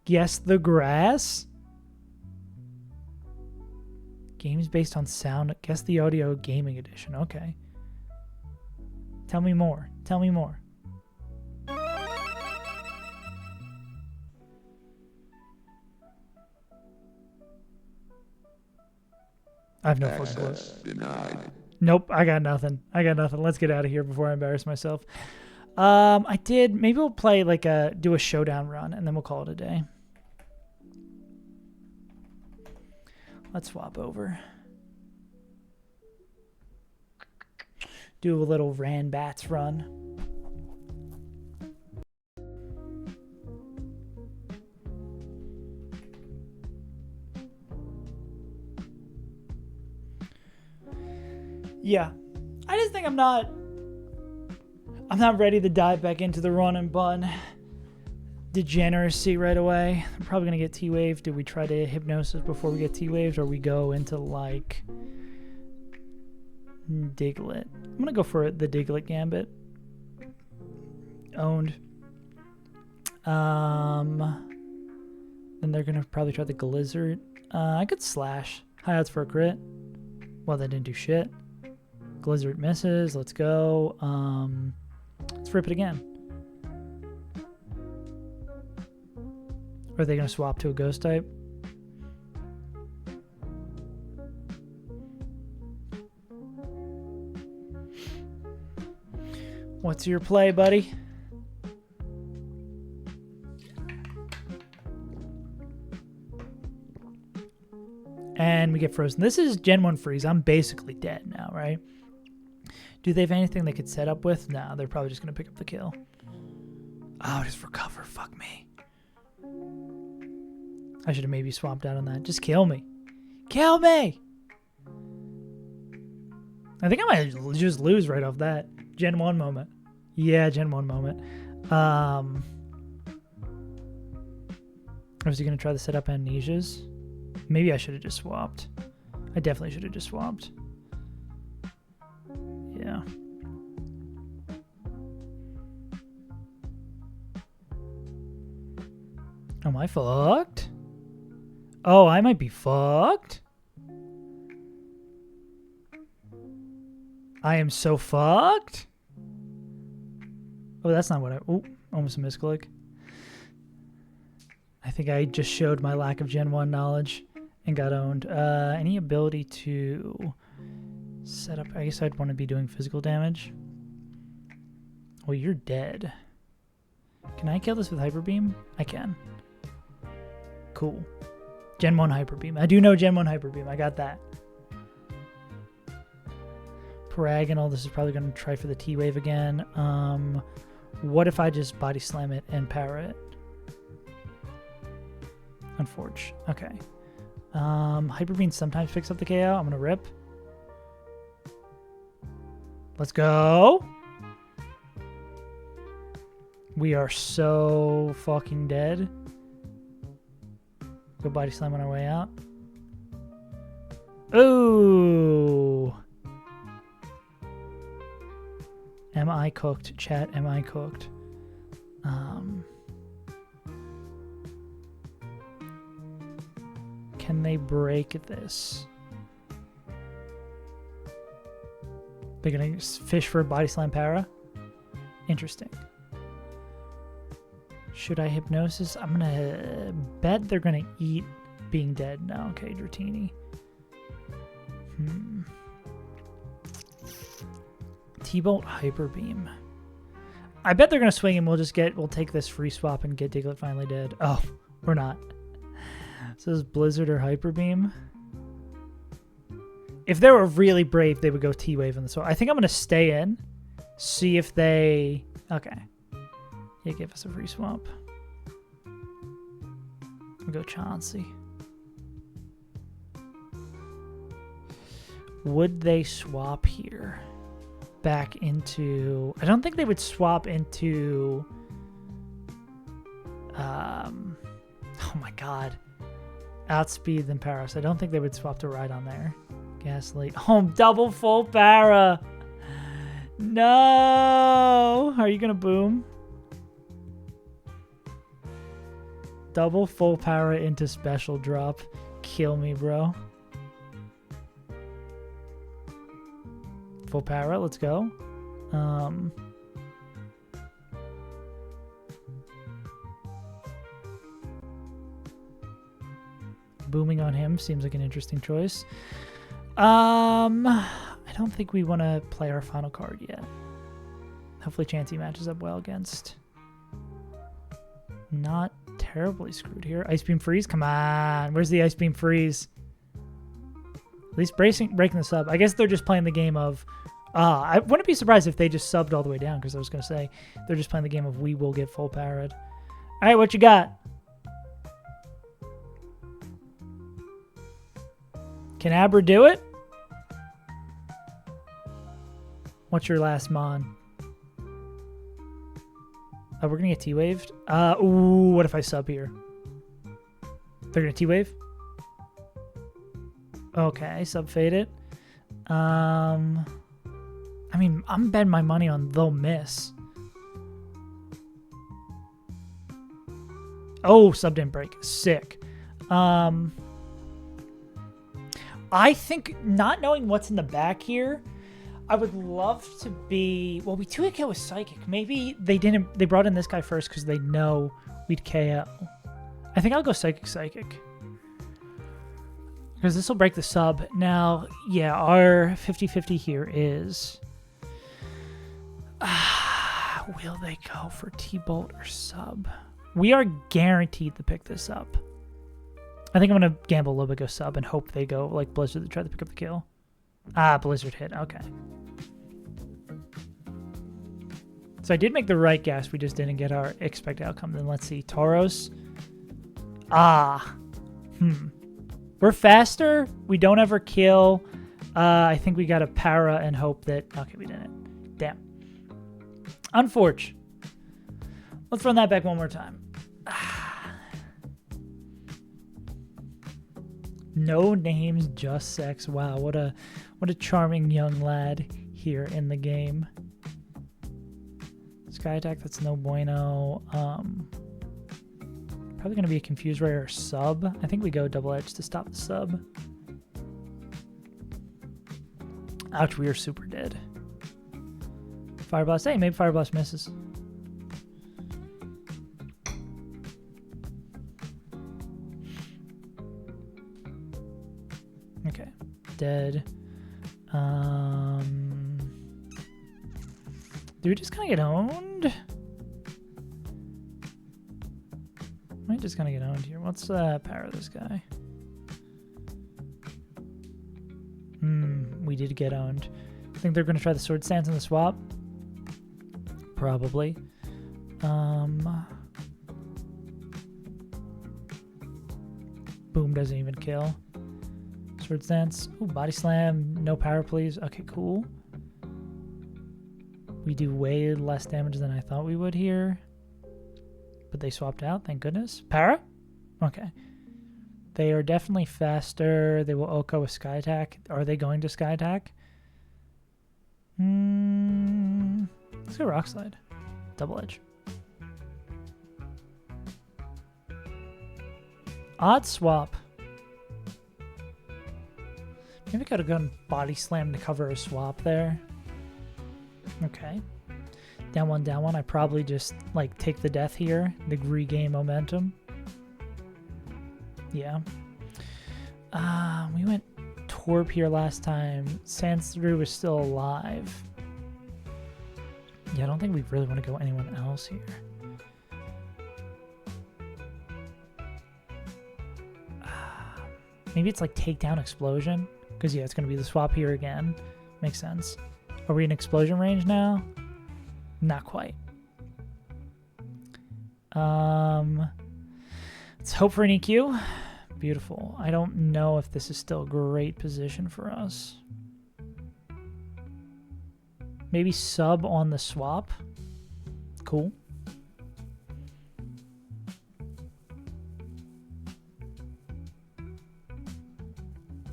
Guess the Grass? Games based on sound. Guess the Audio Gaming Edition. Okay. Tell me more. Tell me more. I have no fucking clue. Denied. Nope, I got nothing. Let's get out of here before I embarrass myself. I did. Maybe we'll play do a showdown run and then we'll call it a day. Let's swap over. Do a little Ran Bats run. Yeah. I just think I'm not ready to dive back into the run and bun degeneracy right away. I'm probably going to get T-Wave. Do we try to hypnosis before we get T-Waved, or we go into Diglett? I'm going to go for the Diglett Gambit. Owned. Then they're going to probably try the Glizzard. I could slash. High odds for a crit. Well, they didn't do shit. Glizzard misses. Let's go. Let's rip it again. Or are they going to swap to a ghost type? What's your play, buddy? And we get frozen. This is Gen 1 freeze. I'm basically dead now, right? Do they have anything they could set up with? No, they're probably just going to pick up the kill. Oh, just recover. Fuck me. I should have maybe swapped out on that. Just kill me. Kill me! I think I might just lose right off that. Gen 1 moment. Yeah, Gen 1 moment. Was he going to try to set up amnesias? Maybe I should have just swapped. I definitely should have just swapped. Yeah. Am I fucked? Oh, I might be fucked. I am so fucked. Oh, that's not what I... Oh, almost a misclick. I think I just showed my lack of Gen 1 knowledge and got owned. Any ability to set up... I guess I'd want to be doing physical damage. Well, you're dead. Can I kill this with Hyper Beam? I can. Cool. Gen 1 Hyper Beam. I do know Gen 1 Hyper Beam. I got that. Paragonal. This is probably going to try for the T-Wave again. What if I just body slam it and power it? Unforge. Okay. Hyper Beam sometimes picks up the KO. I'm going to rip. Let's go. We are so fucking dead. Go body slam on our way out. Ooh. Am I cooked? Chat, am I cooked? Can they break this? They're gonna fish for a body slam para? Interesting. Should I hypnosis? I'm gonna bet they're gonna eat being dead now. Okay, Dratini. T-Bolt Hyper Beam. I bet they're gonna swing and we'll take this free swap and get Diglett finally dead. Oh, we're not. So this is Blizzard or Hyper Beam. If they were really brave, they would go T-Wave in the swap. I think I'm gonna stay in, see if they. Okay. Yeah, give us a free swap. We'll go Chauncey. Would they swap here? Back into... I don't think they would swap into... oh my god. Outspeed than Paras. I don't think they would swap to Ride on there. Gaslight. Oh, double full para! No! Are you gonna boom? Double full para into special drop. Kill me, bro. Full para, let's go. Booming on him seems like an interesting choice. I don't think we want to play our final card yet. Hopefully Chansey matches up well against. Not terribly screwed here. Ice Beam Freeze? Come on. Where's the Ice Beam Freeze? At least breaking the sub. I guess they're just playing the game of... I wouldn't be surprised if they just subbed all the way down, because I was going to say they're just playing the game of we will get full powered. All right, what you got? Can Abra do it? What's your last mon? Oh, we're going to get T-Waved? Ooh, what if I sub here? They're going to T-Wave? Okay, sub-fade it. I mean, I'm betting my money on they'll miss. Oh, sub didn't break. Sick. I think, not knowing what's in the back here, I would love to be... Well, we 2-hit KO with Psychic. Maybe they brought in this guy first because they know we'd KO. I think I'll go Psychic. Because this will break the sub. Now, yeah, our 50-50 here is... will they go for T-Bolt or sub? We are guaranteed to pick this up. I think I'm going to gamble a little bit, go sub, and hope they go like Blizzard to try to pick up the kill. Blizzard hit. Okay. So I did make the right guess. We just didn't get our expected outcome. Then let's see. Tauros. We're faster. We don't ever kill. I think we got a para and hope that... Okay, we didn't. Damn. Unfortunate. Let's run that back one more time. No names, just sex. Wow, what a charming young lad here in the game. Sky attack, that's no bueno. Probably gonna be a confused ray or sub. I think we go double edge to stop the sub. Ouch, we are super dead. Fire Blast. Hey, maybe Fire Blast misses. Okay. Dead. Do we just kind of get owned? Might just kind of get owned here. What's power this guy? We did get owned. Think they're going to try the sword stance in the swap? Probably. Boom doesn't even kill. Sword stance. Ooh, body slam. No power, please. Okay, cool. We do way less damage than I thought we would here. but they swapped out. Thank goodness. Para? Okay. They are definitely faster. They will Oko with Sky Attack. Are they going to Sky Attack? Let's go Rock Slide. Double Edge. Odd swap. Maybe I could have gone Body Slam to cover a swap there. Okay. Down one, down one. I probably just like take the death here to regain momentum. Yeah. We went Torp here last time. Sandshrew was still alive. Yeah, I don't think we really want to go anyone else here. Maybe it's like Takedown Explosion. Because, yeah, it's going to be the swap here again. Makes sense. Are we in explosion range now? Not quite. Let's hope for an EQ. Beautiful. I don't know if this is still a great position for us. Maybe sub on the swap. Cool.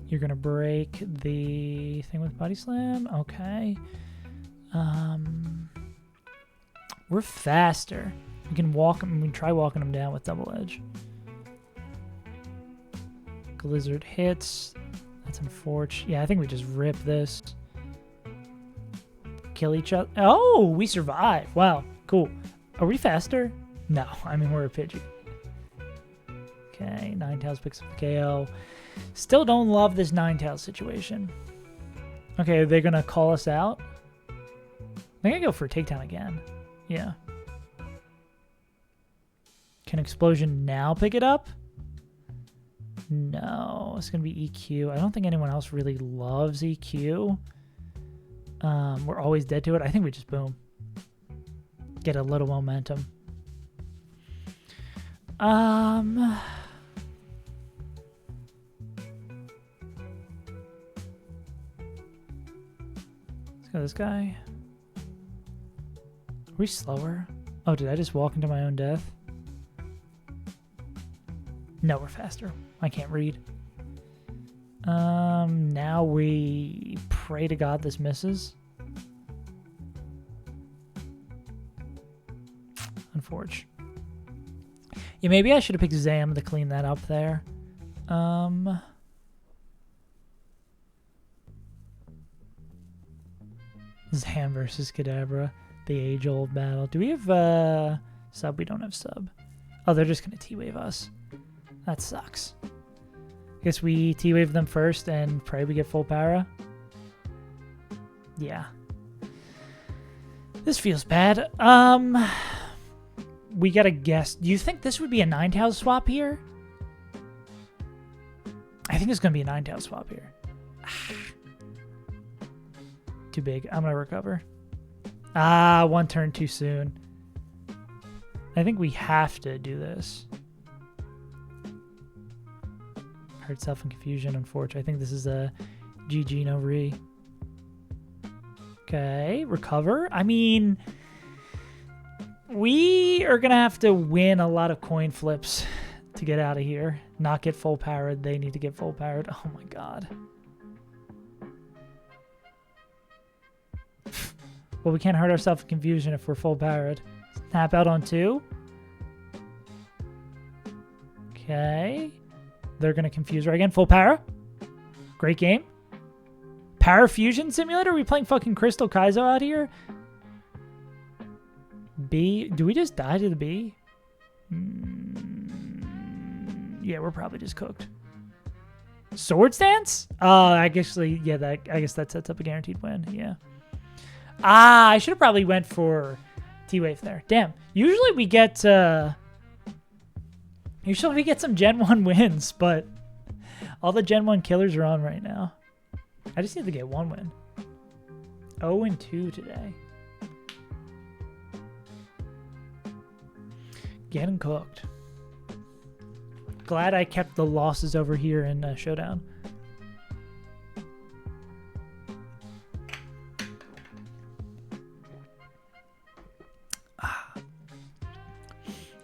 You're going to break the thing with Body Slam? Okay. We're faster. We can walk him. We can try walking him down with Double Edge. Blizzard hits. That's unfortunate. Yeah, I think we just rip this. Kill each other. Oh, we survive. Wow, cool. Are we faster? No, I mean, we're a Pidgey. Okay, Ninetales picks up the KO. Still don't love this Ninetales situation. Okay, are they going to call us out? They're going to go for a takedown again. Yeah. Can Explosion now pick it up? No, it's going to be EQ. I don't think anyone else really loves EQ. We're always dead to it. I think we just boom. Get a little momentum. Let's go this guy. Are we slower? Oh, did I just walk into my own death? No, we're faster. I can't read. Now we pray to God this misses. Unfortunate. Yeah, maybe I should have picked Zam to clean that up there. Zam versus Kadabra. The age-old battle. Do we have sub? We don't have sub. Oh, they're just going to T-Wave us. That sucks. Guess we T-Wave them first and pray we get full para. Yeah. This feels bad. We gotta guess. Do you think this would be a Ninetales swap here? I think it's gonna be a Ninetales swap here. Too big. I'm gonna recover. One turn too soon. I think we have to do this. Hurt self and confusion, unfortunately. I think this is a GG no re. Okay, recover. I mean, we are gonna have to win a lot of coin flips to get out of here. Not get full powered. They need to get full powered. Oh my god. Well, we can't hurt ourselves with confusion if we're full powered. Snap out on 2. Okay. They're going to confuse her again. Full para. Great game. Para Fusion Simulator? Are we playing fucking Crystal Kaizo out here? B. Do we just die to the B? Yeah, we're probably just cooked. Sword Stance? I guess that sets up a guaranteed win. Yeah. I should have probably went for T-Wave there. Damn. Usually we get some Gen 1 wins, but all the Gen 1 killers are on right now. I just need to get 1 win. 0-2 today. Getting cooked. Glad I kept the losses over here in Showdown.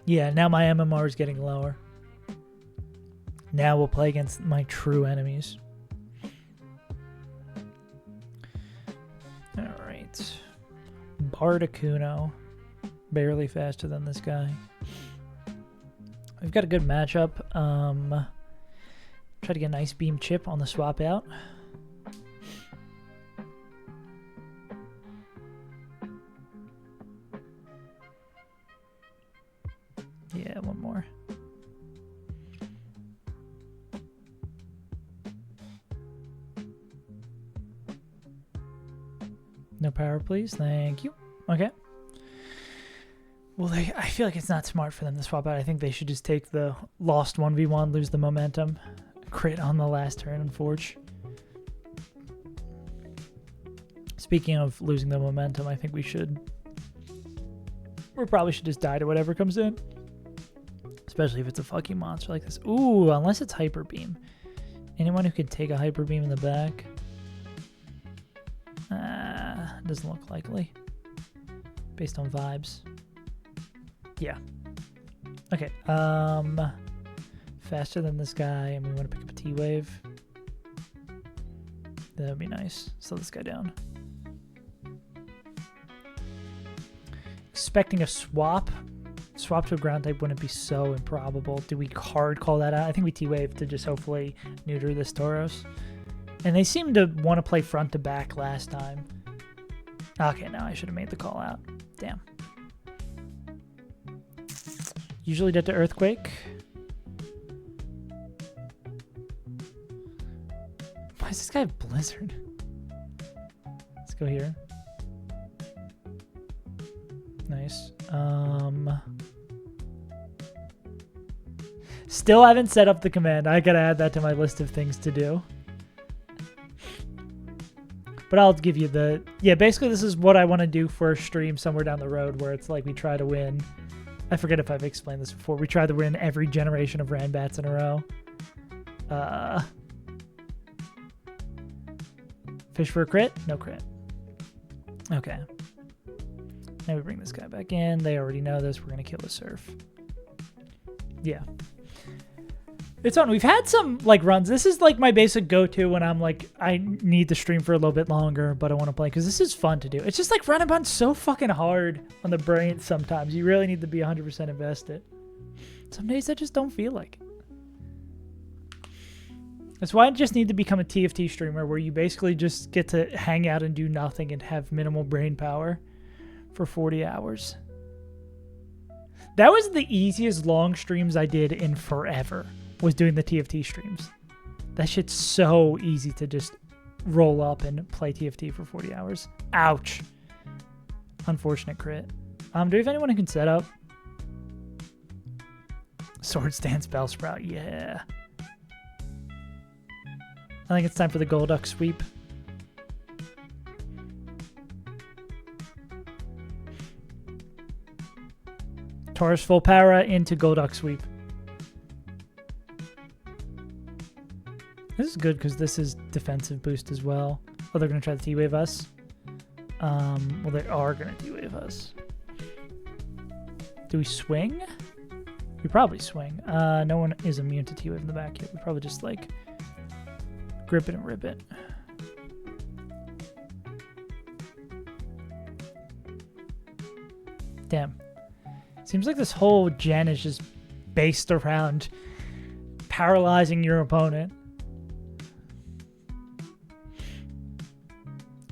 Yeah, now my MMR is getting lower. Now we'll play against my true enemies. Alright. Bardacuno. Barely faster than this guy. We've got a good matchup. Try to get an Ice Beam chip on the swap out. Yeah, one more. No power, please. Thank you. Okay. Well, I feel like it's not smart for them to swap out. I think they should just take the lost 1v1, lose the momentum, crit on the last turn, and forge. Speaking of losing the momentum, I think we probably should just die to whatever comes in. Especially if it's a fucking monster like this. Ooh, unless it's Hyper Beam. Anyone who could take a Hyper Beam in the back? Doesn't look likely. Based on vibes. Yeah. Okay. Faster than this guy, and we want to pick up a T-Wave. That would be nice. Slow this guy down. Expecting a swap. Swap to a ground type wouldn't be so improbable. Do we hard call that out? I think we T-Wave to just hopefully neuter this Tauros. And they seem to want to play front to back last time. Okay, no, I should have made the call out. Damn. Usually dead to Earthquake. Why does this guy have Blizzard? Let's go here. Nice. Still haven't set up the command. I gotta add that to my list of things to do. But I'll give you the... Yeah, basically this is what I want to do for a stream somewhere down the road where it's like we try to win. I forget if I've explained this before. We try to win every generation of Ranbats in a row. Fish for a crit? No crit. Okay. Now we bring this guy back in. They already know this. We're going to kill the Surf. Yeah. It's on. We've had some like runs. This is like my basic go-to when I'm like, I need to stream for a little bit longer, but I want to play because this is fun to do. It's just like running bun's so fucking hard on the brain sometimes. You really need to be 100% invested. Some days I just don't feel like it. That's why I just need to become a TFT streamer where you basically just get to hang out and do nothing and have minimal brain power for 40 hours. That was the easiest long streams I did in forever. Was doing the TFT streams. That shit's so easy to just roll up and play TFT for 40 hours. Ouch. Unfortunate crit. Do we have anyone who can set up? Sword Stance Bellsprout, yeah. I think it's time for the Golduck sweep. Taurus full power into Golduck sweep. This is good because this is defensive boost as well. Oh, they're going to try to T-Wave us. Well, they are going to T-Wave us. Do we swing? We probably swing. No one is immune to T-Wave in the back yet. We probably just, like, grip it and rip it. Damn. Seems like this whole gen is just based around paralyzing your opponent.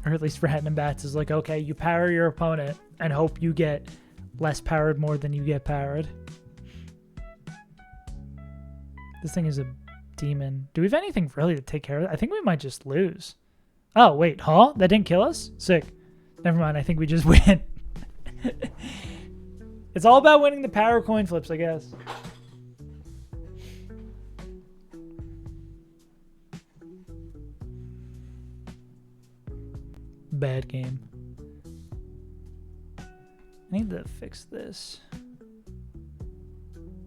Or at least for Head and Bats is like, okay, you power your opponent and hope you get less powered more than you get powered. This thing is a demon. Do we have anything really to take care of? I think we might just lose. Oh, wait, huh? That didn't kill us? Sick. Never mind, I think we just win. It's all about winning the power coin flips, I guess. Bad game. I need to fix this.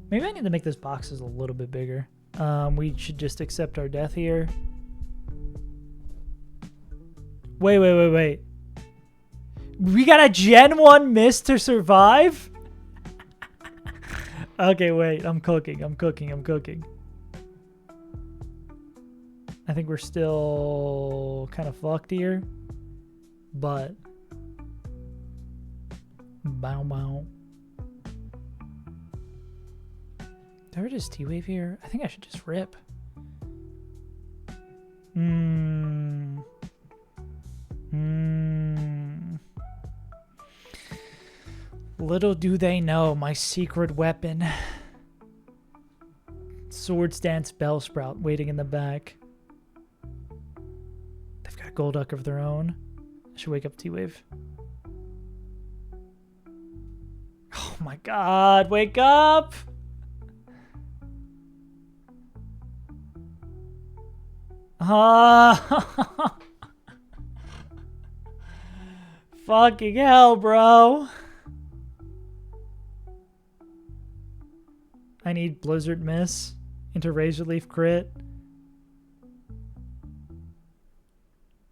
Maybe I need to make this boxes a little bit bigger. We should just accept our death here. Wait. We got a Gen 1 miss to survive? Okay, wait. I'm cooking. I'm cooking. I'm cooking. I think we're still kind of fucked here. But. Bow bow. There it is, T-Wave here. I think I should just rip. Little do they know my secret weapon. Sword Stance Bellsprout waiting in the back. They've got Golduck of their own. I should wake up T-Wave. Oh my god, wake up! Fucking hell, bro. I need Blizzard Miss into Razor Leaf crit.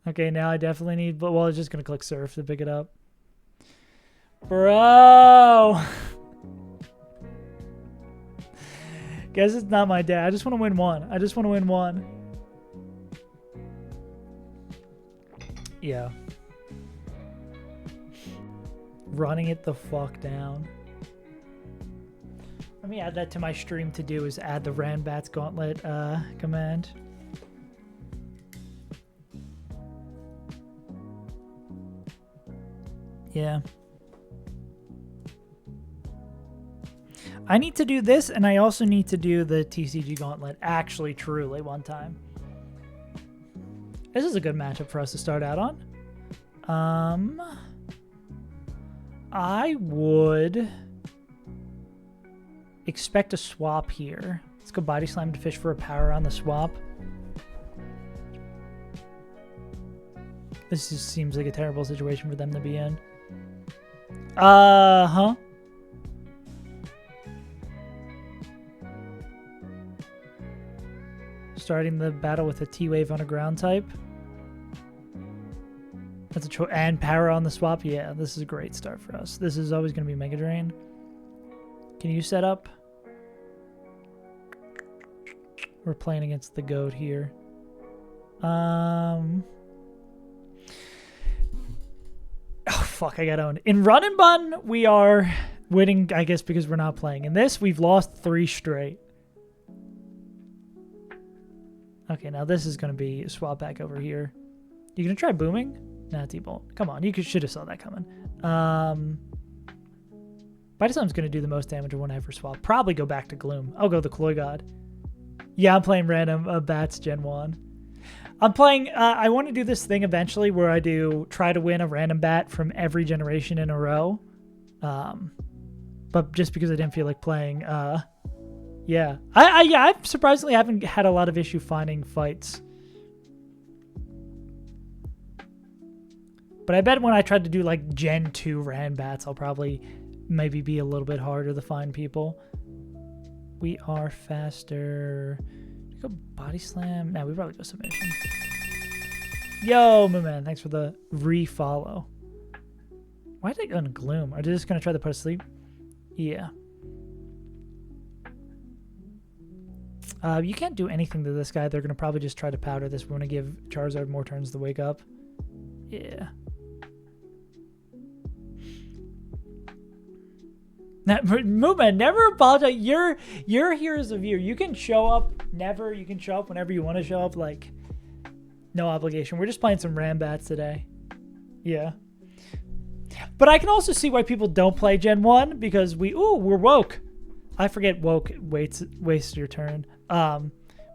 Okay, now I definitely need... Well, I'm just going to click Surf to pick it up. Bro! Guess it's not my dad. I just want to win one. I just want to win one. Yeah. Running it the fuck down. Let me add that to my stream to do is add the Ranbats Gauntlet command. Yeah. I need to do this, and I also need to do the TCG Gauntlet actually truly one time. This is a good matchup for us to start out on. I would expect a swap here. Let's go Body Slam to fish for a power on the swap. This just seems like a terrible situation for them to be in. Huh? Starting the battle with a T-Wave on a ground type. That's a choice. And power on the swap. Yeah, this is a great start for us. This is always going to be Mega Drain. Can you set up? We're playing against the GOAT here. Oh, fuck, I got owned. In Run and Bun, we are winning, I guess, because we're not playing. In this, we've lost 3 straight. Okay, now this is going to be a swap back over here. You going to try booming? Nah, T-Bolt. Come on, you should have saw that coming. Body Slam's going to do the most damage when I ever swap. Probably go back to Gloom. I'll go the Cloy God. Yeah, I'm playing random Bats Gen 1. I'm playing, I want to do this thing eventually where I try to win a random bat from every generation in a row. But just because I didn't feel like playing, yeah. I surprisingly haven't had a lot of issue finding fights. But I bet when I tried to do like Gen 2 Ranbats, I'll probably maybe be a little bit harder to find people. We are faster. Go Body Slam. Nah, we probably go Submission. Yo, my man. Thanks for the refollow. Why did I go into Gloom? Are they just going to try to put us to sleep? Yeah. You can't do anything to this guy. They're going to probably just try to powder this. We want to give Charizard more turns to wake up. Yeah. Movement, never apologize. You're here as a viewer. You can show up never. You can show up whenever you want to show up. Like, no obligation. We're just playing some Ranbats today. Yeah. But I can also see why people don't play Gen 1 because we're woke. I forget woke waste your turn.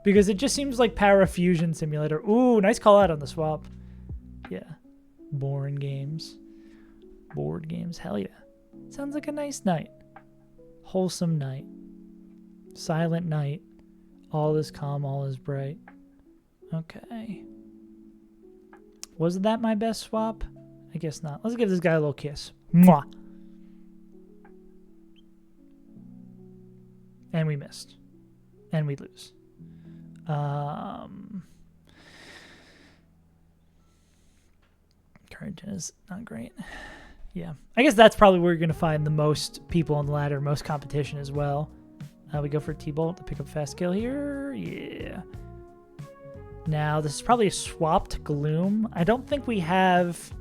Because it just seems like Power Fusion Simulator. Ooh, nice call out on the swap. Yeah. Boring games. Board games. Hell yeah. Sounds like a nice night. Wholesome night. Silent night. All is calm, all is bright. Okay. Wasn't that my best swap? I guess not. Let's give this guy a little kiss. Mwah. And we missed. And we lose. Courage is not great. Yeah. I guess that's probably where you're going to find the most people on the ladder, most competition as well. We go for T-Bolt to pick up fast kill here. Yeah. Now, this is probably a swapped Gloom. I don't think we have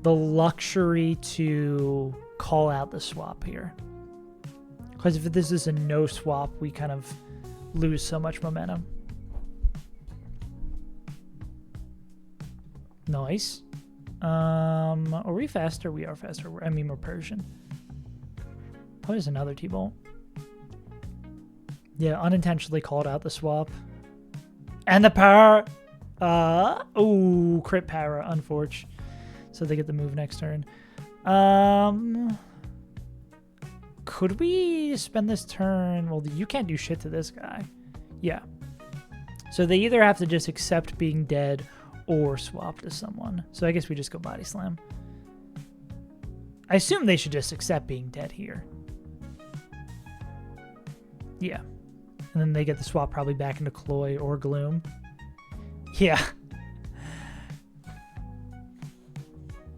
the luxury to call out the swap here. Because if this is a no swap, we kind of lose so much momentum. Nice. Are we faster? We are faster. I mean, we're Persian. Oh, there's another T-Bolt. Yeah, unintentionally called out the swap. And the power. Oh, crit power, unfortunate. So they get the move next turn. Could we spend this turn? Well, you can't do shit to this guy. Yeah. So they either have to just accept being dead or swap to someone. So I guess we just go body slam. I assume they should just accept being dead here. Yeah. And then they get the swap probably back into Cloy or Gloom. Yeah.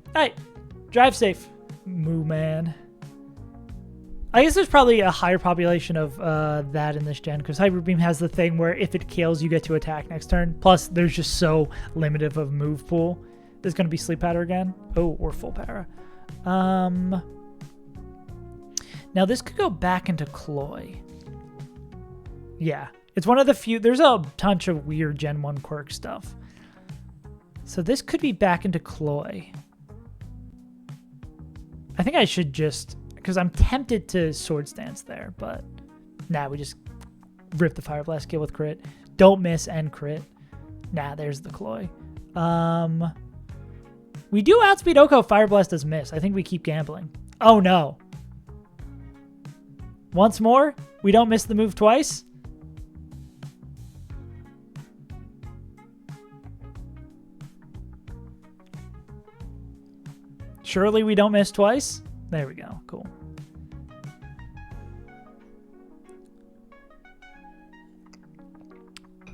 Alright. Drive safe. Moo man. I guess there's probably a higher population of that in this gen, because Hyper Beam has the thing where if it kills, you get to attack next turn. Plus, there's just so limited of a move pool. There's going to be Sleep Powder again. Oh, or Full Para. Now, this could go back into Cloy. Yeah. It's one of the few... There's a bunch of weird Gen 1 quirk stuff. So this could be back into Cloy. I think I should just... Because I'm tempted to Sword Stance there, but... Nah, we just rip the Fire Blast kill with crit. Don't miss and crit. Nah, there's the Cloy. We do outspeed Oko. Fire Blast does miss. I think we keep gambling. Oh, no. Once more? We don't miss the move twice? Surely we don't miss twice? There we go. Cool.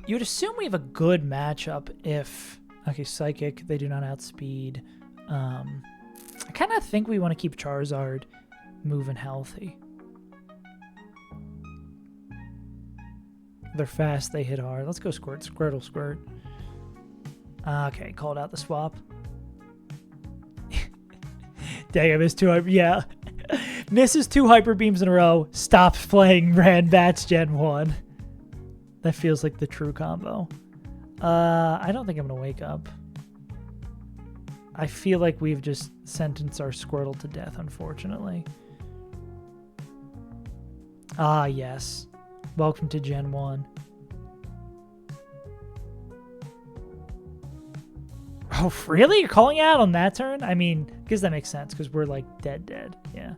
You would assume we have a good matchup if... Okay, Psychic, they do not outspeed. I kind of think we want to keep Charizard moving healthy. They're fast, they hit hard. Let's go Squirt. Squirtle, Squirt. Okay, called out the swap. Dang, I missed 2 hyper... Yeah. Misses 2 hyper beams in a row. Stops playing Ranbats Gen 1. That feels like the true combo. I don't think I'm going to wake up. I feel like we've just sentenced our Squirtle to death, unfortunately. Ah, yes. Welcome to Gen 1. Oh, really? You're calling out on that turn? I mean, because that makes sense, because we're, like, dead. Yeah.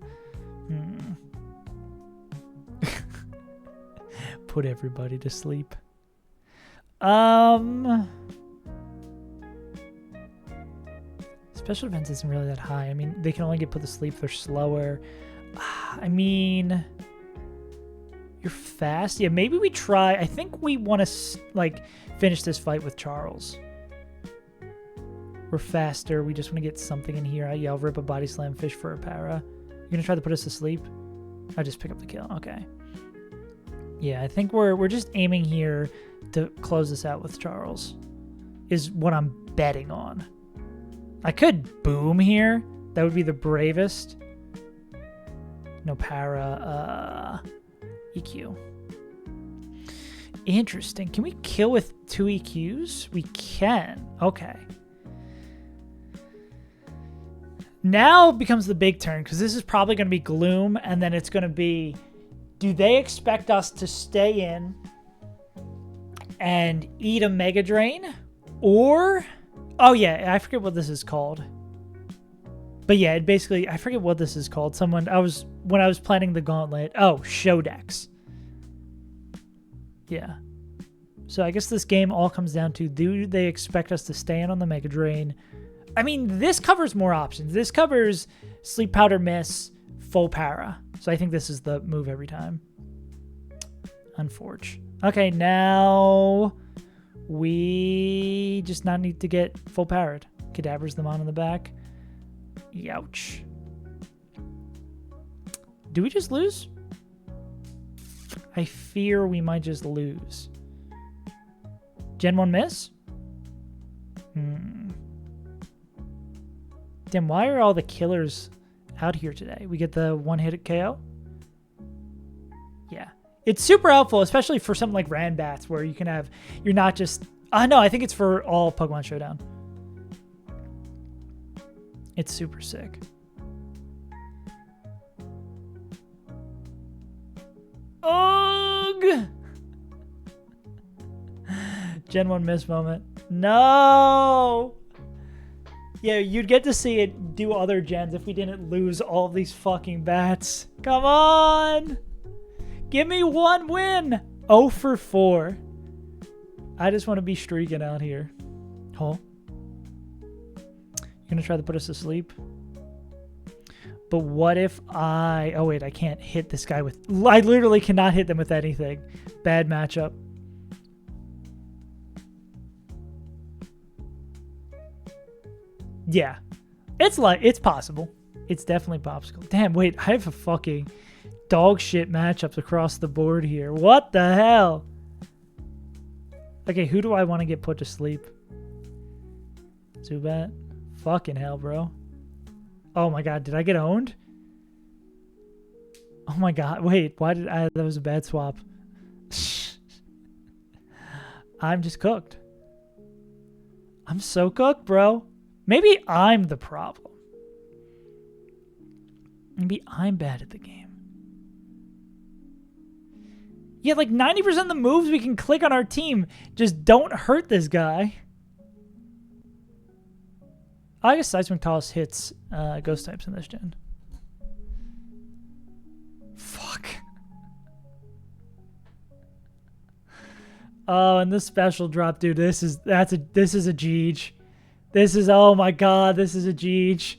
Put everybody to sleep. Special defense isn't really that high. I mean, they can only get put to sleep. They're slower. I mean, you're fast. Yeah, maybe we try. I think we want to, like, finish this fight with Charles. We're faster. We just want to get something in here. Yeah, I'll rip a body slam, fish for a para. You're going to try to put us to sleep? I just pick up the kill. Okay. Yeah, I think we're just aiming here to close this out with Charles. Is what I'm betting on. I could boom here. That would be the bravest. No para. EQ. Interesting. Can we kill with 2 EQs? We can. Okay. Now becomes the big turn, because this is probably going to be Gloom, and then it's going to be, do they expect us to stay in and eat a Mega Drain? Or, oh yeah, I forget what this is called. But yeah, it basically, I forget what this is called. When I was planning the gauntlet, Showdex. Yeah. So I guess this game all comes down to, do they expect us to stay in on the Mega Drain? I mean, this covers more options. This covers Sleep Powder Miss, Full Para. So I think this is the move every time. Unfortunate. Okay, now we just not need to get Full Powered. Cadavers them on in the back. Youch. Do we just lose? I fear we might just lose. Gen 1 miss? Damn, why are all the killers out here today? We get the one-hit KO? Yeah. It's super helpful, especially for something like Ranbats, where you can have... You're not just... no, I think it's for all Pokemon Showdown. It's super sick. Ugh! Gen 1 miss moment. No! Yeah, you'd get to see it do other gens if we didn't lose all of these fucking bats. Come on! Give me one win! 0 for 4. I just want to be streaking out here. Oh. You're gonna try to put us to sleep? But what if I... Oh, wait, I can't hit this guy with... I literally cannot hit them with anything. Bad matchup. Yeah. It's possible. It's definitely popsicle. Damn, wait, I have a fucking dog shit matchups across the board here. What the hell? Okay, who do I want to get put to sleep? Zubat? Fucking hell, bro. Oh my god, did I get owned? Oh my god, wait, why did I... That was a bad swap. I'm just cooked. I'm so cooked, bro. Maybe I'm the problem. Maybe I'm bad at the game. Yeah, like 90% of the moves we can click on our team just don't hurt this guy. I guess Seismic Toss hits ghost types in this gen. Fuck. Oh, and this special drop, dude. This is a Jeej. This is, oh my god, this is a Jeej.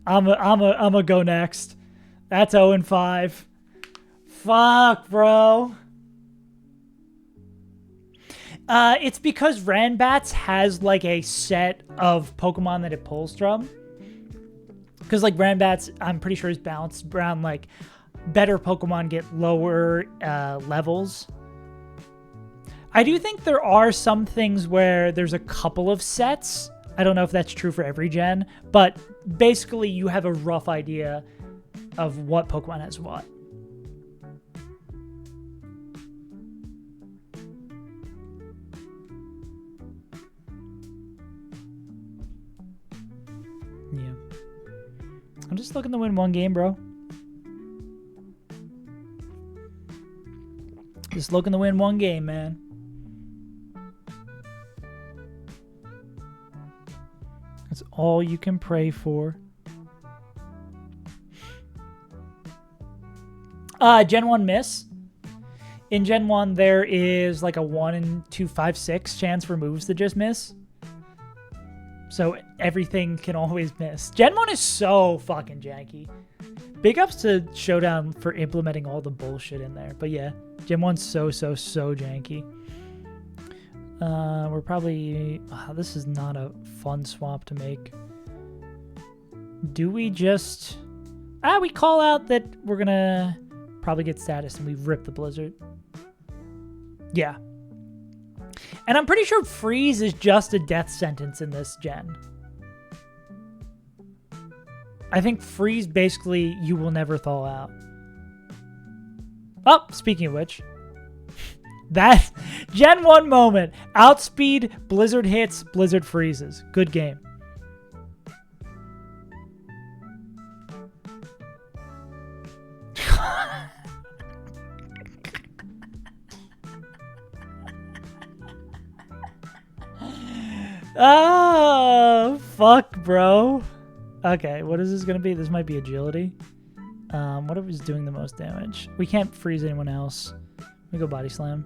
I'm a go next. That's 0-5. Fuck, bro. It's because Ranbats has like a set of Pokemon that it pulls from. Because like Ranbats, I'm pretty sure is balanced around like better Pokemon get lower levels. I do think there are some things where there's a couple of sets. I don't know if that's true for every gen, but basically you have a rough idea of what Pokemon has what. Yeah. I'm just looking to win one game, bro. Just looking to win one game, man. That's all you can pray for. Gen 1 miss. In Gen 1, there is like a 1 in 256 chance for moves to just miss. So everything can always miss. Gen 1 is so fucking janky. Big ups to Showdown for implementing all the bullshit in there. But yeah, Gen 1's so janky. We're probably... this is not a fun swap to make. Do we just... we call out that we're gonna probably get status and we rip the Blizzard. Yeah. And I'm pretty sure freeze is just a death sentence in this gen. I think freeze basically you will never thaw out. Oh, speaking of which... That Gen 1 moment. Outspeed, Blizzard hits, Blizzard freezes. Good game. Oh, fuck, bro. Okay, what is this going to be? This might be agility. What if it's doing the most damage? We can't freeze anyone else. Let me go Body Slam.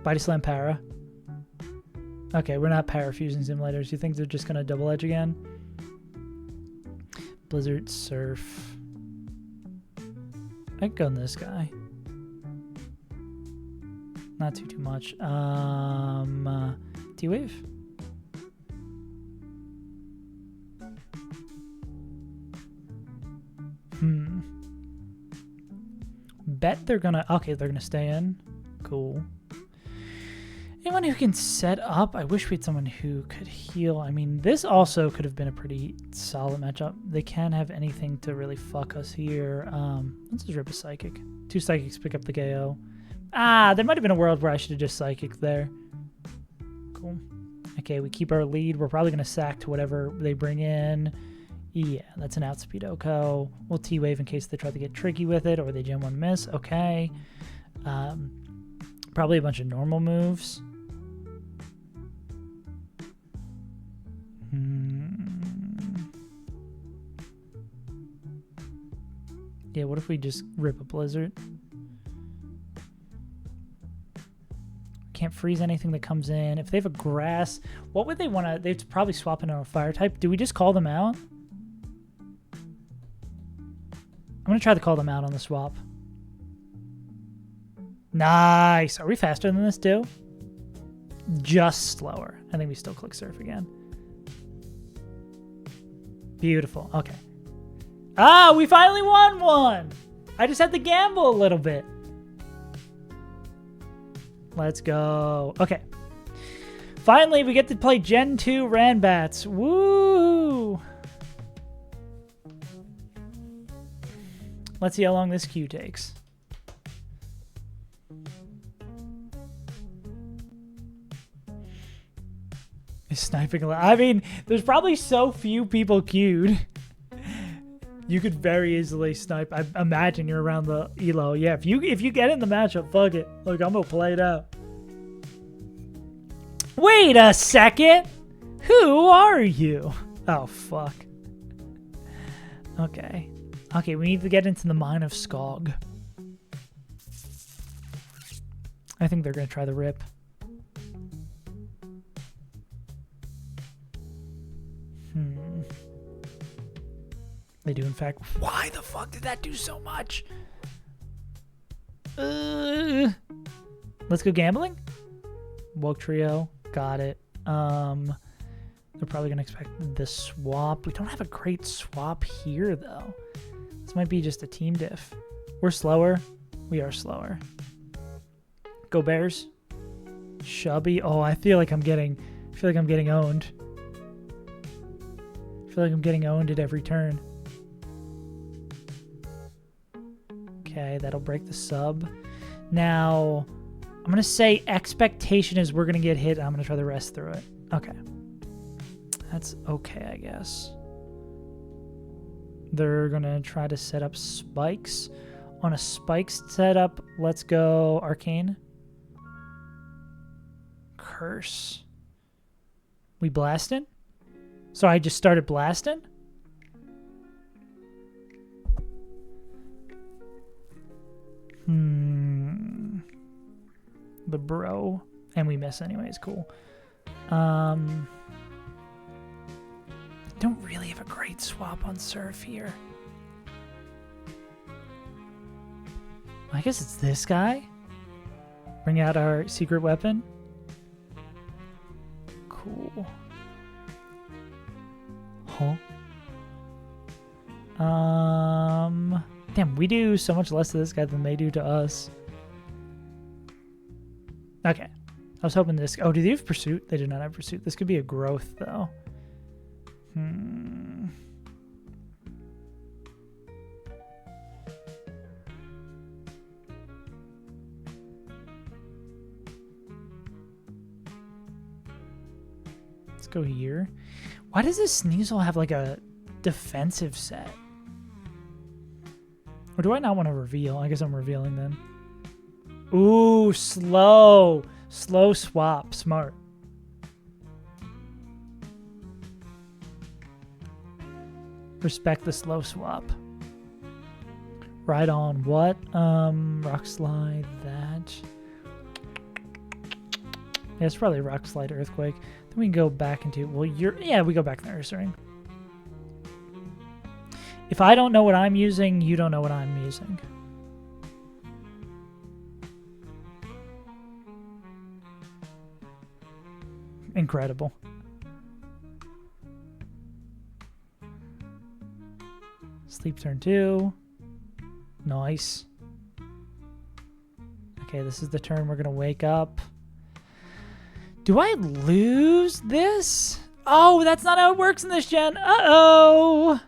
Body Slam Para. Okay, we're not Para Fusion Simulators. You think they're just going to double edge again? Blizzard Surf. I could go on this guy. Not too much. T-Wave? bet they're gonna... Okay, they're gonna stay in. Cool. Anyone who can set up? I wish we had someone who could heal. I mean, this also could have been a pretty solid matchup. They can't have anything to really fuck us here. Let's just rip a Psychic. 2 Psychics pick up the KO. Ah, there might have been a world where I should have just Psychic there. Cool. Okay, we keep our lead. We're probably going to sack to whatever they bring in. Yeah, that's an outspeed Oko. We'll T-Wave in case they try to get tricky with it or they Gen 1 miss. Okay. Probably a bunch of normal moves. Yeah, what if we just rip a Blizzard? Can't freeze anything that comes in. If they have a grass, what would they want to... They'd probably swap into a fire type. Do we just call them out? I'm going to try to call them out on the swap. Nice. Are we faster than this too? Just slower. I think we still click surf again. Beautiful. Okay. Ah, we finally won one. I just had to gamble a little bit. Let's go. Okay. Finally, we get to play Gen 2 Ranbats. Woo! Let's see how long this queue takes. Is sniping allowed? I mean, there's probably so few people queued. You could very easily snipe. I imagine you're around the elo. Yeah, if you get in the matchup, fuck it. Look, I'm gonna play it out. Wait a second. Who are you? Oh fuck. Okay. Okay, we need to get into the mine of Skog. I think they're gonna try the rip. They do, in fact. Why the fuck did that do so much? Let's go gambling. Woke trio. Got it. They're probably going to expect the swap. We don't have a great swap here, though. This might be just a team diff. We're slower. We are slower. Go Bears. Chubby. Oh, I feel like I'm getting owned. I feel like I'm getting owned at every turn. Okay, that'll break the sub. Now, I'm going to say expectation is we're going to get hit. I'm going to try the rest through it. Okay. That's okay, I guess. They're going to try to set up spikes. On a spikes setup, let's go Arcane. Curse. We blasting? So I just started blasting? The bro. And we miss anyways. Cool. Don't really have a great swap on Surf here. I guess it's this guy. Bring out our secret weapon. Cool. Huh? Damn, we do so much less to this guy than they do to us. Okay. I was hoping this... Oh, do they have Pursuit? They do not have Pursuit. This could be a growth, though. Let's go here. Why does this Sneasel have, like, a defensive set? Or do I not want to reveal? I guess I'm revealing then. Ooh, slow. Slow swap. Smart. Respect the slow swap. Right on. What? Rock Slide, that. Yeah, it's probably Rock Slide, Earthquake. Then we can go back into... Well, yeah, we go back in the Earth Ring. If I don't know what I'm using, you don't know what I'm using. Incredible. Sleep turn 2. Nice. Okay, this is the turn we're going to wake up. Do I lose this? Oh, that's not how it works in this gen. Uh-oh.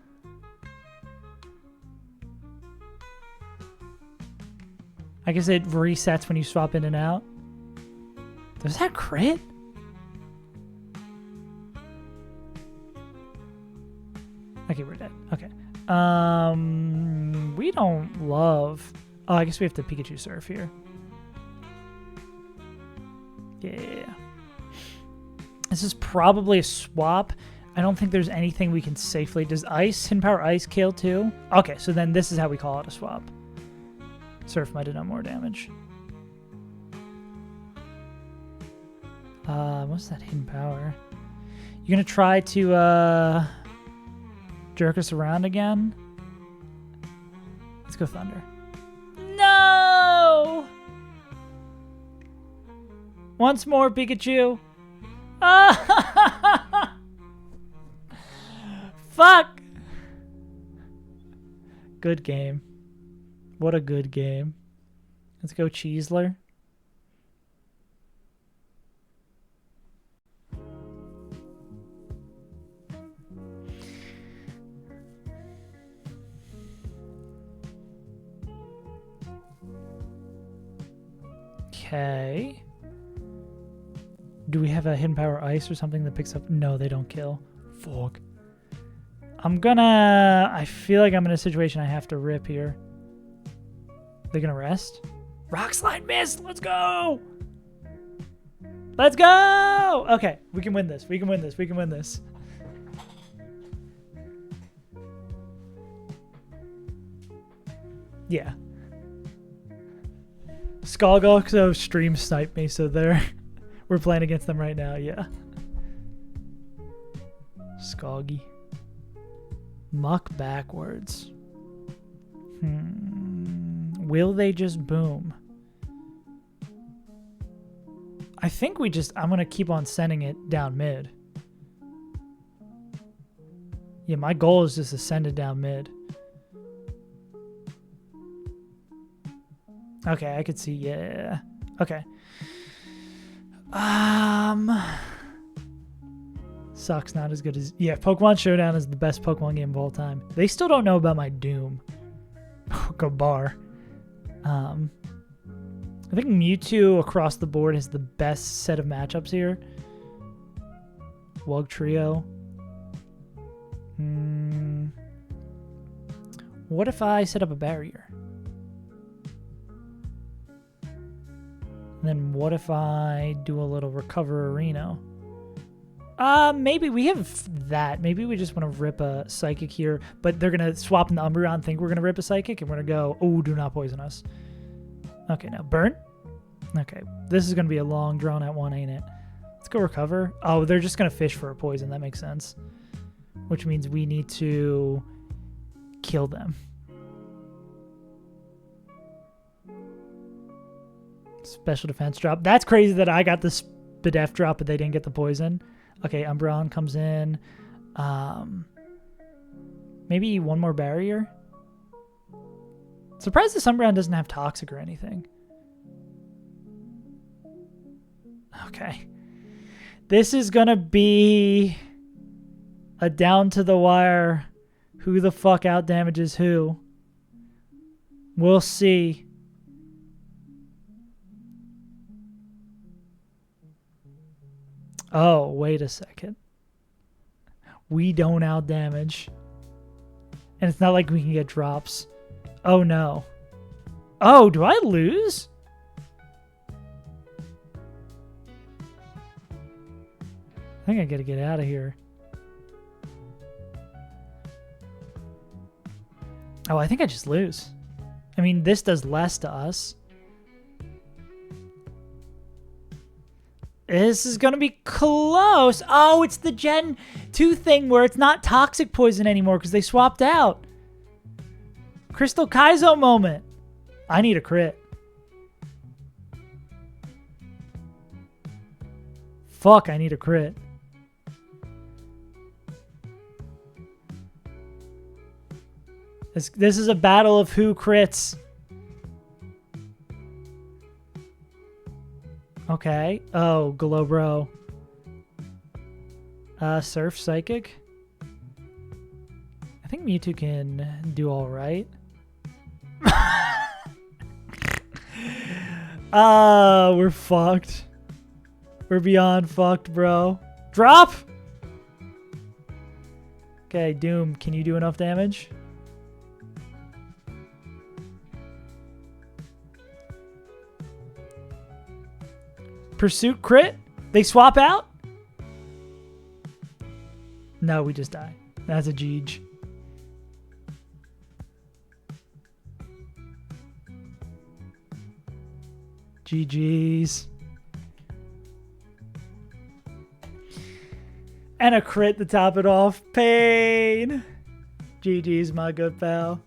I guess it resets when you swap in and out. Does that crit? Okay, we're dead. Okay. We don't love... Oh, I guess we have to Pikachu Surf here. Yeah. This is probably a swap. I don't think there's anything we can safely... Does Ice, Hidden Power Ice kill too? Okay, so then this is how we call it a swap. Surf might have done more damage. What's that Hidden Power? You're gonna try to, jerk us around again? Let's go Thunder. No! Once more, Pikachu. Ah! Fuck! Good game. What a good game. Let's go Cheesler. Okay. Do we have a Hidden Power Ice or something that picks up? No, they don't kill. Fuck. I feel like I'm in a situation I have to rip here. They're gonna rest? Rock Slide miss! Let's go! Let's go! Okay, we can win this. We can win this. We can win this. Yeah. Skullgulk stream sniped me, so we're playing against them right now, yeah. Skoggy. Muck backwards. Will they just boom? I think I'm going to keep on sending it down mid. Yeah, my goal is just to send it down mid. Okay, I could see, yeah. Okay. Sucks, not as good as... Yeah, Pokemon Showdown is the best Pokemon game of all time. They still don't know about my Doom. Gabar. I think Mewtwo across the board has the best set of matchups here. Wug Trio. What if I set up a barrier? And then what if I do a little Recover Arena? Maybe we have that. Maybe we just want to rip a Psychic here, but they're going to swap in the Umbreon, think we're going to rip a Psychic, and we're going to go, oh, do not poison us. Okay, now Burn. Okay, this is going to be a long drawn-out one, ain't it? Let's go Recover. Oh, they're just going to fish for a poison. That makes sense. Which means we need to kill them. Special defense drop. That's crazy that I got the Spadef drop, but they didn't get the poison. Okay, Umbreon comes in. Maybe one more barrier. Surprised this Umbreon doesn't have Toxic or anything. Okay. This is going to be a down to the wire. Who the fuck out damages who? We'll see. Oh, wait a second. We don't out damage. And it's not like we can get drops. Oh no. Oh, do I lose? I think I gotta get out of here. Oh, I think I just lose. I mean, this does less to us. This is going to be close. Oh, it's the Gen 2 thing where it's not Toxic Poison anymore because they swapped out. Crystal Kaizo moment. I need a crit. Fuck, I need a crit. This is a battle of who crits. Okay. Oh, Glowbro. Surf Psychic. I think Mewtwo can do all right. We're fucked. We're beyond fucked, bro. Drop! Okay, Doom, can you do enough damage? Pursuit crit? They swap out? No, we just die. That's a Jeej. GG's. And a crit to top it off. Pain. GG's, my good pal.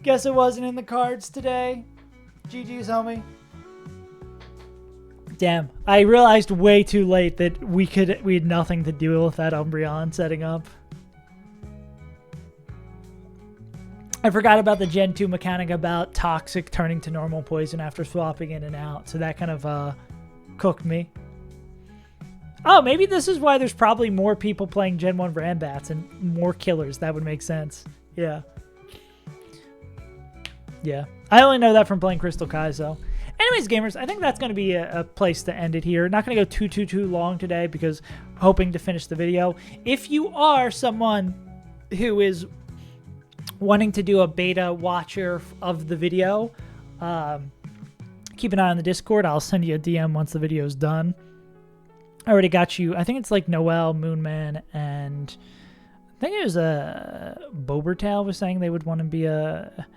Guess it wasn't in the cards today. GG's, homie. Damn, I realized way too late that we had nothing to do with that Umbreon setting up. I forgot about the Gen 2 mechanic about Toxic turning to normal poison after swapping in and out, so that kind of cooked me. Oh, maybe this is why there's probably more people playing Gen 1 Rambats and more killers. That would make sense. Yeah. Yeah. I only know that from playing Crystal Kaizo. Anyways, gamers, I think that's going to be a place to end it here. Not going to go too long today because I'm hoping to finish the video. If you are someone who is wanting to do a beta watcher of the video, keep an eye on the Discord. I'll send you a DM once the video is done. I already got you. I think it's like Noel, Moonman, and I think it was Bobertail was saying they would want to be a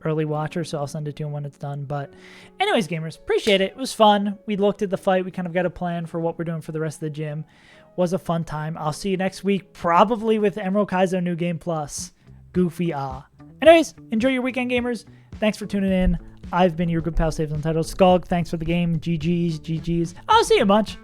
early watcher, so I'll send it to him when it's done. But anyways, gamers, appreciate it. It was fun. We looked at the fight. We kind of got a plan for what we're doing for the rest of the gym. Was a fun time. I'll see you next week, probably with Emerald Kaizo New Game Plus. Goofy Anyways, enjoy your weekend, gamers. Thanks for tuning in. I've been your good pal, Saves Untitled. Skog, thanks for the game. GG's. I'll see you much.